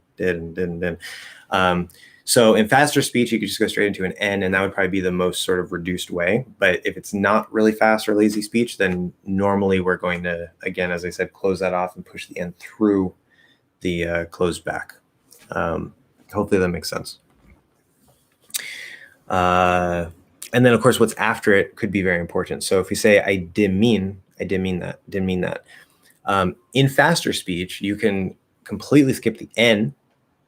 So in faster speech, you could just go straight into an N, and that would probably be the most sort of reduced way. But if it's not really fast or lazy speech, then normally we're going to, again, as I said, close that off and push the N through the closed back. Hopefully that makes sense. And then, of course, what's after it could be very important. So if we say, I didn't mean that. In faster speech, you can completely skip the N,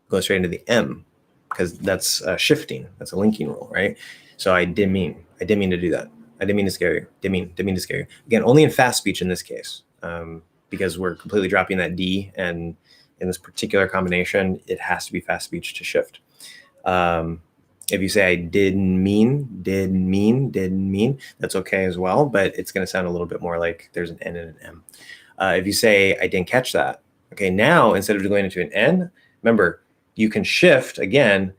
go straight into the M, because that's shifting. That's a linking rule, right? So I didn't mean to do that. I didn't mean to scare you. Didn't mean to scare you. Again, only in fast speech in this case, because we're completely dropping that D, and in this particular combination, it has to be fast speech to shift. If you say I didn't mean, that's okay as well, but it's going to sound a little bit more like there's an N and an M. If you say I didn't catch that, okay, now instead of going into an N, remember, you can shift, again,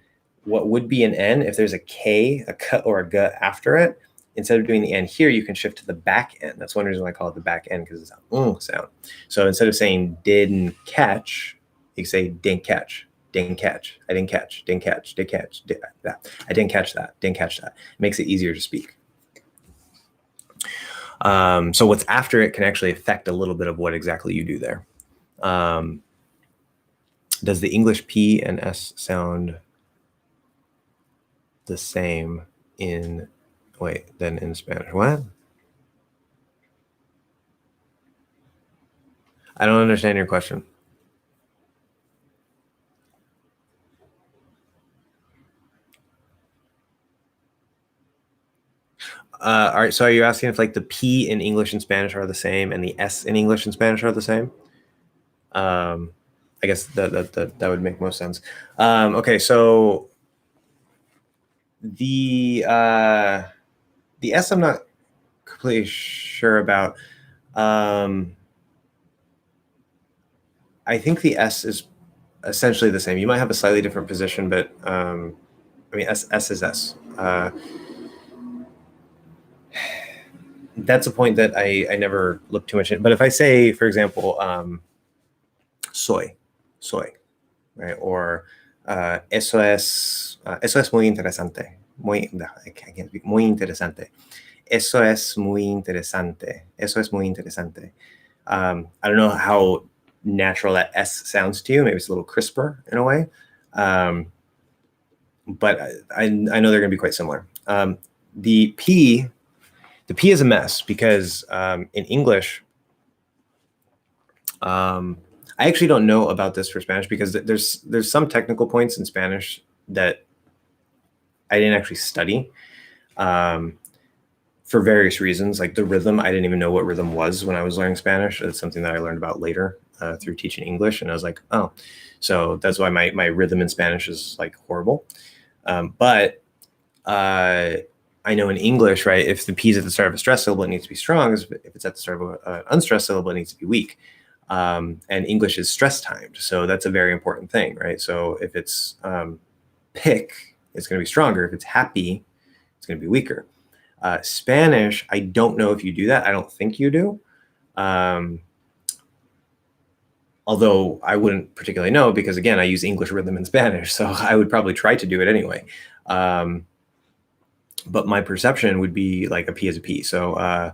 what would be an N if there's a K, a K, or a G after it. Instead of doing the N here, you can shift to the back end. That's one reason why I call it the back end, because it's a sound. So instead of saying didn't catch, you can say didn't catch. Didn't catch. I didn't catch. Didn't catch. Didn't catch. That. I didn't catch that. Didn't catch that. It makes it easier to speak. So what's after it can actually affect a little bit of what exactly you do there. Does the English P and S sound the same than in Spanish? What? I don't understand your question. All right, so are you asking if like the P in English and Spanish are the same and the S in English and Spanish are the same? I guess that would make most sense. Okay, so the The S I'm not completely sure about. I think the S is essentially the same. You might have a slightly different position, but I mean, S is S. That's a point that I never looked too much in. But if I say, for example, soy, right? Or eso es muy interesante. I can't speak. Muy interesante. Eso es muy interesante. Eso es muy interesante. I don't know how natural that S sounds to you. Maybe it's a little crisper in a way. But I know they're going to be quite similar. The P is a mess because in English, I actually don't know about this for Spanish because there's some technical points in Spanish that I didn't actually study for various reasons. Like the rhythm, I didn't even know what rhythm was when I was learning Spanish. It's something that I learned about later through teaching English, and I was like, oh, so that's why my rhythm in Spanish is like horrible. But I know in English, right, if the P is at the start of a stressed syllable, it needs to be strong. If it's at the start of an unstressed syllable, it needs to be weak. And English is stress timed, so that's a very important thing, right? So if it's pick, it's going to be stronger. If it's happy, it's going to be weaker. Spanish, I don't know if you do that. I don't think you do. Although I wouldn't particularly know because, again, I use English rhythm in Spanish, so I would probably try to do it anyway. But my perception would be like a P is a P. So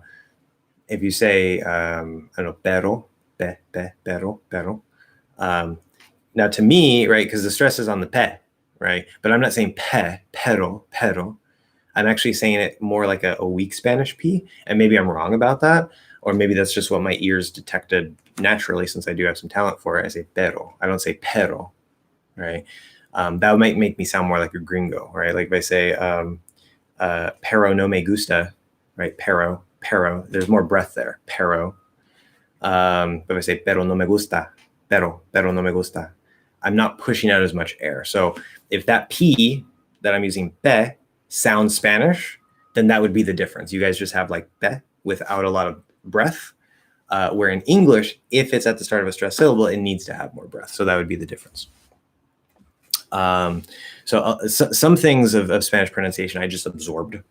if you say, I don't know, pero. Now to me, right, because the stress is on the pe, right? But I'm not saying pero. I'm actually saying it more like a weak Spanish P, and maybe I'm wrong about that, or maybe that's just what my ears detected naturally since I do have some talent for it. I say pero. I don't say pero, right? That might make me sound more like a gringo, right? Like if I say pero no me gusta, right? Pero, there's more breath there, pero. But if I say pero no me gusta, pero no me gusta, I'm not pushing out as much air. So if that P that I'm using pe sounds Spanish, then that would be the difference. You guys just have like pe without a lot of breath. Where in English, if it's at the start of a stressed syllable, it needs to have more breath. So that would be the difference. So some things of Spanish pronunciation I just absorbed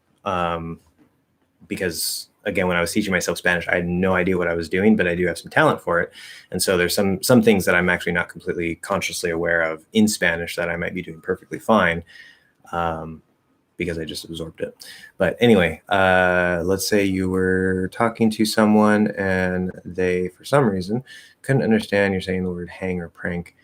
because, again, when I was teaching myself Spanish, I had no idea what I was doing, but I do have some talent for it. And so there's some things that I'm actually not completely consciously aware of in Spanish that I might be doing perfectly fine because I just absorbed it. But anyway, let's say you were talking to someone and they, for some reason, couldn't understand you're saying the word hang or prank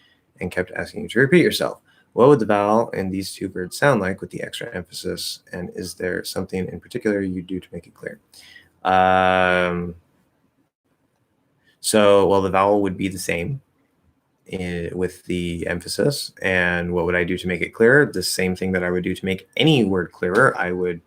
and kept asking you to repeat yourself. What would the vowel in these two words sound like with the extra emphasis? And is there something in particular you do to make it clear? So, well, the vowel would be the same with the emphasis. And what would I do to make it clearer? The same thing that I would do to make any word clearer. I would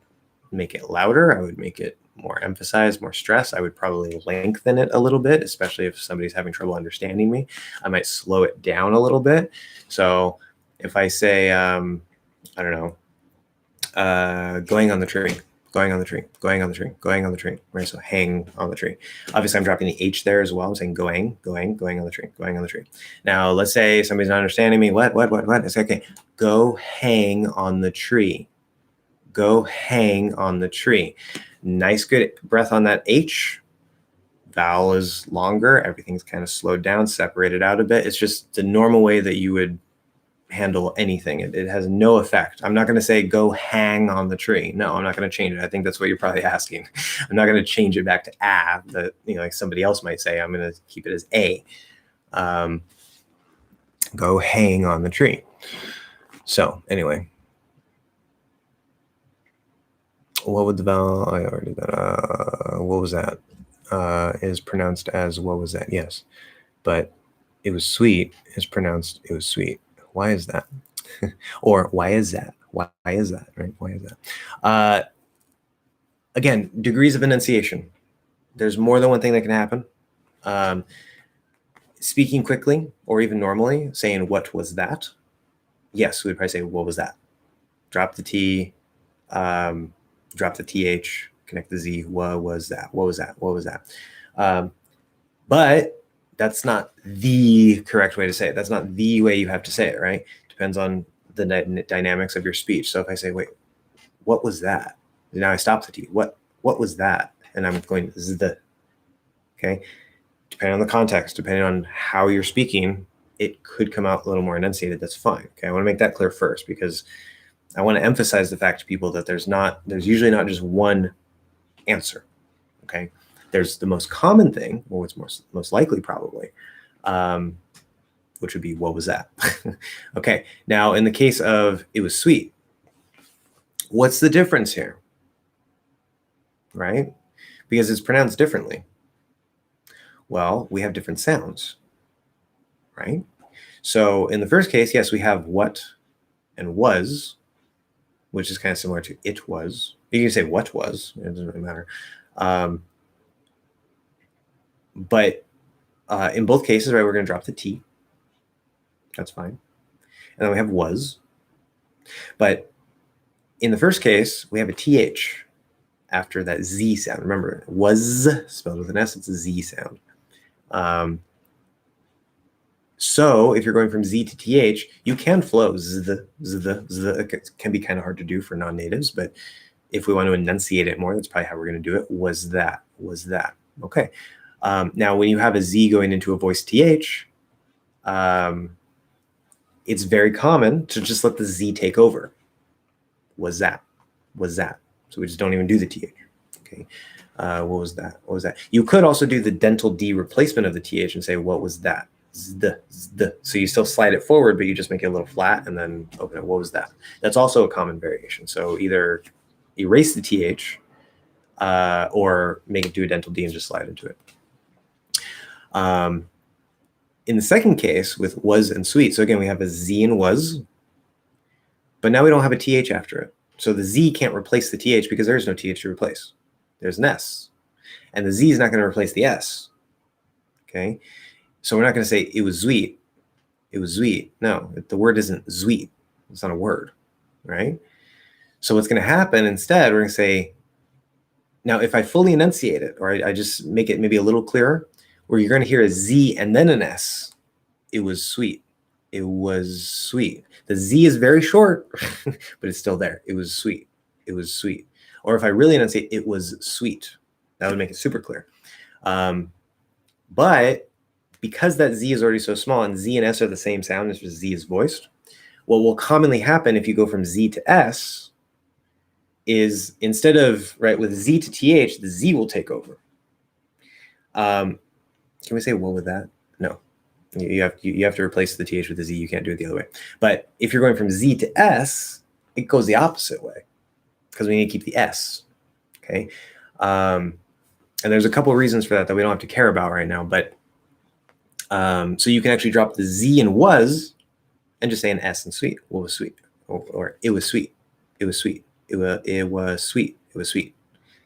make it louder. I would make it more emphasized, more stress. I would probably lengthen it a little bit, especially if somebody's having trouble understanding me. I might slow it down a little bit. So if I say, I don't know, going on the tree, going on the tree, going on the tree, going on the tree, right? So hang on the tree. Obviously, I'm dropping the H there as well. I'm saying going on the tree, going on the tree. Now, let's say somebody's not understanding me. What? It's okay. Go hang on the tree. Go hang on the tree. Nice, good breath on that H. Vowel is longer. Everything's kind of slowed down, separated out a bit. It's just the normal way that you would handle anything. It has no effect. I'm not going to say go hang on the tree. No, I'm not going to change it. I think that's what you're probably asking. I'm not going to change it back to a that, like somebody else might say. I'm going to keep it as a. Go hang on the tree. So anyway, what would the vowel? I already did that. What was that? Is pronounced as what was that? Yes, but it was sweet is pronounced it was sweet. Why is that? Or why is that? Why is that? Right? Why is that? Again, degrees of enunciation. There's more than one thing that can happen. Speaking quickly or even normally, saying what was that? Yes, we would probably say what was that? Drop the T, drop the TH, connect the Z. What was that? What was that? What was that? But that's not the correct way to say it. That's not the way you have to say it, right? Depends on the dynamics of your speech. So if I say, wait, what was that? Now I stop the T. What was that? And I'm going the. Okay. Depending on the context, depending on how you're speaking, it could come out a little more enunciated. That's fine. Okay. I want to make that clear first, because I want to emphasize the fact to people that there's usually not just one answer. Okay. There's the most common thing, or what's most likely probably, which would be, what was that? Okay. Now, in the case of it was sweet, what's the difference here? Right? Because it's pronounced differently. Well, we have different sounds, right? So in the first case, yes, we have what and was, which is kind of similar to it was. You can say what was, it doesn't really matter. But in both cases, right, we're going to drop the T. That's fine. And then we have was. But in the first case, we have a TH after that Z sound. Remember, was spelled with an S, it's a Z sound. So if you're going from Z to TH, you can flow z. It can be kind of hard to do for non-natives, but if we want to enunciate it more, that's probably how we're going to do it. Was that. Okay. Now, when you have a Z going into a voiced TH, it's very common to just let the Z take over. Was that. So we just don't even do the TH. Okay. What was that? You could also do the dental D replacement of the TH and say, what was that? So you still slide it forward, but you just make it a little flat and then open it. What was that? That's also a common variation. So either erase the TH or make it do a dental D and just slide into it. In the second case with was and sweet, so again, we have a Z and was, but now we don't have a TH after it. So the Z can't replace the TH because there's no TH to replace. There's an S. And the Z is not going to replace the S. Okay? So we're not going to say it was sweet. It was sweet. No, the word isn't sweet. It's not a word, right? So what's going to happen instead, we're going to say, now if I fully enunciate it, or I just make it maybe a little clearer, where you're going to hear a Z and then an S, it was sweet. It was sweet. The Z is very short, but it's still there. It was sweet. It was sweet. Or if I really enunciate, it was sweet. That would make it super clear. But because that Z is already so small and Z and S are the same sound as Z is voiced, what will commonly happen if you go from Z to S is instead of, right, with Z to TH, the Z will take over. Can we say what with that? No. You have to replace the TH with the Z. You can't do it the other way. But if you're going from Z to S, it goes the opposite way because we need to keep the S. Okay. And there's a couple of reasons for that we don't have to care about right now. But so you can actually drop the Z and was and just say an S and sweet. What was sweet? Or it was sweet. It was sweet. It was sweet. It was sweet.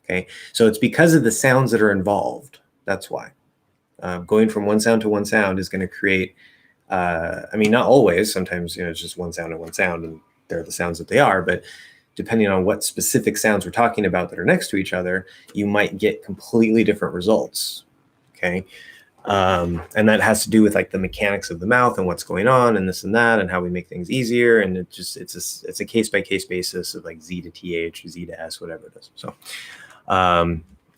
Okay. So it's because of the sounds that are involved. That's why. Going from one sound to one sound is going to create, I mean, not always. Sometimes, it's just one sound and they're the sounds that they are. But depending on what specific sounds we're talking about that are next to each other, you might get completely different results. Okay. And that has to do with like the mechanics of the mouth and what's going on and this and that and how we make things easier. And it's a case-by-case basis of like Z to TH, Z to S, whatever it is. So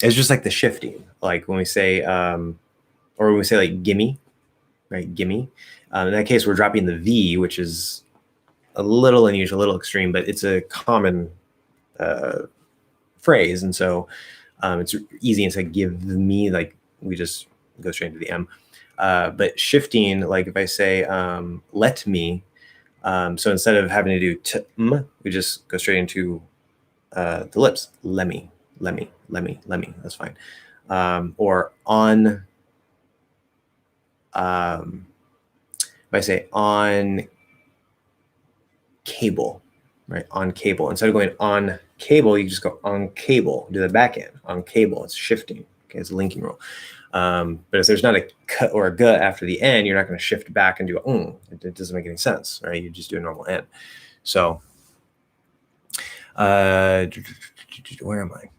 it's just like the shifting, like when we say, or when we say like gimme, right? Gimme. In that case, we're dropping the V, which is a little unusual, a little extreme, but it's a common phrase. And so it's easy to say give me, like we just go straight into the M. But shifting, like if I say let me, so instead of having to do t-m, we just go straight into the lips. Let me. That's fine. Or on. If I say on cable, right? On cable. Instead of going on cable, you just go on cable, do the back end. On cable, it's shifting. Okay, it's a linking rule. But if there's not a k or a g after the n, you're not going to shift back and do a it doesn't make any sense, right? You just do a normal n. So, where am I?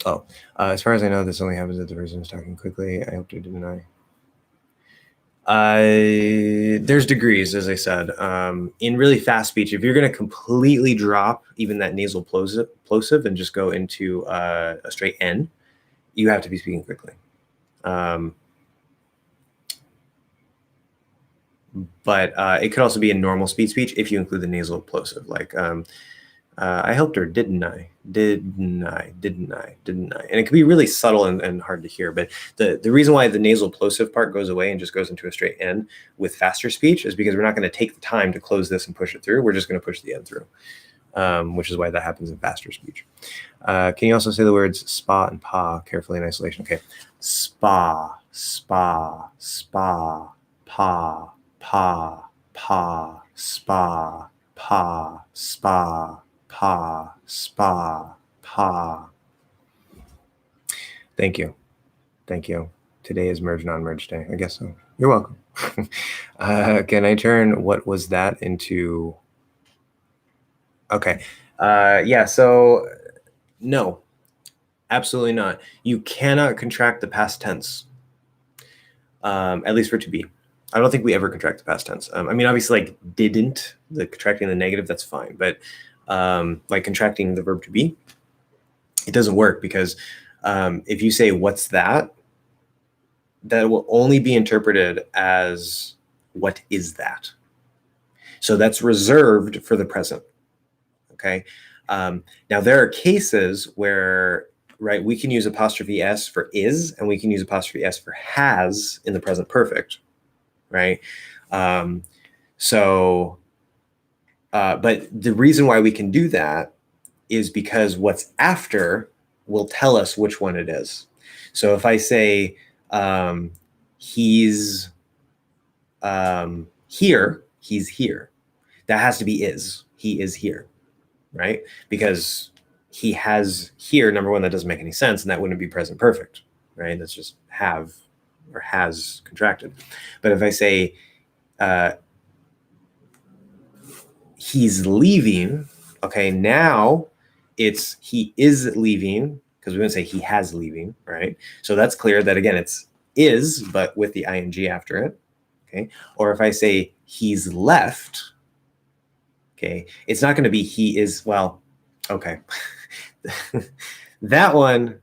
Oh, as far as I know, this only happens if the person is talking quickly. I hope to deny. There's degrees, as I said. In really fast speech, if you're going to completely drop even that nasal plosive and just go into a straight N, you have to be speaking quickly. But it could also be in normal speech if you include the nasal plosive, like I helped her, didn't I? Didn't I? Didn't I? Didn't I? And it can be really subtle and hard to hear. But the reason why the nasal plosive part goes away and just goes into a straight N with faster speech is because we're not going to take the time to close this and push it through. We're just going to push the N through, which is why that happens in faster speech. Can you also say the words spa and pa carefully in isolation? Okay. Spa, spa, spa, pa, pa, pa, spa, pa, spa, pa, spa, pa. Thank you. Thank you. Today is merge non-merge day. I guess so. You're welcome. Can I turn what was that into? Okay. Yeah, so no, absolutely not. You cannot contract the past tense, at least for to be. I don't think we ever contract the past tense. I mean, obviously, like didn't, the contracting the negative, that's fine. But like contracting the verb to be, it doesn't work because if you say what's that, that will only be interpreted as what is that. So that's reserved for the present. Okay. Now there are cases where, right, we can use apostrophe S for is, and we can use apostrophe S for has in the present perfect, right? But the reason why we can do that is because what's after will tell us which one it is. So if I say he's here, he's here, that has to be is. He is here, right? Because he has here, number one, that doesn't make any sense, and that wouldn't be present perfect, right? That's just have or has contracted. But if I say he's leaving, okay, now it's he is leaving, because we wouldn't say he has leaving, right? So that's clear that, again, it's is, but with the ing after it, okay? Or if I say he's left, okay, it's not going to be he is, well, okay. That one,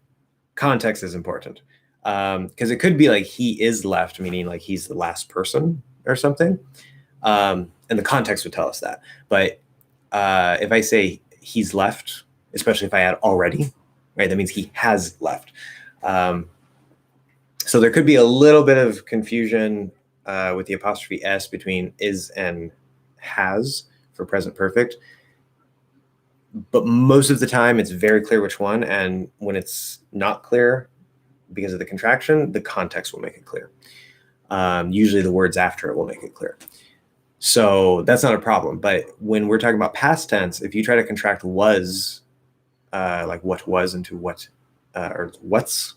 context is important, because it could be like he is left, meaning like he's the last person or something, and the context would tell us that. But if I say he's left, especially if I add already, right, that means he has left. So there could be a little bit of confusion with the apostrophe S between is and has for present perfect. But most of the time, it's very clear which one. And when it's not clear because of the contraction, the context will make it clear. Usually the words after it will make it clear. So that's not a problem. But when we're talking about past tense, if you try to contract was, like what was into what, or what's,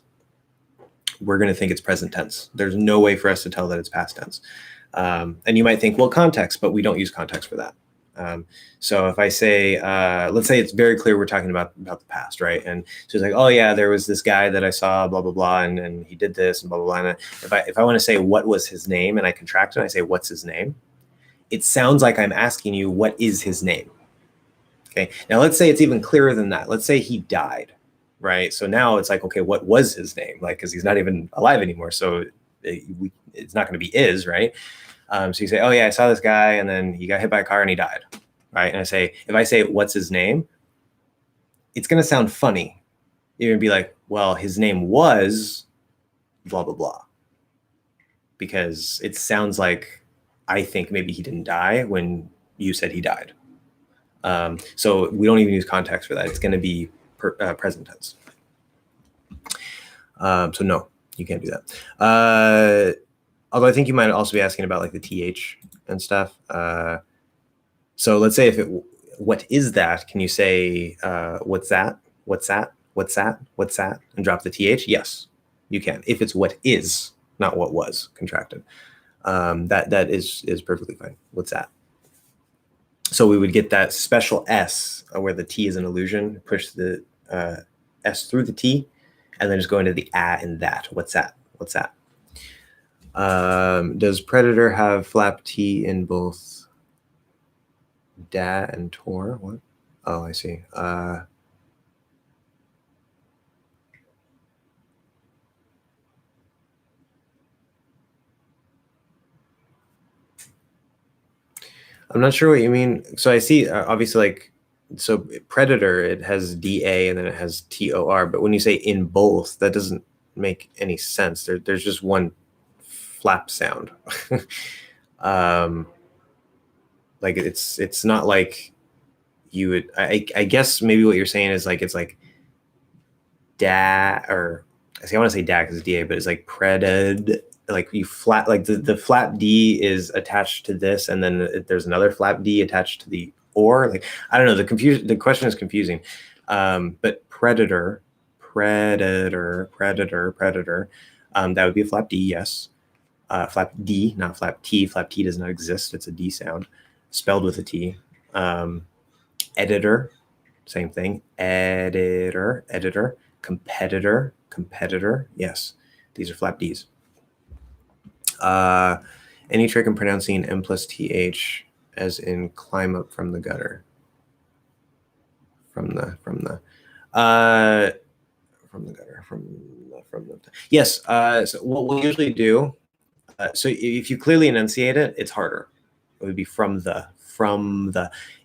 we're going to think it's present tense. There's no way for us to tell that it's past tense. And you might think, well, context, but we don't use context for that. So if I say, let's say it's very clear we're talking about the past, right? And so it's like, oh yeah, there was this guy that I saw, blah, blah, blah, and he did this and blah, blah, blah. And if I want to say what was his name and I contract it, and I say, what's his name? It sounds like I'm asking you, what is his name? Okay. Now let's say it's even clearer than that. Let's say he died, right? So now it's like, okay, what was his name? Like, because he's not even alive anymore. So it's not going to be is, right? So you say, oh yeah, I saw this guy and then he got hit by a car and he died, right? And if I say, what's his name? It's going to sound funny. You're going to be like, well, his name was blah, blah, blah. Because it sounds like, I think maybe he didn't die when you said he died. So we don't even use context for that. It's going to be present tense. So no, you can't do that. Although I think you might also be asking about like the TH and stuff. So let's say what is that? Can you say, what's that? What's that? What's that? What's that? And drop the TH? Yes, you can. If it's what is, not what was contracted. That is perfectly fine. What's that? So we would get that special S where the T is an illusion, push the S through the T, and then just go into the and that. What's that? What's that? Does predator have flap T in both da and tor? What? Oh, I see. I'm not sure what you mean. So I see, obviously, like, so predator, it has DA and then it has TOR, but when you say in both, that doesn't make any sense. There's just one flap sound. Like it's not like you would, I guess maybe what you're saying is like, it's like da, or I see, I want to say da because it's DA, but it's like preded, like you flat, like the flap D is attached to this, and then there's another flap D attached to the or. Like, I don't know, the question is confusing. But predator, that would be a flap D, yes. Flap D, not flap T. Flap T does not exist. It's a D sound spelled with a T. Editor, same thing. Editor. Competitor. Yes, these are flap Ds. Any trick in pronouncing M plus TH as in climb up from the gutter? From the yes. So what we'll usually do, so if you clearly enunciate it, it's harder. It would be from the.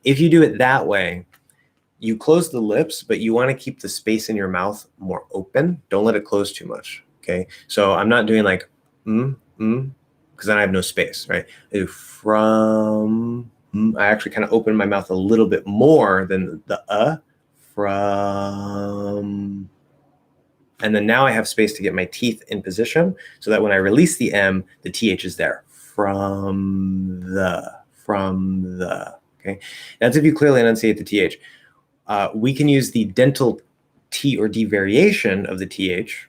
If you do it that way, you close the lips, but you want to keep the space in your mouth more open. Don't let it close too much. Okay. So I'm not doing like because then I have no space, right? I do from. I actually kind of open my mouth a little bit more than the from. And then now I have space to get my teeth in position so that when I release the M, the TH is there. From the. Okay. That's if you clearly enunciate the TH. We can use the dental T or D variation of the TH,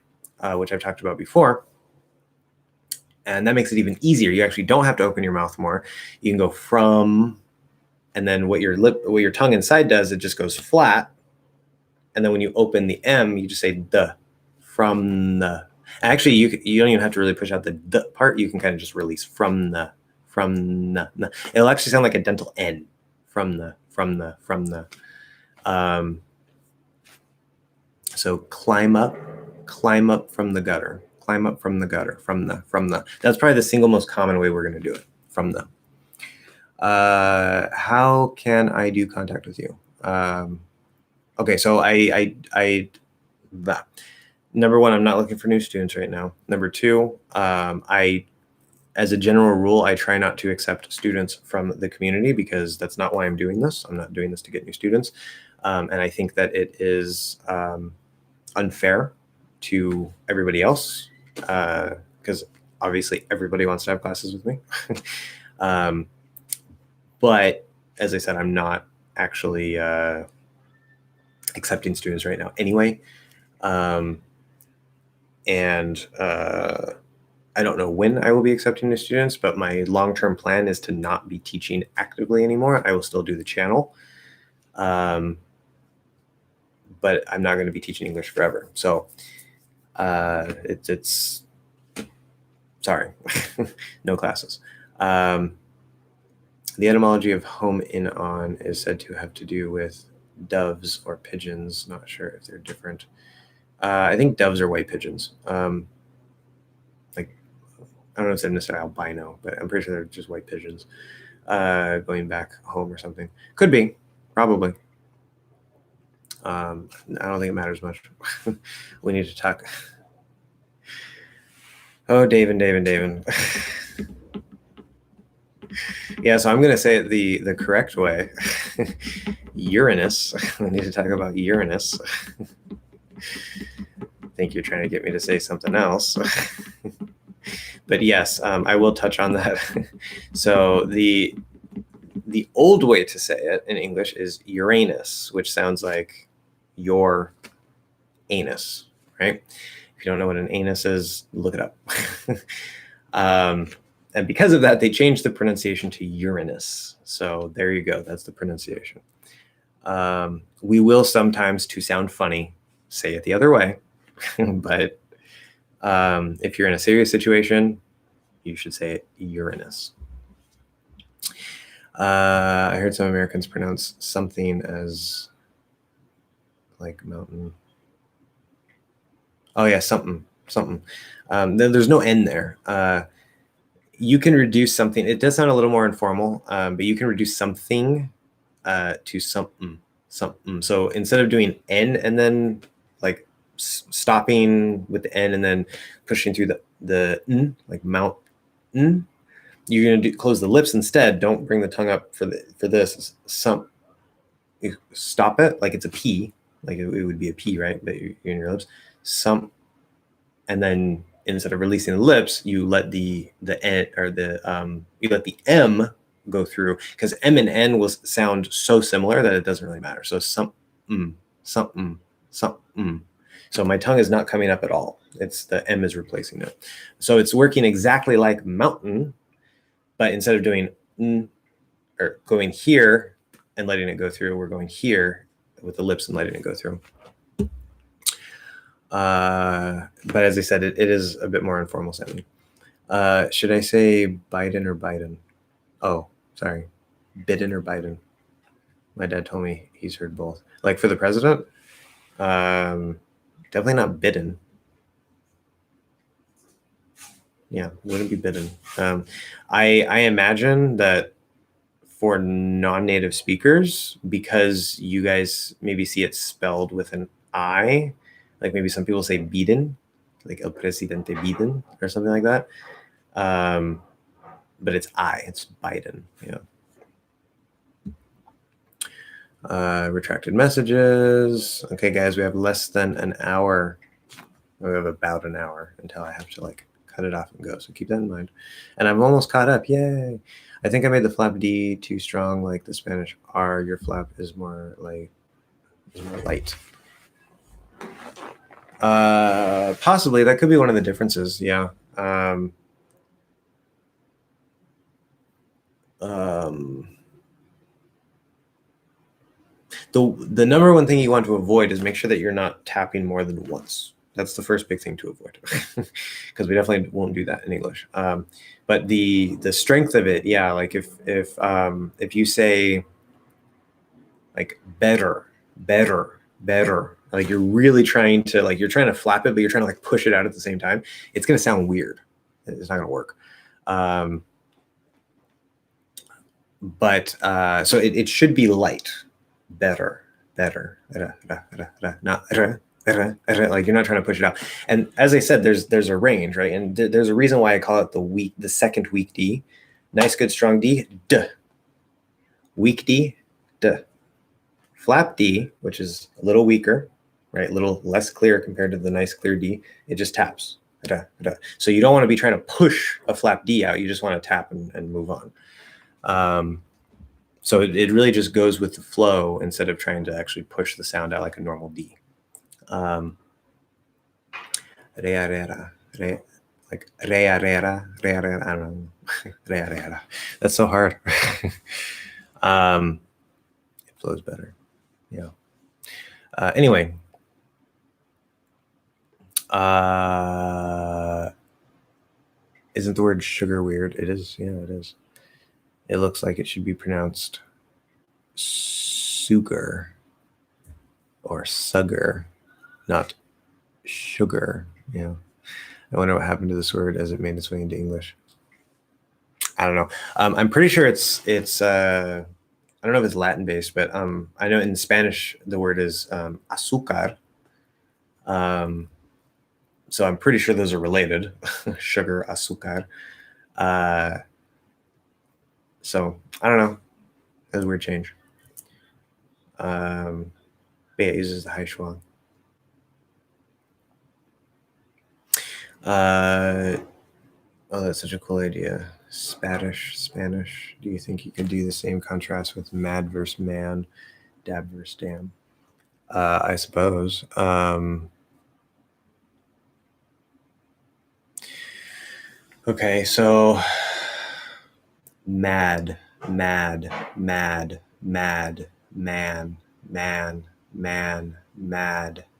which I've talked about before. And that makes it even easier. You actually don't have to open your mouth more. You can go from, and then what your tongue inside does, it just goes flat. And then when you open the M, you just say the, from the. Actually, you don't even have to really push out the part. You can kind of just release from the. It'll actually sound like a dental N. From the. So climb up from the gutter. Climb up from the gutter. From the. That's probably the single most common way we're going to do it. From the. How can I do contact with you? Okay, so number one, I'm not looking for new students right now. Number two, as a general rule, I try not to accept students from the community because that's not why I'm doing this. I'm not doing this to get new students. And I think that it is unfair to everybody else because obviously everybody wants to have classes with me. But as I said, I'm not actually accepting students right now anyway. I don't know when I will be accepting new students, but my long-term plan is to not be teaching actively anymore. I will still do the channel, but I'm not going to be teaching English forever. So it's sorry, no classes. The etymology of home in on is said to have to do with doves or pigeons. Not sure if they're different. I think doves are white pigeons. I don't know if they're necessarily albino, but I'm pretty sure they're just white pigeons going back home or something. Could be, probably. I don't think it matters much. We need to talk. Oh, David. Yeah, so I'm going to say it the correct way. Uranus. We need to talk about Uranus. I think you're trying to get me to say something else. But yes, I will touch on that. So the old way to say it in English is Uranus, which sounds like your anus, right? If you don't know what an anus is, look it up. And because of that, they changed the pronunciation to Uranus. So there you go. That's the pronunciation. We will sometimes, to sound funny, say it the other way. But if you're in a serious situation, you should say it Uranus. I heard some Americans pronounce something as like mountain. Oh yeah, something. There's no N there. You can reduce something. It does sound a little more informal, but you can reduce something to something. So instead of doing N and then like stopping with the N and then pushing through the N, like mountain, you're gonna close the lips instead. Don't bring the tongue up for this. You stop it like it's a P, like it would be a P, right? But you're in your lips. And then instead of releasing the lips, you let the N or you let the M go through, because M and N will sound so similar that it doesn't really matter. So something. So my tongue is not coming up at all. It's the M is replacing it. So it's working exactly like mountain, but instead of doing or going here and letting it go through, we're going here with the lips and letting it go through. But as I said, it is a bit more informal sounding. Should I say Biden or Biden? Oh, sorry. Biden or Biden? My dad told me he's heard both. Like for the president, definitely not Biden. Yeah, wouldn't be Biden. I imagine that for non-native speakers, because you guys maybe see it spelled with an I, like maybe some people say Biden, like El Presidente Biden or something like that. But it's it's Biden. Yeah. Retracted messages. Okay, guys, we have less than an hour. We have about an hour until I have to like cut it off and go. So keep that in mind. And I'm almost caught up. Yay. I think I made the flap D too strong, like the Spanish R. Your flap is more light. Possibly. That could be one of the differences. Yeah. The number one thing you want to avoid is make sure that you're not tapping more than once. That's the first big thing to avoid, because we definitely won't do that in English. But the strength of it, yeah, like if you say like better, like you're really trying to flap it, but you're trying to like push it out at the same time, it's going to sound weird. It's not going to work. But so it should be light, better, not like you're not trying to push it out. And as I said, there's a range, right? And there's a reason why I call it the second weak D. Nice, good, strong D, D. Weak D, D. Flap D, which is a little weaker, right? A little less clear compared to the nice, clear D. It just taps. So you don't want to be trying to push a flap D out. You just want to tap and move on. So it really just goes with the flow instead of trying to actually push the sound out like a normal D. Like I don't know. That's so hard. It flows better. Yeah. Anyway. Isn't the word sugar weird? It is. Yeah, it is. It looks like it should be pronounced sugar or sugar, not sugar. Yeah. I wonder what happened to this word as it made its way into English. I don't know. I'm pretty sure it's I don't know if it's Latin based, but I know in Spanish the word is azúcar. So I'm pretty sure those are related. Sugar, azúcar. So I don't know. That's a weird change. But yeah, it uses the high schwung. Oh, that's such a cool idea. Spanish. Do you think you could do the same contrast with mad versus man, dab versus damn? I suppose. Okay, so mad, man, mad,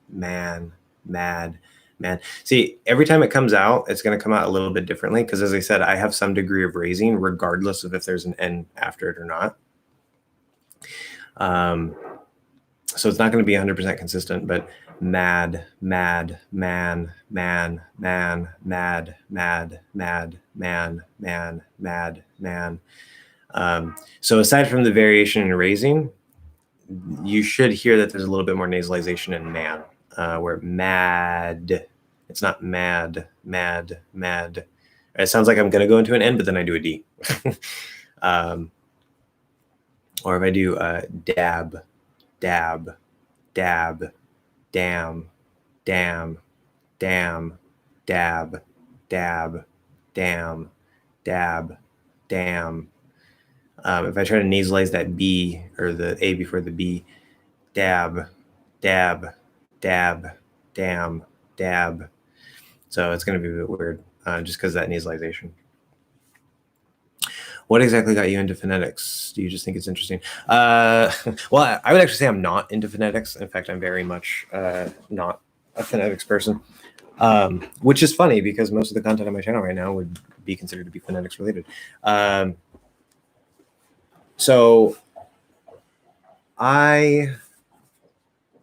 man, mad, man. See, every time it comes out, it's going to come out a little bit differently because, as I said, I have some degree of raising regardless of if there's an N after it or not. So it's not going to be 100% consistent, but mad, mad, man, man, man, mad, mad, mad, man, man, mad, man. So aside from the variation in raising, you should hear that there's a little bit more nasalization in man, where mad, it's not mad, mad, mad. It sounds like I'm going to go into an N, but then I do a D. Or if I do dab, dab, dab, damn, damn, damn, dab, dab, damn, dab, damn. If I try to nasalize that B or the A before the B, dab, dab, dab, damn, dab. So it's going to be a bit weird just because of that nasalization. What exactly got you into phonetics? Do you just think it's interesting? Well, I would actually say I'm not into phonetics. In fact, I'm very much not a phonetics person, which is funny because most of the content on my channel right now would be considered to be phonetics related. So I,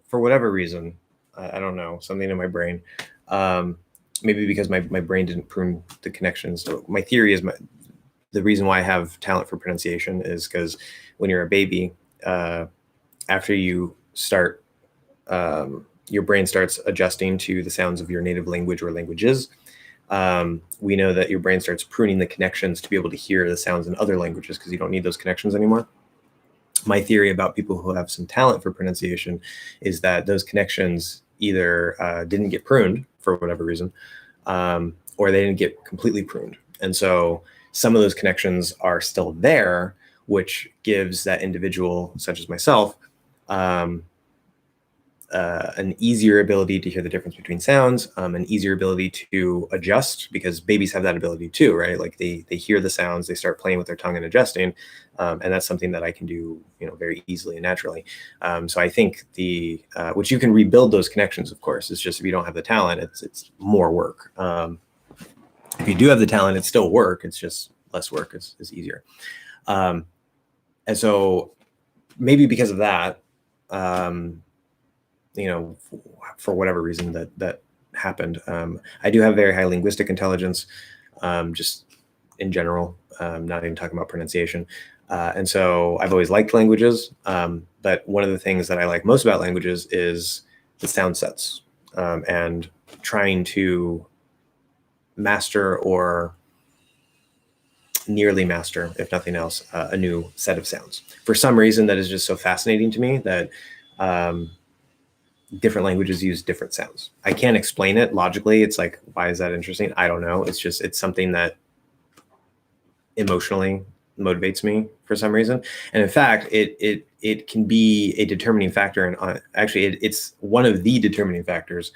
for whatever reason, I don't know, something in my brain, maybe because my brain didn't prune the connections. So my theory is the reason why I have talent for pronunciation is because when you're a baby, after you start, your brain starts adjusting to the sounds of your native language or languages. We know that your brain starts pruning the connections to be able to hear the sounds in other languages because you don't need those connections anymore. My theory about people who have some talent for pronunciation is that those connections either didn't get pruned for whatever reason, or they didn't get completely pruned. And so some of those connections are still there, which gives that individual, such as myself, an easier ability to hear the difference between sounds, an easier ability to adjust, because babies have that ability too, right? Like they hear the sounds, they start playing with their tongue and adjusting, and that's something that I can do, very easily and naturally. So I think which you can rebuild those connections, of course. It's just if you don't have the talent, it's more work. If you do have the talent, it's still work. It's just less work. It's easier. And so maybe because of that, for whatever reason that happened. I do have very high linguistic intelligence, just in general, not even talking about pronunciation. And so I've always liked languages. But one of the things that I like most about languages is the sound sets, and trying to master or nearly master, if nothing else, a new set of sounds. For some reason, that is just so fascinating to me that different languages use different sounds. I can't explain it logically. It's like, why is that interesting? I don't know. It's something that emotionally motivates me for some reason. And in fact, it can be a determining factor. And actually, it's one of the determining factors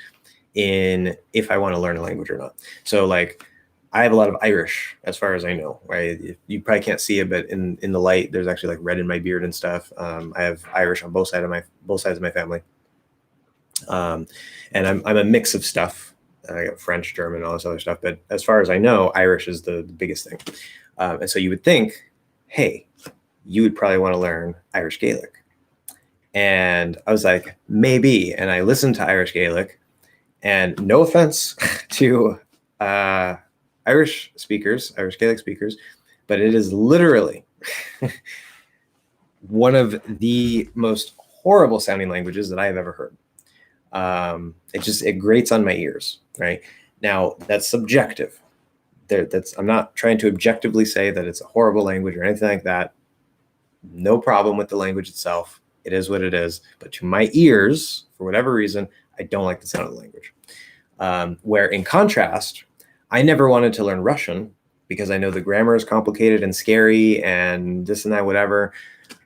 in if I want to learn a language or not. So like, I have a lot of Irish, as far as I know, right? You probably can't see it, but in the light, there's actually like red in my beard and stuff. I have Irish on both sides of my family. And I'm a mix of stuff. I got French, German, all this other stuff. But as far as I know, Irish is the biggest thing. And so you would think, hey, you would probably want to learn Irish Gaelic. And I was like, maybe. And I listened to Irish Gaelic. And no offense to Irish Gaelic speakers, but it is literally one of the most horrible sounding languages that I have ever heard. It grates on my ears, right? Now, that's subjective. I'm not trying to objectively say that it's a horrible language or anything like that. No problem with the language itself. It is what it is. But to my ears, for whatever reason, I don't like the sound of the language. Where in contrast, I never wanted to learn Russian because I know the grammar is complicated and scary and this and that, whatever.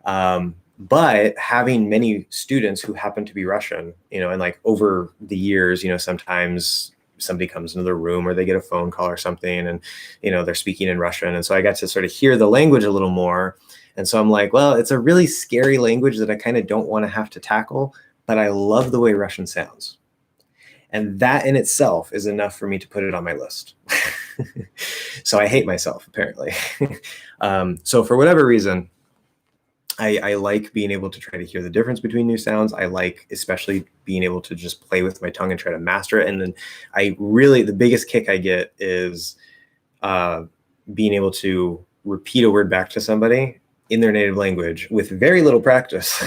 But having many students who happen to be Russian, and like over the years, sometimes somebody comes into the room or they get a phone call or something and, they're speaking in Russian. And so I got to sort of hear the language a little more. And so I'm like, well, it's a really scary language that I kind of don't want to have to tackle, but I love the way Russian sounds. And that in itself is enough for me to put it on my list. So I hate myself, apparently. So for whatever reason, I like being able to try to hear the difference between new sounds. I like especially being able to just play with my tongue and try to master it. And then the biggest kick I get is being able to repeat a word back to somebody in their native language with very little practice,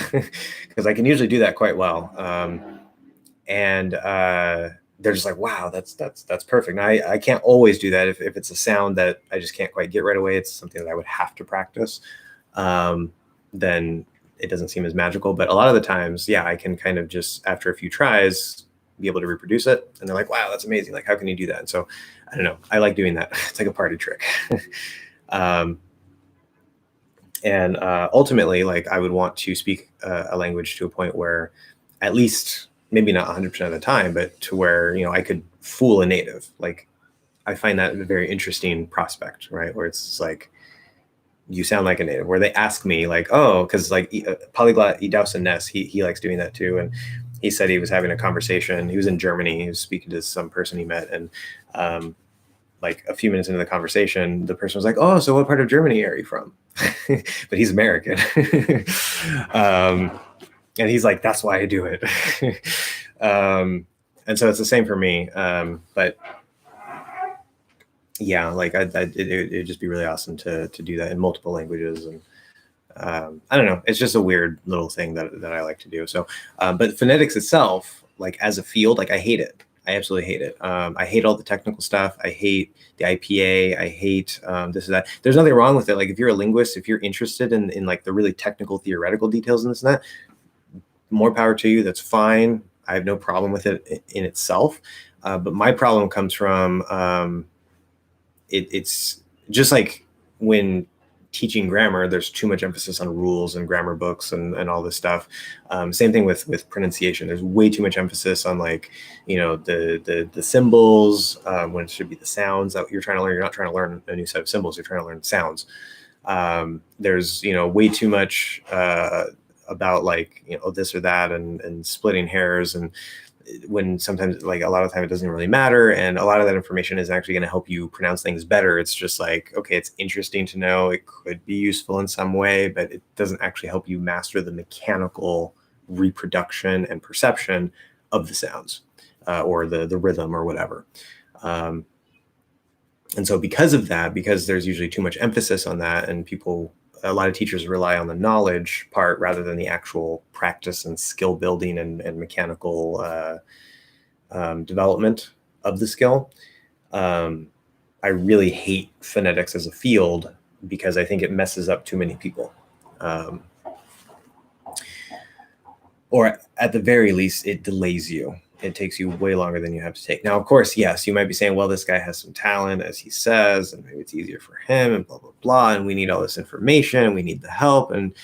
because I can usually do that quite well. And they're just like, wow, that's perfect. Now, I can't always do that if it's a sound that I just can't quite get right away. It's something that I would have to practice. Then it doesn't seem as magical. But a lot of the times, yeah, I can kind of just, after a few tries, be able to reproduce it. And they're like, wow, that's amazing. Like, how can you do that? And so I don't know. I like doing that. It's like a party trick. And ultimately, like, I would want to speak a language to a point where, at least maybe not 100% of the time, but to where, I could fool a native. Like, I find that a very interesting prospect, right? Where it's like, you sound like a native, where they ask me like, oh, because like polyglot Idausen Ness, he likes doing that too. And he said he was having a conversation. He was in Germany. He was speaking to some person he met. And like a few minutes into the conversation, the person was like, oh, so what part of Germany are you from? But he's American. And he's like, that's why I do it. And so it's the same for me. But yeah, like it'd just be really awesome to do that in multiple languages. And I don't know, it's just a weird little thing that I like to do. So, but phonetics itself, like as a field, like I hate it. I absolutely hate it. I hate all the technical stuff. I hate the IPA. I hate this and that. There's nothing wrong with it. Like if you're a linguist, if you're interested in like the really technical theoretical details and this and that, more power to you. That's fine. I have no problem with it in itself. But my problem comes from it's just like when teaching grammar, there's too much emphasis on rules and grammar books and all this stuff. Same thing with pronunciation. There's way too much emphasis on like, the symbols when it should be the sounds that you're trying to learn. You're not trying to learn a new set of symbols. You're trying to learn sounds. There's, way too much about like, this or that and splitting hairs, and when sometimes, like a lot of time, it doesn't really matter. And a lot of that information is actually going to help you pronounce things better. It's just like, okay, it's interesting to know. It could be useful in some way, but it doesn't actually help you master the mechanical reproduction and perception of the sounds or the rhythm or whatever. And so because of that, because there's usually too much emphasis on that, and a lot of teachers rely on the knowledge part rather than the actual practice and skill building and mechanical development of the skill. I really hate phonetics as a field because I think it messes up too many people. Or at the very least, it delays you. It takes you way longer than you have to take. Now, of course, yes, you might be saying, well, this guy has some talent, as he says, and maybe it's easier for him and blah, blah, blah. And we need all this information and we need the help. And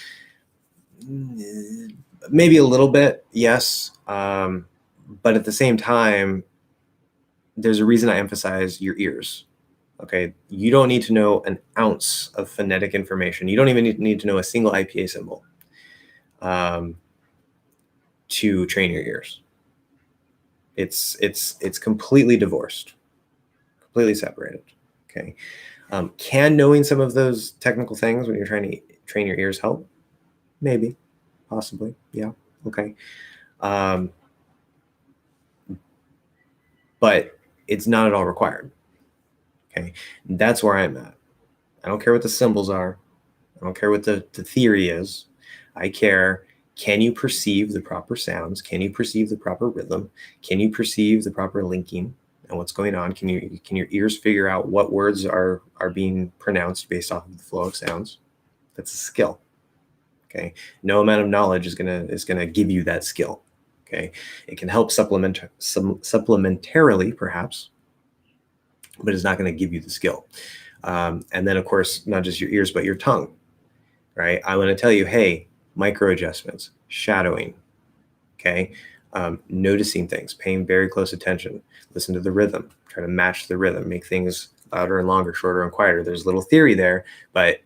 maybe a little bit, yes. But at the same time, there's a reason I emphasize your ears. Okay. You don't need to know an ounce of phonetic information. You don't even need to know a single IPA symbol to train your ears. It's completely divorced, completely separated. Okay. Can knowing some of those technical things when you're trying to train your ears help? Maybe, possibly. Yeah. Okay. But it's not at all required. Okay. That's where I'm at. I don't care what the symbols are. I don't care what the theory is. I care, can you perceive the proper sounds? Can you perceive the proper rhythm? Can you perceive the proper linking and what's going on? Can your ears figure out what words are being pronounced based off of the flow of sounds? That's a skill. Okay. No amount of knowledge is gonna give you that skill. Okay. It can help supplementarily, perhaps, but it's not going to give you the skill. And then, of course, not just your ears, but your tongue. Right. I want to tell you, hey, micro adjustments, shadowing, okay, noticing things, paying very close attention, listen to the rhythm, try to match the rhythm, make things louder and longer, shorter and quieter. There's a little theory there, but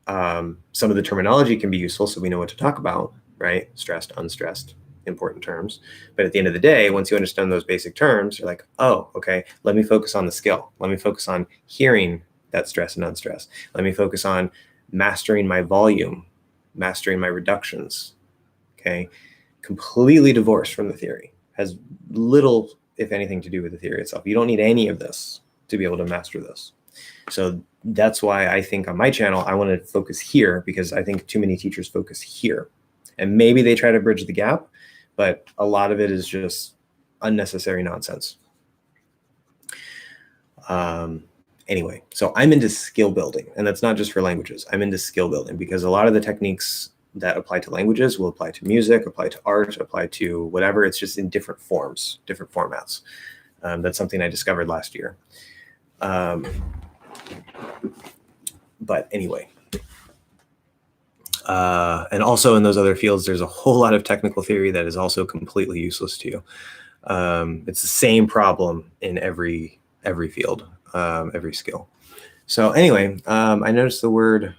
some of the terminology can be useful so we know what to talk about, right? Stressed, unstressed, important terms. But at the end of the day, once you understand those basic terms, you're like, oh, okay, let me focus on the skill. Let me focus on hearing that stress and unstress. Let me focus on mastering my volume, mastering my reductions. Okay, completely divorced from the theory. Has little, if anything, to do with the theory itself. You don't need any of this to be able to master this. So that's why I think on my channel, I want to focus here, because I think too many teachers focus here. And maybe they try to bridge the gap, but a lot of it is just unnecessary nonsense. Anyway, so I'm into skill building, and that's not just for languages. I'm into skill building because a lot of the techniques that apply to languages will apply to music, apply to art, apply to whatever. It's just in different forms, different formats. That's something I discovered last year. But anyway, and also in those other fields, there's a whole lot of technical theory that is also completely useless to you. It's the same problem in every field, every skill. So anyway, I noticed the word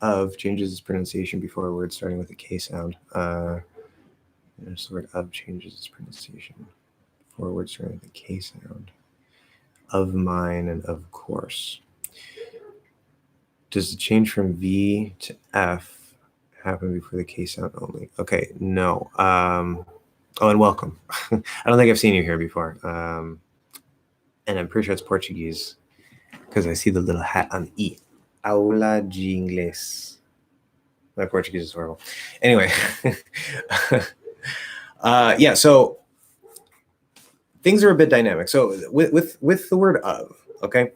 of changes its pronunciation before a word starting with a K sound. Notice the word of changes its pronunciation before a word starting with a K sound. Of mine and of course. Does the change from V to F happen before the K sound only? Okay, no. Oh, and welcome. I don't think I've seen you here before. And I'm pretty sure it's Portuguese because I see the little hat on E. Aula de inglés. My Portuguese is horrible. Anyway, yeah, so things are a bit dynamic. So with the word of, okay,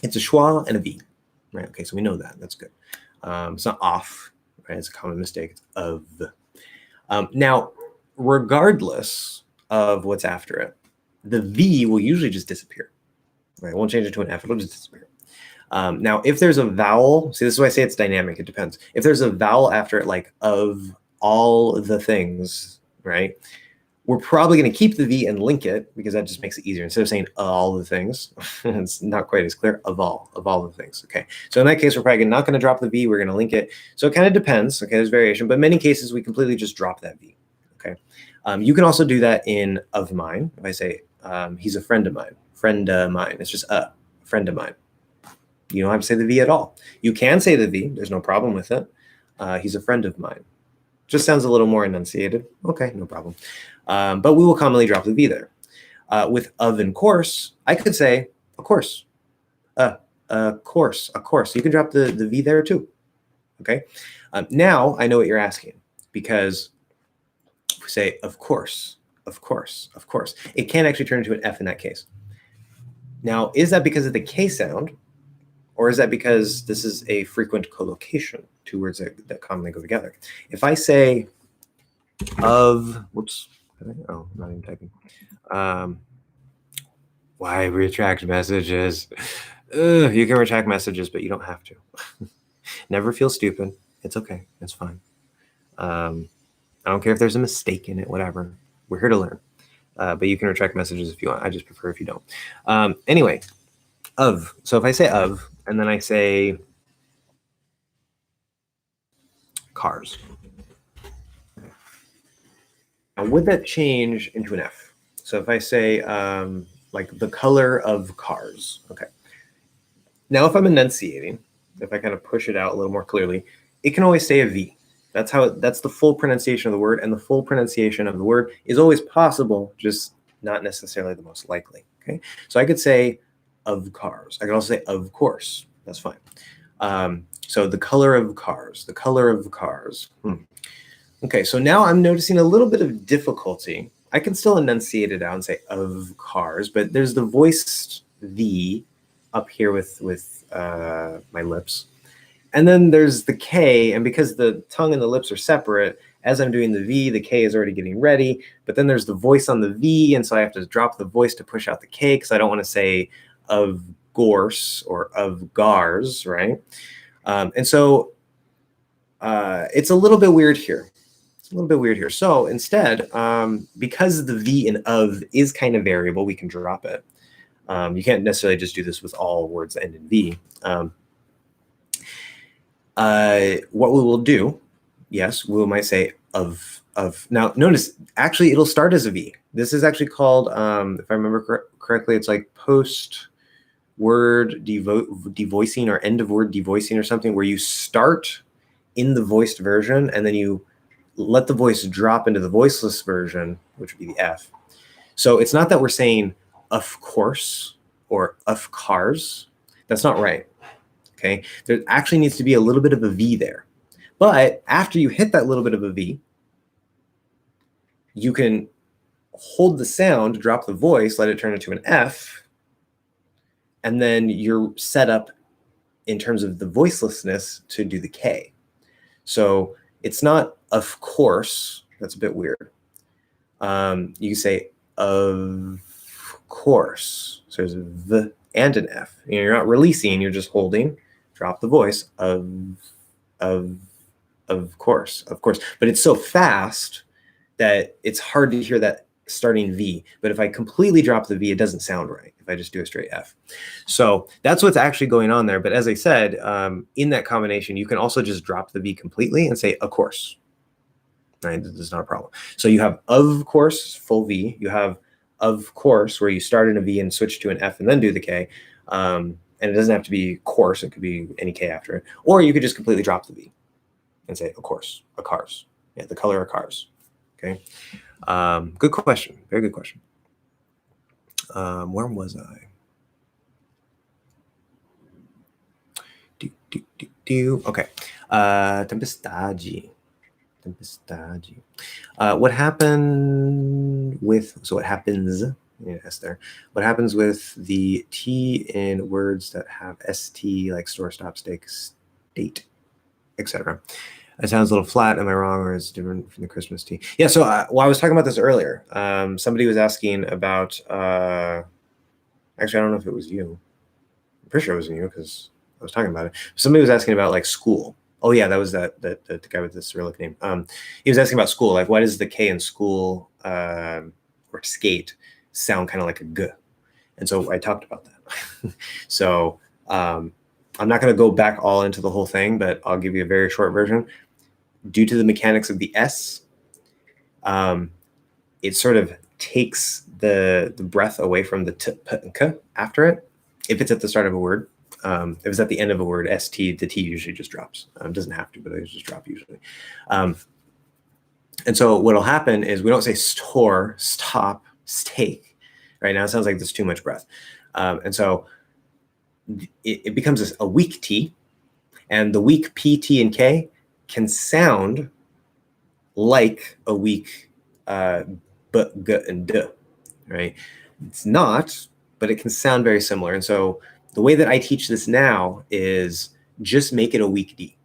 it's a schwa and a V. Right. Okay. So we know that. That's good. It's not off. Right. It's a common mistake. It's of. Now, regardless of what's after it, the V will usually just disappear. Right. It won't change it to an F. It'll just disappear. Now, if there's a vowel, see, this is why I say it's dynamic. It depends. If there's a vowel after it, like of all the things, right? We're probably going to keep the V and link it because that just makes it easier. Instead of saying all the things, it's not quite as clear, of all the things. Okay. So in that case, we're probably not going to drop the V. We're going to link it. So it kind of depends. Okay. There's variation, but in many cases, we completely just drop that V. Okay. You can also do that in of mine. If I say, he's a friend of mine, it's just a friend of mine. You don't have to say the V at all. You can say the V. There's no problem with it. He's a friend of mine. Just sounds a little more enunciated. Okay, no problem. But we will commonly drop the V there. With of and course, I could say, of course, course. You can drop the V there too. Okay. Now I know what you're asking, because if we say, of course, it can actually turn into an F in that case. Now, is that because of the K sound? Or is that because this is a frequent collocation, two words that commonly go together? If I say of, whoops, oh, I'm not even typing. Why retract messages? You can retract messages, but you don't have to. Never feel stupid. It's okay. It's fine. I don't care if there's a mistake in it, whatever. We're here to learn. But you can retract messages if you want. I just prefer if you don't. Anyway, of. So if I say of, and then I say cars. Now, would that change into an F? So if I say like the color of cars, okay. Now, if I'm enunciating, if I kind of push it out a little more clearly, it can always stay a V. That's the full pronunciation of the word, and the full pronunciation of the word is always possible, just not necessarily the most likely. Okay, so I could say of cars. I could also say of course. That's fine. So the color of cars. Okay, so now I'm noticing a little bit of difficulty. I can still enunciate it out and say of cars, but there's the voiced V up here with my lips. And then there's the K, and because the tongue and the lips are separate, as I'm doing the V, the K is already getting ready, but then there's the voice on the V, and so I have to drop the voice to push out the K because I don't want to say of gorse or of gars, right? And so it's a little bit weird here. So instead, because the V in of is kind of variable, we can drop it. You can't necessarily just do this with all words that end in V. What we will do, yes, we might say of Now notice, actually, it'll start as a V. This is actually called, if I remember correctly, it's like post word devoicing or end of word devoicing or something, where you start in the voiced version and then you let the voice drop into the voiceless version, which would be the F. So it's not that we're saying of course or of cars. That's not right. Okay. There actually needs to be a little bit of a V there. But after you hit that little bit of a V, you can hold the sound, drop the voice, let it turn into an F, and then you're set up in terms of the voicelessness to do the K. So it's not of course. That's a bit weird. You can say of course. So there's a V and an F. You're not releasing, you're just holding, drop the voice of course, of course. But it's so fast that it's hard to hear that starting V. But if I completely drop the V, it doesn't sound right if I just do a straight F. So that's what's actually going on there. But as I said, in that combination, you can also just drop the V completely and say, of course. Right? This is not a problem. So you have of course, full V. You have of course, where you start in a V and switch to an F and then do the K. And it doesn't have to be course. It could be any K after it. Or you could just completely drop the V and say, of course, a cars. Yeah, the color of cars. Okay. Good question. Very good question. Where was I? Okay. Tempestade. What happened with, so what happens, yes, there. What happens with the T in words that have ST, like store, stop, stake, state, etc.? It sounds a little flat. Am I wrong, or is it different from the Christmas tea? Yeah, so well, I was talking about this earlier. Somebody was asking about, actually, I don't know if it was you. I'm pretty sure it wasn't you because I was talking about it. Somebody was asking about like school. Oh yeah, that was that the guy with the Cyrillic name. He was asking about school. Like, why does the K in school or skate sound kind of like a G? And so I talked about that. So I'm not going to go back all into the whole thing, but I'll give you a very short version. Due to the mechanics of the S, it sort of takes the breath away from the t, p, and k after it. If it's at the start of a word, if it's at the end of a word, st, the t usually just drops. It doesn't have to, but it just drop usually. And so what'll happen is we don't say store, stop, steak. Right now it sounds like there's too much breath, and so it becomes a weak t, and the weak p, t, and k can sound like a weak b, g, and d, right? It's not, but it can sound very similar. And so the way that I teach this now is just make it a weak D.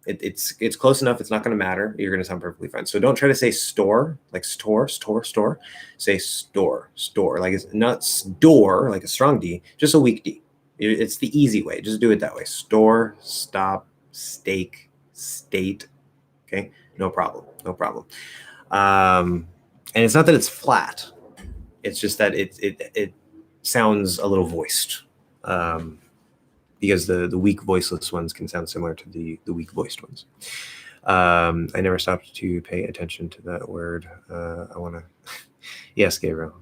It's close enough. It's not going to matter. You're going to sound perfectly fine. So don't try to say store, like store. Say store, like it's not store, like a strong D, just a weak D. It's the easy way. Just do it that way. Store, stop, stake, state. Okay, no problem. And it's not that it's flat. It's just that it sounds a little voiced, because the weak voiceless ones can sound similar to the weak voiced ones. I never stopped to pay attention to that word. I want to, yes, Gabriel.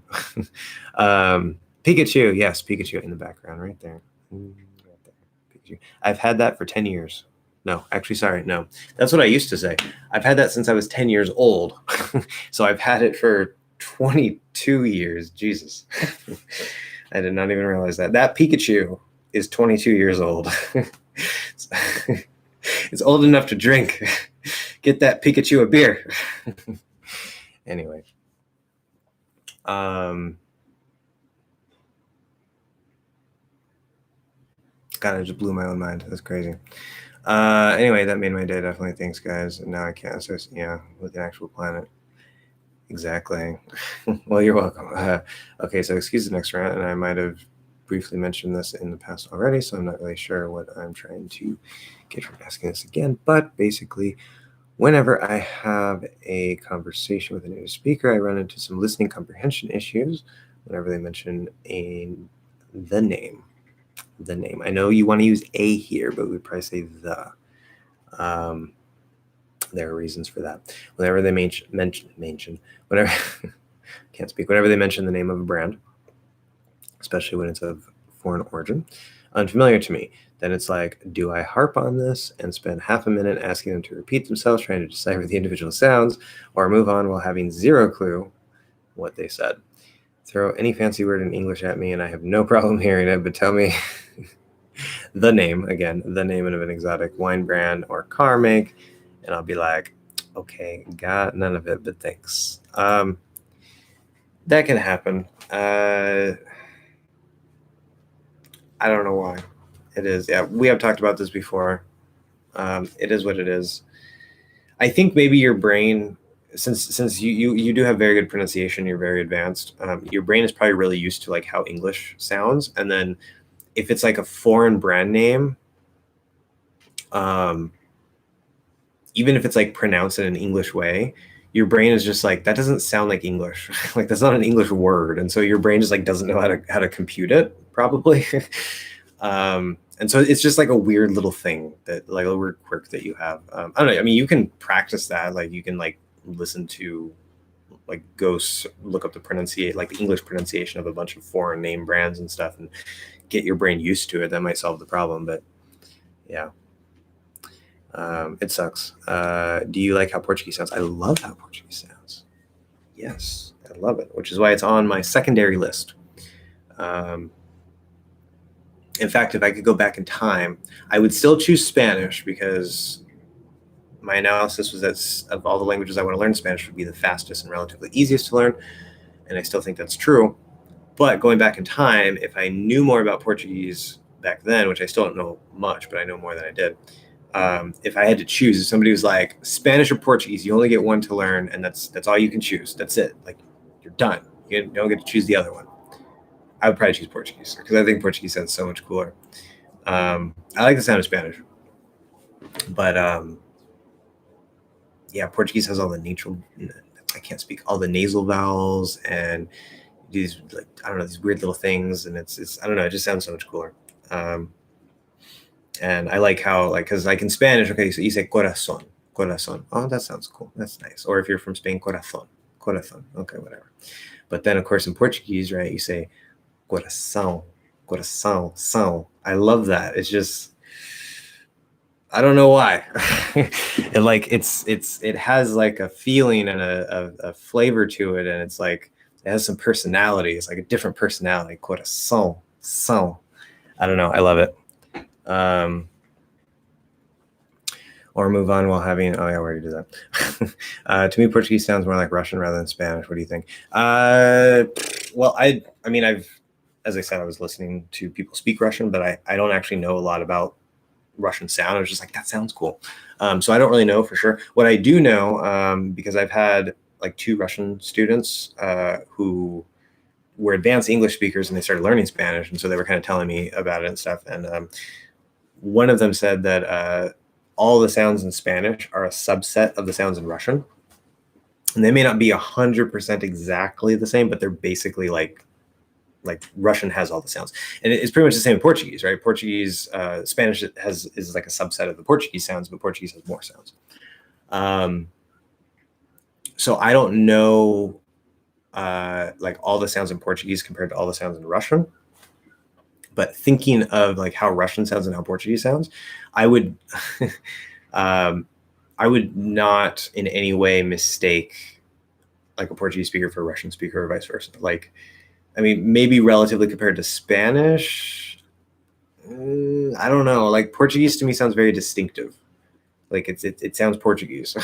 Pikachu, yes, Pikachu in the background, right there. Pikachu. I've had that for 10 years. No, actually, sorry, no. That's what I used to say. I've had that since I was 10 years old. So I've had it for 22 years. Jesus. I did not even realize that. That Pikachu is 22 years old. It's old enough to drink. Get that Pikachu a beer. Anyway. God, I just blew my own mind. That's crazy. Anyway, that made my day. Definitely. Thanks, guys. And now I can't associate, yeah, with the actual planet. Exactly. Well, you're welcome. Okay, so excuse the next round, and I might have briefly mentioned this in the past already, so I'm not really sure what I'm trying to get from asking this again. But basically, whenever I have a conversation with a native speaker, I run into some listening comprehension issues whenever they mention the name. The name. I know you want to use a here, but we'd probably say the. There are reasons for that. Whenever they mention whenever can't speak, whenever they mention the name of a brand, especially when it's of foreign origin, unfamiliar to me, then it's like, do I harp on this and spend half a minute asking them to repeat themselves, trying to decipher the individual sounds, or move on while having zero clue what they said? Throw any fancy word in English at me and I have no problem hearing it, but tell me the name of an exotic wine brand or car make, and I'll be like, okay, got none of it, but thanks. That can happen. I don't know why. It is. Yeah, we have talked about this before. It is what it is. I think maybe your brain, since you do have very good pronunciation, you're very advanced. Your brain is probably really used to like how English sounds, and then if it's like a foreign brand name, even if it's like pronounced in an English way, your brain is just like, that doesn't sound like English. Like that's not an English word, and so your brain just like doesn't know how to compute it probably. And so it's just like a weird little thing that like a weird quirk that you have. I don't know. I mean, you can practice that. Like you can like listen to like look up the English pronunciation of a bunch of foreign name brands and stuff and get your brain used to it. That might solve the problem, but yeah. It sucks. Do you like how Portuguese sounds? I love how Portuguese sounds. Yes, I love it, which is why it's on my secondary list. In fact, if I could go back in time, I would still choose Spanish because my analysis was that of all the languages I want to learn, Spanish would be the fastest and relatively easiest to learn. And I still think that's true. But going back in time, if I knew more about Portuguese back then, which I still don't know much, but I know more than I did. If I had to choose, if somebody was like Spanish or Portuguese, you only get one to learn, and that's all you can choose. That's it. Like you're done. You don't get to choose the other one. I would probably choose Portuguese because I think Portuguese sounds so much cooler. I like the sound of Spanish, but yeah, Portuguese has all the natural. I can't speak all the nasal vowels and these like I don't know these weird little things, and it's I don't know. It just sounds so much cooler. And I like how because like in Spanish, okay, so you say corazón. Oh, that sounds cool. That's nice. Or if you're from Spain, corazón. Okay, whatever. But then of course in Portuguese, right, you say coração. I love that. It's just I don't know why. It has like a feeling and a flavor to it, and it's like it has some personality. It's like a different personality. Coração. I don't know. I love it. Or move on while having I already did that. To me, Portuguese sounds more like Russian rather than Spanish. What do you think? Well, I mean as I said, I was listening to people speak Russian, but I don't actually know a lot about Russian sound. I was just like, that sounds cool. So I don't really know for sure. What I do know, because I've had like 2 Russian students who were advanced English speakers and they started learning Spanish. And so they were kind of telling me about it and stuff. And one of them said that all the sounds in Spanish are a subset of the sounds in Russian. And they may not be 100% exactly the same, but they're basically like Russian has all the sounds. And it's pretty much the same in Portuguese, right? Portuguese, Spanish is like a subset of the Portuguese sounds, but Portuguese has more sounds. So I don't know like all the sounds in Portuguese compared to all the sounds in Russian. But thinking of like how Russian sounds and how Portuguese sounds, I would not in any way mistake like a Portuguese speaker for a Russian speaker or vice versa. Like, I mean, maybe relatively compared to Spanish, I don't know. Like Portuguese to me sounds very distinctive. Like it sounds Portuguese.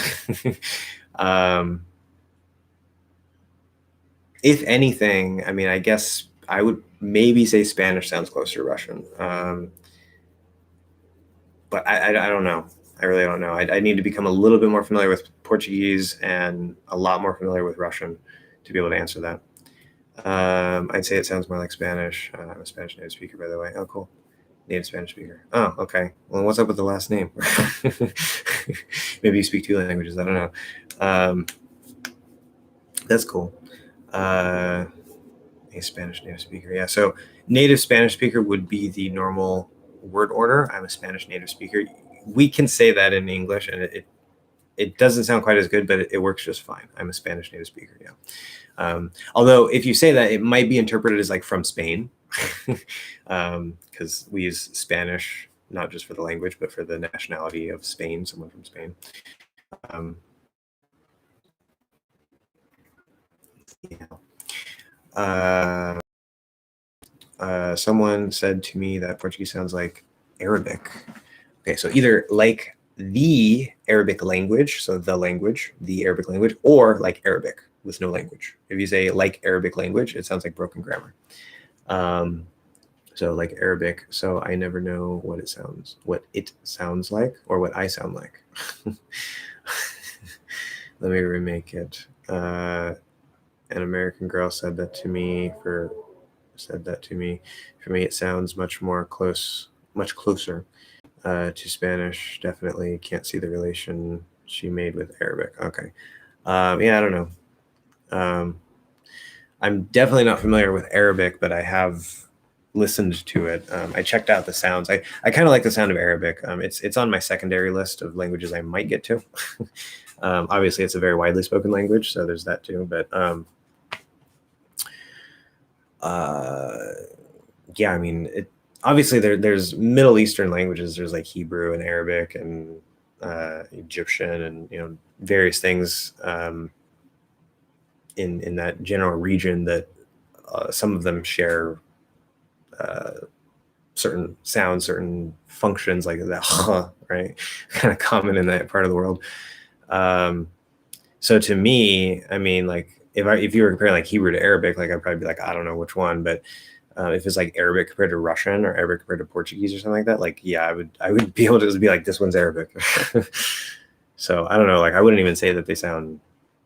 If anything, I mean, I guess I would maybe say Spanish sounds closer to Russian. But I don't know. I really don't know. I need to become a little bit more familiar with Portuguese and a lot more familiar with Russian to be able to answer that. I'd say it sounds more like Spanish. I'm a Spanish native speaker, by the way. Oh, cool. Native Spanish speaker. Oh, okay. Well, what's up with the last name? Maybe you speak 2 languages. I don't know. That's cool. A Spanish native speaker. Yeah. So native Spanish speaker would be the normal word order. I'm a Spanish native speaker. We can say that in English, and it doesn't sound quite as good, but it works just fine. I'm a Spanish native speaker, yeah. Although if you say that, it might be interpreted as like from Spain, because we use Spanish not just for the language, but for the nationality of Spain, someone from Spain. Someone said to me that Portuguese sounds like Arabic. Okay, so either like the Arabic language, so the language, the Arabic language, or like Arabic with no language. If you say like Arabic language, it sounds like broken grammar. So like Arabic, so I never know what it sounds like, or what I sound like. Let me remake it. An American girl said that to me. For me, it sounds much closer to Spanish. Definitely can't see the relation she made with Arabic. Okay. Yeah, I don't know. I'm definitely not familiar with Arabic, but I have listened to it. I checked out the sounds. I kind of like the sound of Arabic. It's on my secondary list of languages I might get to. Obviously, it's a very widely spoken language, so there's that too. But yeah, I mean, obviously there's Middle Eastern languages. There's like Hebrew and Arabic and Egyptian and various things in that general region that some of them share certain sounds, certain functions, like that, right? Kind of common in that part of the world. So to me, I mean, like if you were comparing like Hebrew to Arabic, like I'd probably be like, I don't know which one, but if it's like Arabic compared to Russian or Arabic compared to Portuguese or something like that, like yeah, I would be able to just be like, this one's Arabic. So I don't know, like I wouldn't even say that they sound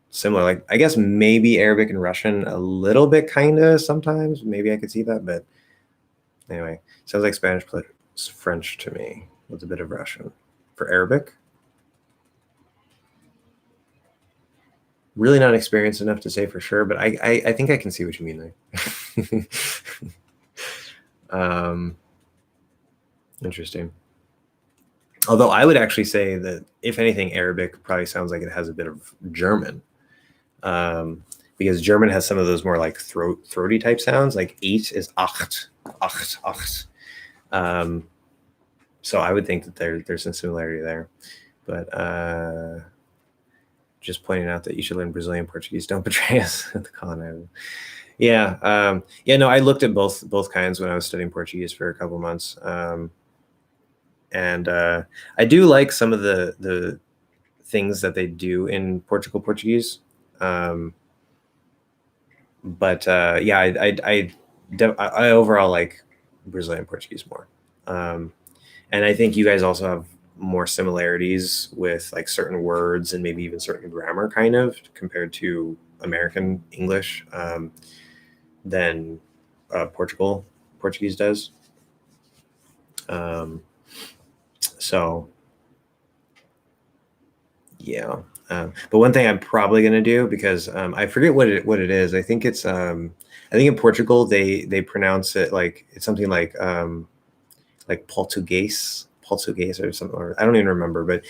similar. Like I guess maybe Arabic and Russian a little bit, kind of sometimes. Maybe I could see that, but anyway, sounds like Spanish plus French to me with a bit of Russian. For Arabic, really not experienced enough to say for sure, but I think I can see what you mean there. Interesting. Although I would actually say that if anything, Arabic probably sounds like it has a bit of German, because German has some of those more like throaty type sounds. Like eight is acht, acht, acht. So I would think that there's some similarity there, but just pointing out that you should learn Brazilian Portuguese. Don't betray us at the con. Yeah, no, I looked at both kinds when I was studying Portuguese for a couple months, and I do like some of the things that they do in Portuguese, but yeah, I overall like Brazilian Portuguese more, and I think you guys also have more similarities with like certain words and maybe even certain grammar kind of compared to American English than Portuguese does. So yeah, but one thing I'm probably going to do, because I forget what it is. I think it's I think in Portugal they pronounce it like it's something like Portuguese or something, or I don't even remember, but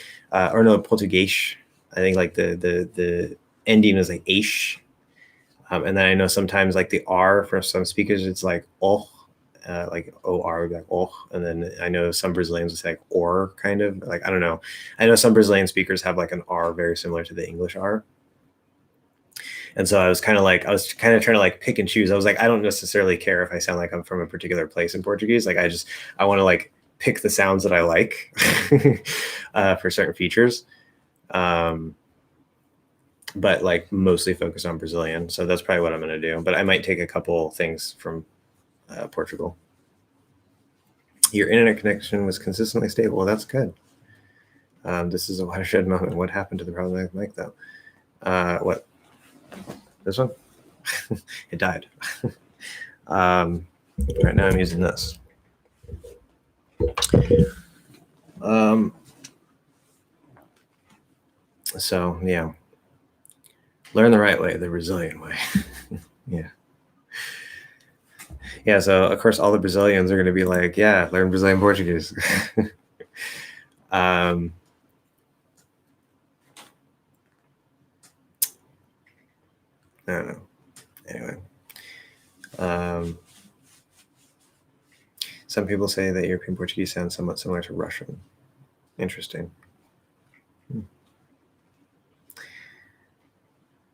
or no, Portuguese. I think like the ending is like ish, and then I know sometimes like the R for some speakers it's like oh, like or, like oh, and then I know some Brazilians will say like or, kind of like, I don't know. I know some Brazilian speakers have like an R very similar to the English R. And so I was kind of trying to like pick and choose. I was like, I don't necessarily care if I sound like I'm from a particular place in Portuguese. Like I want to like pick the sounds that I like for certain features. But like mostly focus on Brazilian. So that's probably what I'm going to do. But I might take a couple things from Portugal. Your internet connection was consistently stable. Well, that's good. This is a watershed moment. What happened to the problematic mic though? What? This one? It died. Right now I'm using this. So yeah, learn the right way, the Brazilian way. Yeah, so of course all the Brazilians are going to be like, yeah, learn Brazilian Portuguese. I don't know. Anyway. Some people say that European Portuguese sounds somewhat similar to Russian. Interesting.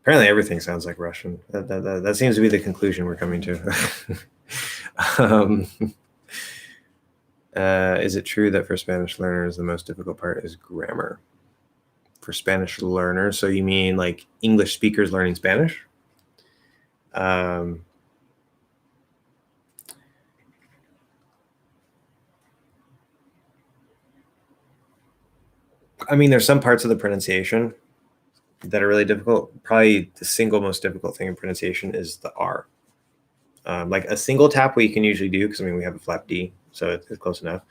Apparently everything sounds like Russian. That seems to be the conclusion we're coming to. Is it true that for Spanish learners, the most difficult part is grammar? For Spanish learners, so you mean like English speakers learning Spanish? I mean, there's some parts of the pronunciation that are really difficult. Probably the single most difficult thing in pronunciation is the R. Like a single tap we can usually do, because I mean we have a flap D, so it's close enough.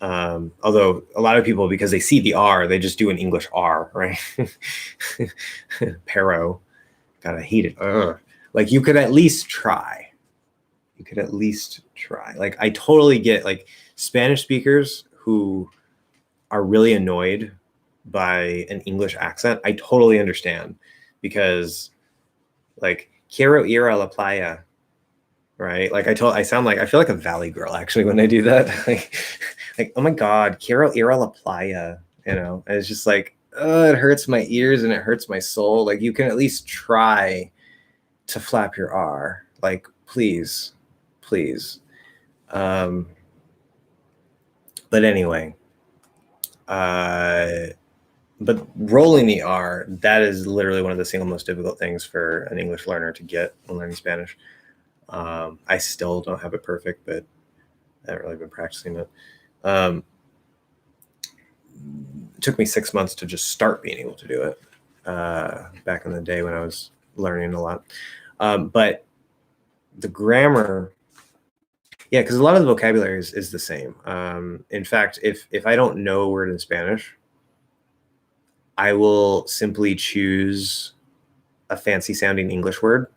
Although a lot of people, because they see the R, they just do an English R, right? Pero, God, I hate it. Ugh. Like you could at least try. You could at least try. Like I totally get like Spanish speakers who are really annoyed by an English accent. I totally understand, because like quiero ir a la playa, right? Like I feel like a valley girl actually when I do that. like oh my God, quiero ir a la playa, you know? And it's just like, it hurts my ears and it hurts my soul. Like you can at least try to flap your R, like please. But anyway, but rolling the R, that is literally one of the single most difficult things for an English learner to get when learning Spanish. I still don't have it perfect, but I haven't really been practicing it. It took me 6 months to just start being able to do it, back in the day when I was learning a lot. But the grammar, yeah, because a lot of the vocabulary is the same. In fact, if I don't know a word in Spanish, I will simply choose a fancy sounding English word,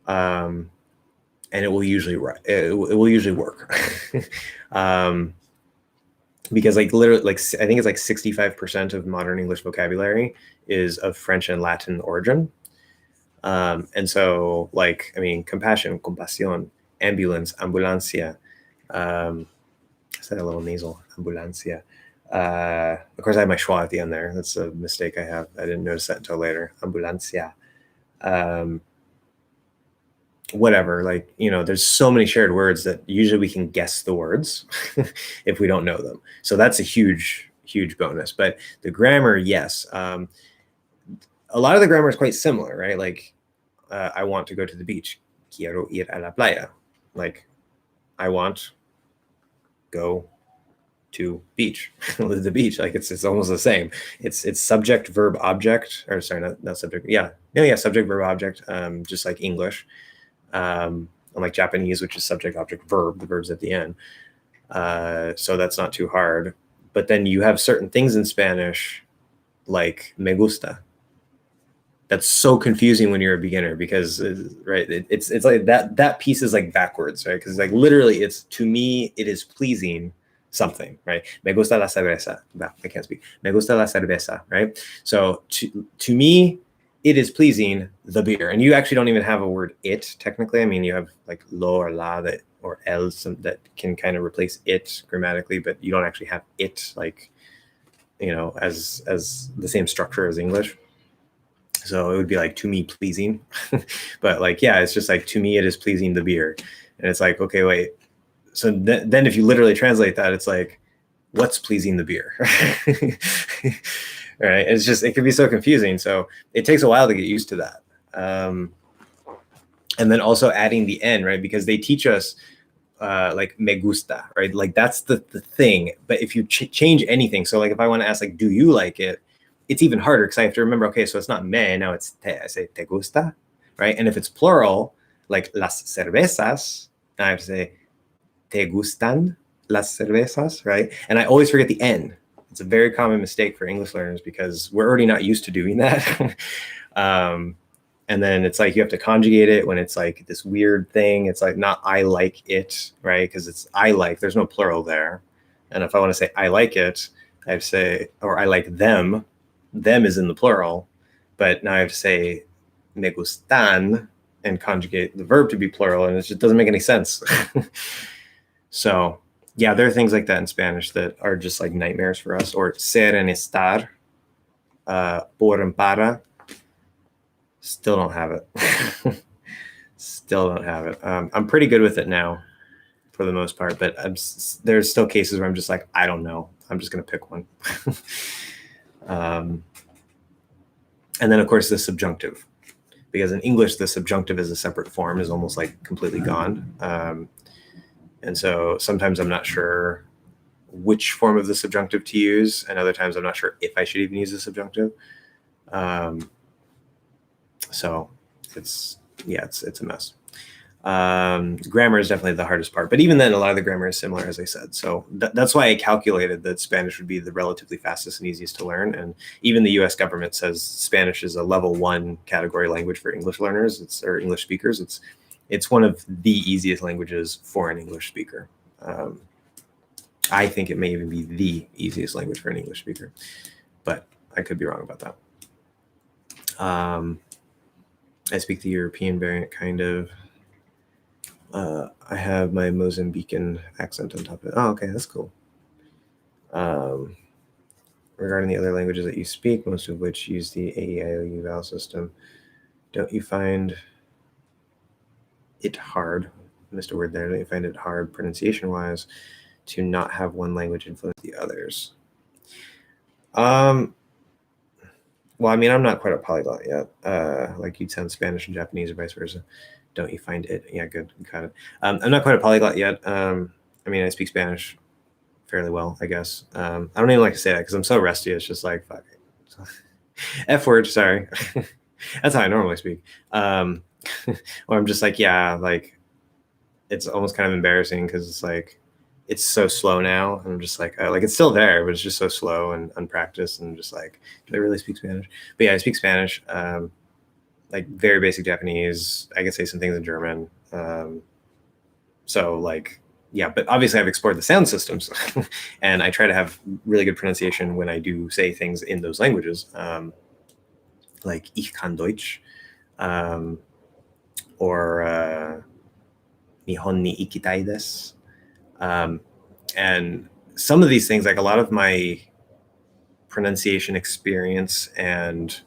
and it will usually work. Because like literally, like I think it's like 65% of modern English vocabulary is of French and Latin origin. And so, like, I mean, compassion, compasión, ambulance, ambulancia. I said a little nasal, ambulancia. Of course, I have my schwa at the end there. That's a mistake I have. I didn't notice that until later. Ambulancia. Whatever, like, you know, there's so many shared words that usually we can guess the words if we don't know them. So that's a huge bonus. But the grammar, yes. A lot of the grammar is quite similar, right? Like, I want to go to the beach. Quiero ir a la playa. Like, I want go to beach. The beach, like it's almost the same. It's subject, verb, object, or sorry, not subject. Yeah, subject, verb, object. Just like English. Unlike Japanese, which is subject, object, verb. The verb's at the end. So that's not too hard. But then you have certain things in Spanish, like me gusta. That's so confusing when you're a beginner, because right, it's like that piece is like backwards, right? Because like literally, it's to me, it is pleasing something, right? Me gusta la cerveza. I can't speak. Me gusta la cerveza, right? So to me, it is pleasing the beer. And you actually don't even have a word it technically. I mean, you have like lo or la that or el that can kind of replace it grammatically, but you don't actually have it, like, you know, as the same structure as English. So it would be like to me pleasing. But like, yeah, it's just like to me it is pleasing the beer. And it's like, okay, wait. So then if you literally translate that, it's like, what's pleasing the beer? Right? It's just, it can be so confusing. So it takes a while to get used to that. And then also adding the N, right? Because they teach us like me gusta, right? Like that's the thing. But if you change anything, so like if I want to ask like, do you like it? It's even harder because I have to remember, okay, so it's not me, now it's te. I say te gusta, right? And if it's plural, like las cervezas, I have to say te gustan las cervezas, right? And I always forget the N. It's a very common mistake for English learners because we're already not used to doing that. And then it's like you have to conjugate it when it's like this weird thing. It's like not I like it, right? Because it's I like, there's no plural there. And if I want to say I like it, I have to say, or I like them. Them is in the plural, but now I have to say me gustan and conjugate the verb to be plural, and it just doesn't make any sense. So yeah, there are things like that in Spanish that are just like nightmares for us. Or ser and estar, por and para, still don't have it. Still don't have it. I'm pretty good with it now for the most part, but there's still cases where I'm just like, I don't know. I'm just going to pick one. And then, of course, the subjunctive. Because in English, the subjunctive as a separate form is almost like completely gone. And so sometimes I'm not sure which form of the subjunctive to use, and other times I'm not sure if I should even use the subjunctive. So it's a mess. Grammar is definitely the hardest part, but even then, a lot of the grammar is similar, as I said. So that's why I calculated that Spanish would be the relatively fastest and easiest to learn. And even the U.S. government says Spanish is a level 1 category language for English learners, or English speakers. It's one of the easiest languages for an English speaker. I think it may even be the easiest language for an English speaker, but I could be wrong about that. I speak the European variant, kind of. I have my Mozambican accent on top of it. Oh, okay, that's cool. Regarding the other languages that you speak, most of which use the A-E-I-O-U vowel system, don't you find it hard, missed a word there, don't you find it hard pronunciation-wise to not have one language influence the others? Well, I mean, I'm not quite a polyglot yet. Like you'd sound Spanish and Japanese or vice versa. Don't you find it? Yeah, good. Got it. I'm not quite a polyglot yet. I mean, I speak Spanish fairly well, I guess. I don't even like to say that because I'm so rusty. It's just like, fuck it. F word, sorry. That's how I normally speak. Or I'm just like, yeah, like it's almost kind of embarrassing because it's like, it's so slow now. And I'm just like it's still there, but it's just so slow and unpracticed. And just like, do I really speak Spanish? But yeah, I speak Spanish. Like very basic Japanese. I can say some things in German. So like, yeah, but obviously I've explored the sound systems and I try to have really good pronunciation when I do say things in those languages. Like ich kann Deutsch, or Nihon ni ikitai desu. And some of these things, like a lot of my pronunciation experience and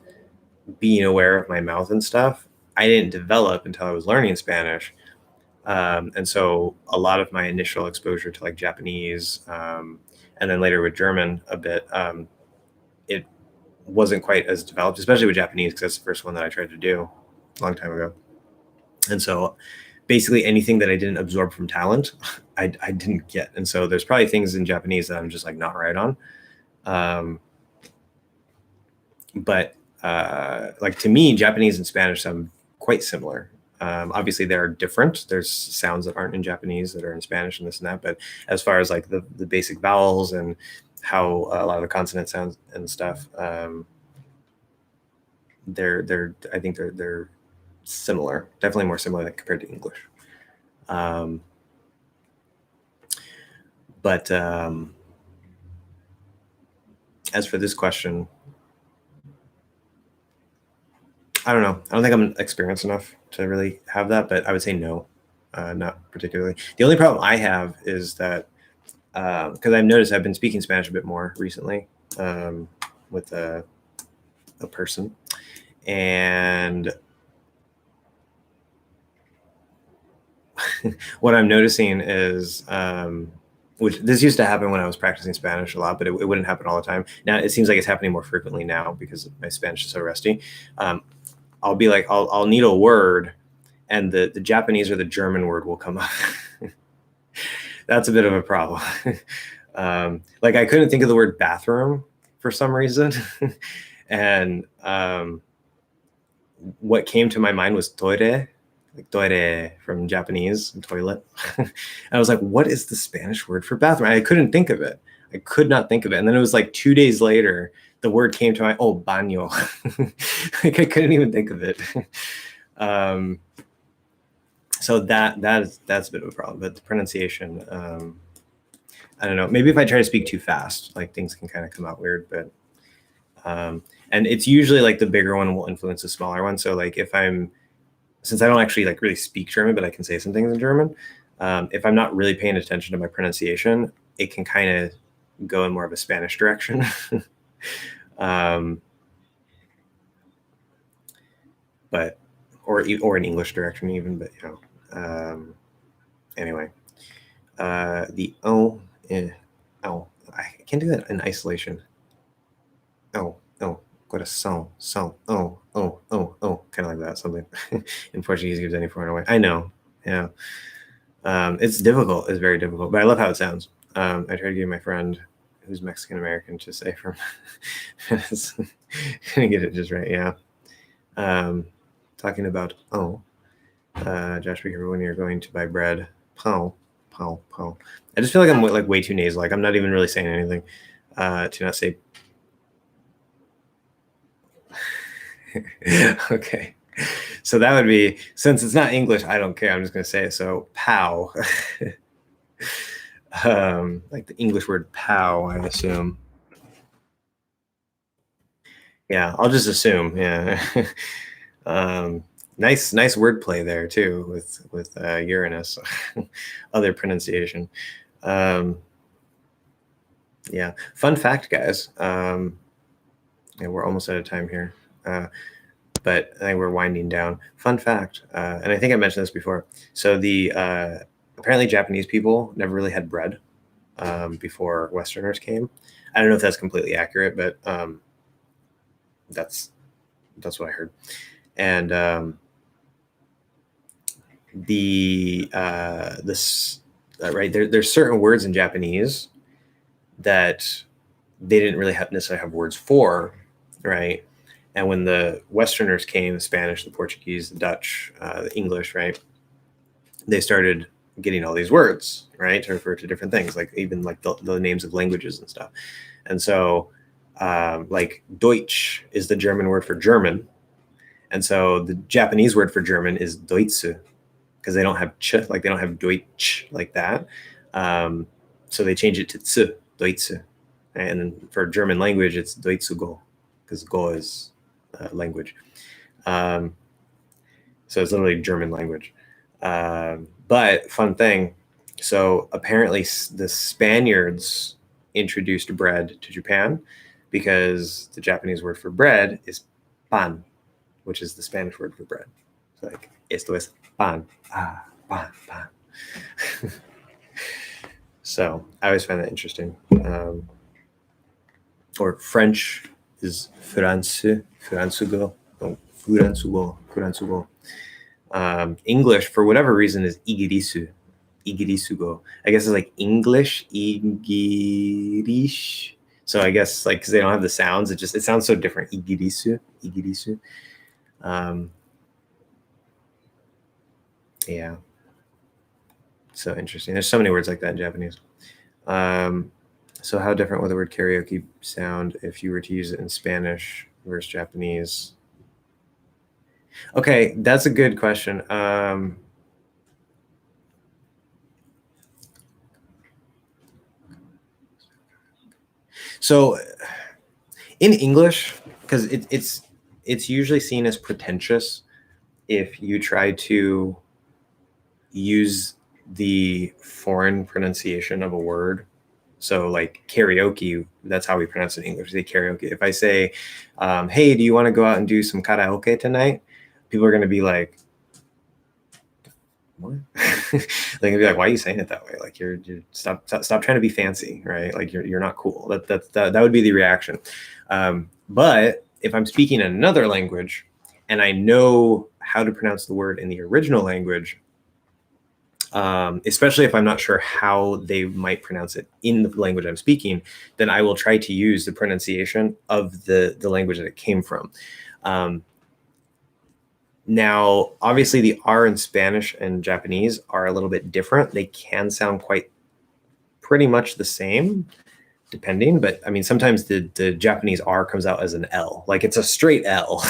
being aware of my mouth and stuff, I didn't develop until I was learning Spanish. And so a lot of my initial exposure to like Japanese, and then later with German a bit, it wasn't quite as developed, especially with Japanese, because that's the first one that I tried to do a long time ago. And so basically anything that I didn't absorb from talent, I didn't get. And so there's probably things in Japanese that I'm just like not right on. But like to me, Japanese and Spanish sound quite similar. Obviously they're different. There's sounds that aren't in Japanese that are in Spanish and this and that. But as far as like the basic vowels and how a lot of the consonant sounds and stuff, I think they're similar, definitely more similar than compared to English. But as for this question, I don't know. I don't think I'm experienced enough to really have that, but I would say no, not particularly. The only problem I have is that because I've noticed I've been speaking Spanish a bit more recently with a person, and what I'm noticing is, which this used to happen when I was practicing Spanish a lot, but it wouldn't happen all the time. Now it seems like it's happening more frequently now because my Spanish is so rusty. I'll be like, I'll need a word, and the Japanese or the German word will come up. That's a bit of a problem. Like I couldn't think of the word bathroom for some reason, and what came to my mind was toire, like toire from Japanese, toilet. And I was like, what is the Spanish word for bathroom? I couldn't think of it. I could not think of it. And then it was like 2 days later, the word came to my, baño. Like I couldn't even think of it. So that's a bit of a problem. But the pronunciation, I don't know. Maybe if I try to speak too fast, like things can kind of come out weird. But and And it's usually like the bigger one will influence the smaller one. So like since I don't actually like really speak German, but I can say some things in German, if I'm not really paying attention to my pronunciation, it can kind of go in more of a Spanish direction. But or an English direction even, but anyway, the I can't do that in isolation. Coração, kind of like that, something. In Portuguese gives any foreign away. I know, yeah. It's difficult. It's very difficult, but I love how it sounds. I tried to get my friend who's Mexican American to say from get it just right, yeah. Talking about Josh, be careful when you're going to buy bread. Pow. I just feel like I'm like way too nasal. Like I'm not even really saying anything. To not say. Okay, so that would be, since it's not English, I don't care. I'm just gonna say it. So pow. Like the English word pow, I assume. Yeah, I'll just assume. Yeah. Nice wordplay there too with Uranus. Other pronunciation. Yeah. Fun fact, guys. Yeah, we're almost out of time here, but I think we're winding down. Fun fact, and I think I mentioned this before. So the apparently Japanese people never really had bread before Westerners came. I don't know if that's completely accurate, but that's what I heard. And there's certain words in Japanese that they didn't really necessarily have words for, right? And when the Westerners came, the Spanish, the Portuguese, the Dutch, the English, right, they started getting all these words, right, to refer to different things, like even like the names of languages and stuff. And so like Deutsch is the German word for German. And so the Japanese word for German is Deutsche, because they don't have ch, like they don't have Deutsch like that. So they change it to ts, Deutsche. And then for German language, it's Deutschugo, because Go is language. So it's literally German language. But fun thing, so apparently the Spaniards introduced bread to Japan because the Japanese word for bread is pan, which is the Spanish word for bread. So like, esto es pan. Pan. So I always find that interesting. Or French is francugo. English, for whatever reason, is igirisugo. I guess it's like English, igirish. So I guess like because they don't have the sounds, it sounds so different. Igirisu. Yeah. So interesting. There's so many words like that in Japanese. So how different would the word karaoke sound if you were to use it in Spanish versus Japanese? Okay, that's a good question. So in English, because it's usually seen as pretentious if you try to use the foreign pronunciation of a word. So like karaoke, that's how we pronounce it in English. They karaoke. If I say, hey, do you want to go out and do some karaoke tonight? People are going to be like, what? They're going to be like, why are you saying it that way? Like you're stop trying to be fancy, right? Like you're not cool. That would be the reaction. But if I'm speaking in another language and I know how to pronounce the word in the original language, especially if I'm not sure how they might pronounce it in the language I'm speaking, then I will try to use the pronunciation of the language that it came from. Now, obviously, the R in Spanish and Japanese are a little bit different. They can sound pretty much the same, depending. But I mean, sometimes the Japanese R comes out as an L, like it's a straight L.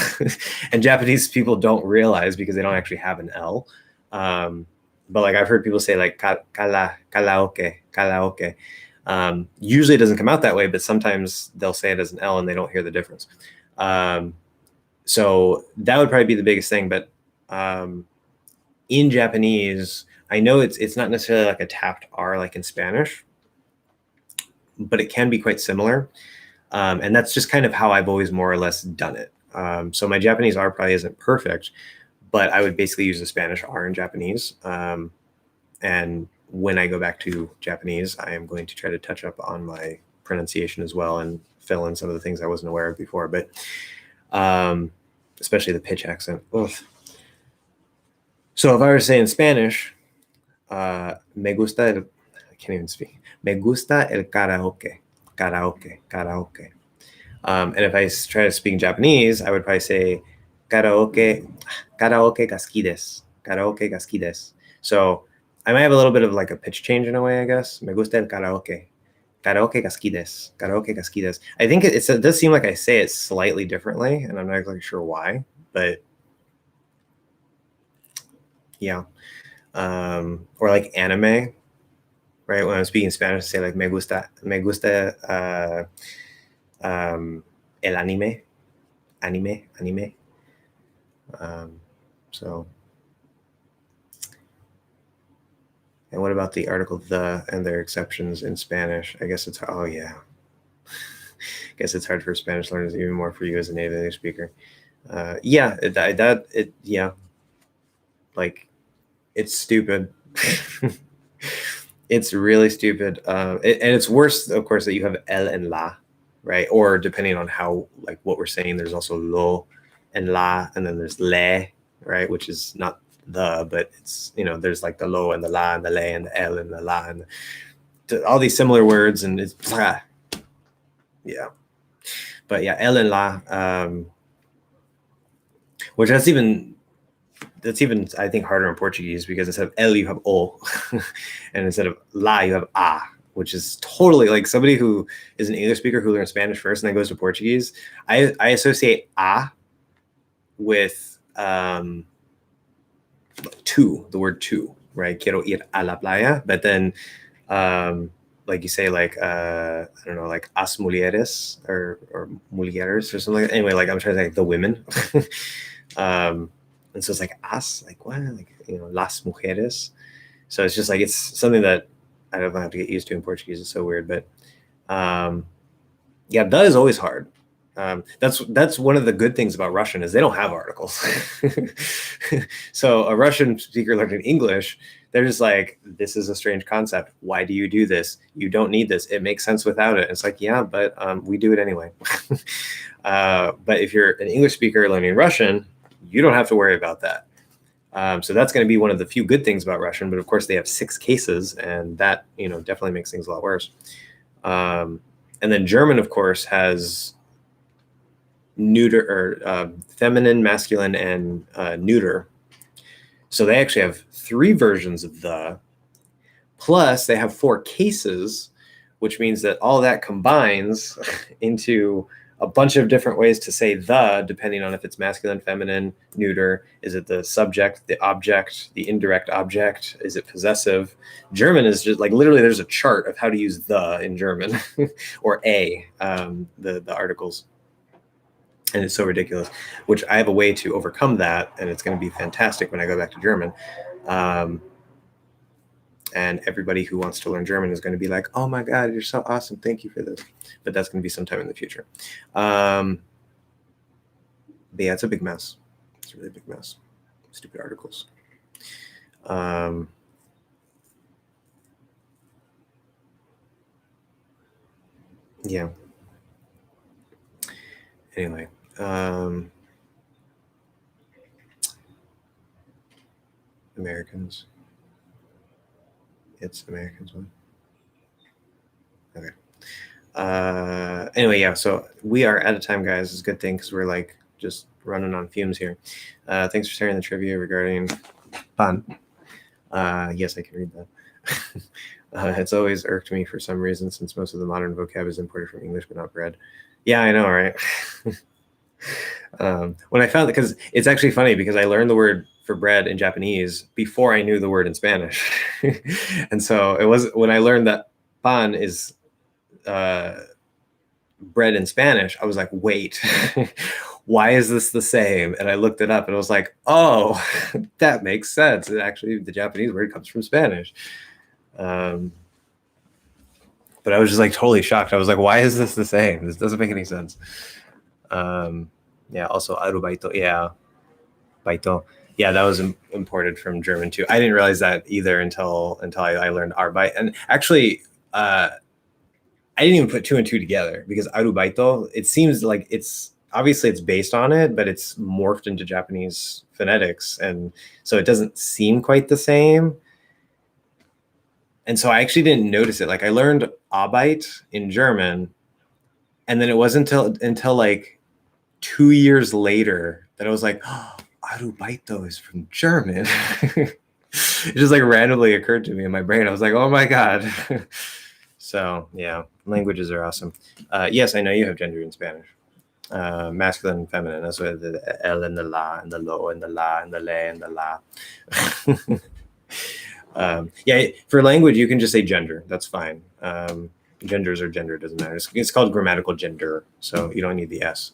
And Japanese people don't realize because they don't actually have an L. But like I've heard people say like karaoke. Usually it doesn't come out that way, but sometimes they'll say it as an L and they don't hear the difference. So that would probably be the biggest thing. But in Japanese, I know it's not necessarily like a tapped R like in Spanish, but it can be quite similar. And that's just kind of how I've always more or less done it. So my Japanese R probably isn't perfect, but I would basically use the Spanish R in Japanese. And when I go back to Japanese, I am going to try to touch up on my pronunciation as well and fill in some of the things I wasn't aware of before, but especially the pitch accent. Ugh. So if I were to say in Spanish, me gusta el, I can't even speak. Me gusta el karaoke, karaoke, karaoke. And if I try to speak in Japanese, I would probably say karaoke, karaoke ga suki desu, karaoke ga suki desu. So I might have a little bit of like a pitch change in a way, I guess. Me gusta el karaoke, karaoke ga suki desu, karaoke ga suki desu. I think it does seem like I say it slightly differently, and I'm not exactly sure why, but yeah. Or like anime, right? When I'm speaking Spanish, I say like me gusta el anime, anime. So, and what about the article the and their exceptions in Spanish? I guess it's, oh yeah. I guess it's hard for Spanish learners, even more for you as a native English speaker. Yeah, yeah, like it's stupid. It's really stupid. And it's worse, of course, that you have el and la, right? Or depending on how, like what we're saying, there's also lo and la, and then there's le, right? Which is not the, but it's, there's like the lo and the la and the le and the el and the la and all these similar words, and it's yeah. But yeah, el and la, which that's even I think harder in Portuguese, because instead of el you have o, and instead of la you have a, which is totally like somebody who is an English speaker who learns Spanish first and then goes to Portuguese. I associate a with to, the word to, right? Quiero ir a la playa, but then like you say, like I don't know, like as mujeres or mujeres or something like that. Anyway, like I'm trying to say like the women. And so it's like as, like what, like las mujeres. So it's just like, it's something that I don't have to get used to in Portuguese. It's so weird, but yeah, that is always hard. That's one of the good things about Russian is they don't have articles. So a Russian speaker learning English, they're just like, this is a strange concept. Why do you do this? You don't need this. It makes sense without it. It's like, yeah, but we do it anyway. But if you're an English speaker learning Russian, you don't have to worry about that. So that's going to be one of the few good things about Russian. But of course, they have 6 cases, and that definitely makes things a lot worse. And then German, of course, has neuter or feminine, masculine, and neuter. So they actually have 3 versions of the, plus they have 4 cases, which means that all that combines into a bunch of different ways to say the, depending on if it's masculine, feminine, neuter. Is it the subject, the object, the indirect object? Is it possessive? German is just like, literally there's a chart of how to use the in German or a, the articles. And it's so ridiculous, which I have a way to overcome that. And it's going to be fantastic when I go back to German. And everybody who wants to learn German is going to be like, oh my God, you're so awesome. Thank you for this. But that's going to be sometime in the future. But yeah, it's a big mess. It's a really big mess. Stupid articles. Yeah. Anyway. Americans. It's Americans one. Okay. Anyway, yeah, so we are out of time, guys. It's a good thing because we're like just running on fumes here. Thanks for sharing the trivia regarding pan. Yes, I can read that. It's always irked me for some reason, since most of the modern vocab is imported from English but not bread. Yeah, I know, right? When I found it, because it's actually funny, because I learned the word for bread in Japanese before I knew the word in Spanish. And so it was when I learned that pan is bred in Spanish, I was like, wait, why is this the same? And I looked it up and I was like, oh, that makes sense. It actually, the Japanese word comes from Spanish. But I was just like totally shocked. I was like, why is this the same? This doesn't make any sense. Yeah, also arubaito. Yeah, baito. Yeah, that was imported from German too. I didn't realize that either until I learned arbeit. And actually, I didn't even put two and two together because arubaito, it seems like it's obviously it's based on it, but it's morphed into Japanese phonetics. And so it doesn't seem quite the same. And so I actually didn't notice it. Like I learned Arbeit in German, and then it wasn't until like 2 years later that I was like, oh, Arubaito is from German. It just like randomly occurred to me in my brain. I was like, oh my God. So yeah, languages are awesome. Yes, I know you have gender in Spanish. Masculine and feminine. That's what the L and the la and the lo and the la and the le and the la. Yeah, for language, you can just say gender. That's fine. Genders or gender doesn't matter. It's called grammatical gender, so you don't need the S.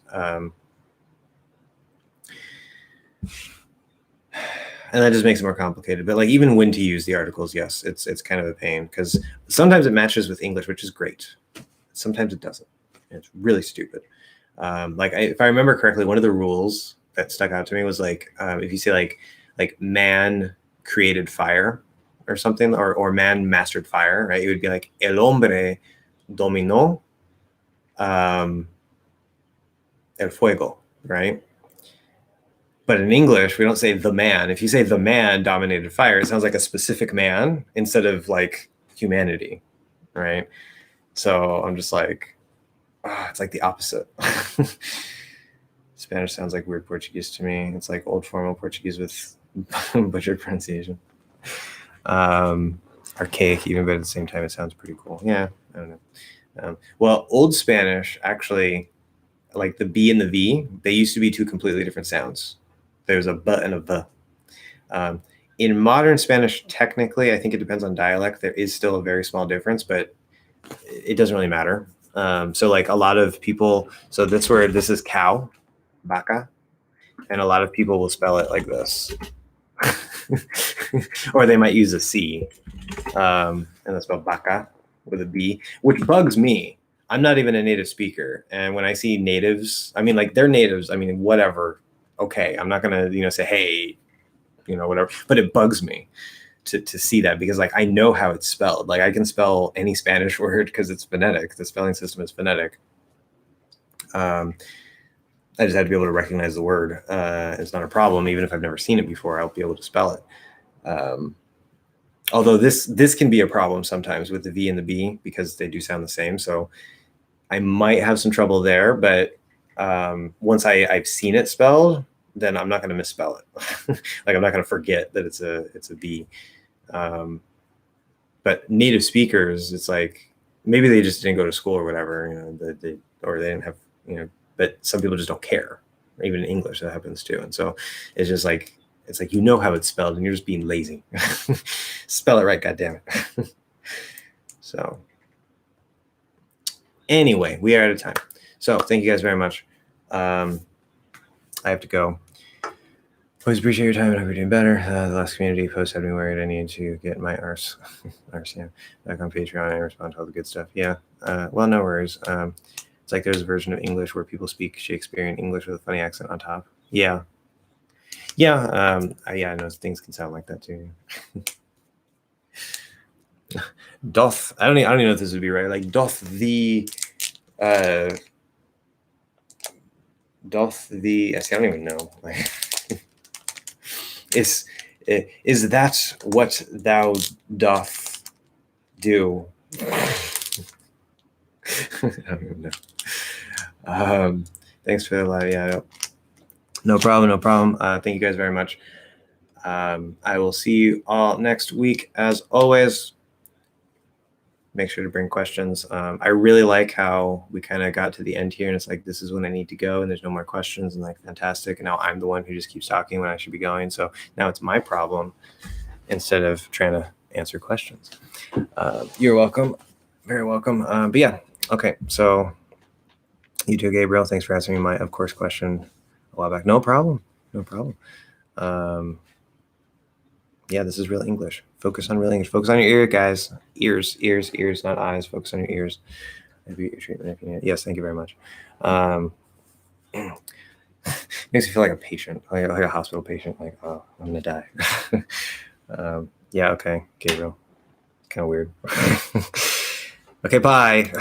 And that just makes it more complicated. But like even when to use the articles, yes, it's kind of a pain because sometimes it matches with English, which is great. Sometimes it doesn't. It's really stupid. Like if I remember correctly, one of the rules that stuck out to me was like if you say like man created fire or something, or man mastered fire, right? It would be like el hombre dominó el fuego, right? But in English, we don't say the man. If you say the man dominated fire, it sounds like a specific man instead of like humanity, right? So I'm just like, it's like the opposite. Spanish sounds like weird Portuguese to me. It's like old formal Portuguese with butchered pronunciation. Archaic even, but at the same time, it sounds pretty cool. Yeah, I don't know. Well, Old Spanish actually, like the B and the V, they used to be two completely different sounds. There's a B and a V. In modern Spanish, technically, I think it depends on dialect. There is still a very small difference, but it doesn't really matter. So like a lot of people, so that's where this is cow, vaca, and a lot of people will spell it like this. Or they might use a C, and that's spelled vaca with a B, which bugs me. I'm not even a native speaker, and when I see natives, I mean, like they're natives. I mean, whatever. Okay, I'm not gonna, say, hey, whatever. But it bugs me to see that because, like, I know how it's spelled. Like, I can spell any Spanish word because it's phonetic. The spelling system is phonetic. I just have to be able to recognize the word. It's not a problem. Even if I've never seen it before, I'll be able to spell it. Although this can be a problem sometimes with the V and the B because they do sound the same. So I might have some trouble there, but once I've seen it spelled, then I'm not going to misspell it. Like I'm not going to forget that it's a B. But native speakers, it's like maybe they just didn't go to school or whatever, or they didn't have, but some people just don't care. Even in English, that happens too. And so it's just like, it's like, how it's spelled and you're just being lazy. Spell it right, goddammit. So anyway, we are out of time. So thank you guys very much. I have to go. Always appreciate your time and hope you're doing better. The last community post had me worried. I need to get my arse back on Patreon and respond to all the good stuff. Yeah. Well, no worries. It's like there's a version of English where people speak Shakespearean English with a funny accent on top. Yeah. Yeah. I know things can sound like that too. Doth, I don't even know if this would be right. Like doth the I don't even know. Like, is that what thou doth do? I don't even know. Thanks for the live. Yeah, no problem. Thank you guys very much. I will see you all next week as always. Make sure to bring questions. I really like how we kind of got to the end here and it's like, this is when I need to go and there's no more questions and like, fantastic. And now I'm the one who just keeps talking when I should be going. So now it's my problem instead of trying to answer questions. You're welcome. Very welcome. But yeah. Okay. So You too, Gabriel. Thanks for answering my of course question a while back. No problem. No problem. Yeah, this is real English. Focus on real English. Focus on your ear, guys. Ears, not eyes. Focus on your ears. Maybe your treatment if you need it. Yes, thank you very much. Makes me feel like a patient, like a hospital patient. Like, oh, I'm gonna die. Yeah, okay, Gabriel. Kind of weird. Okay, bye.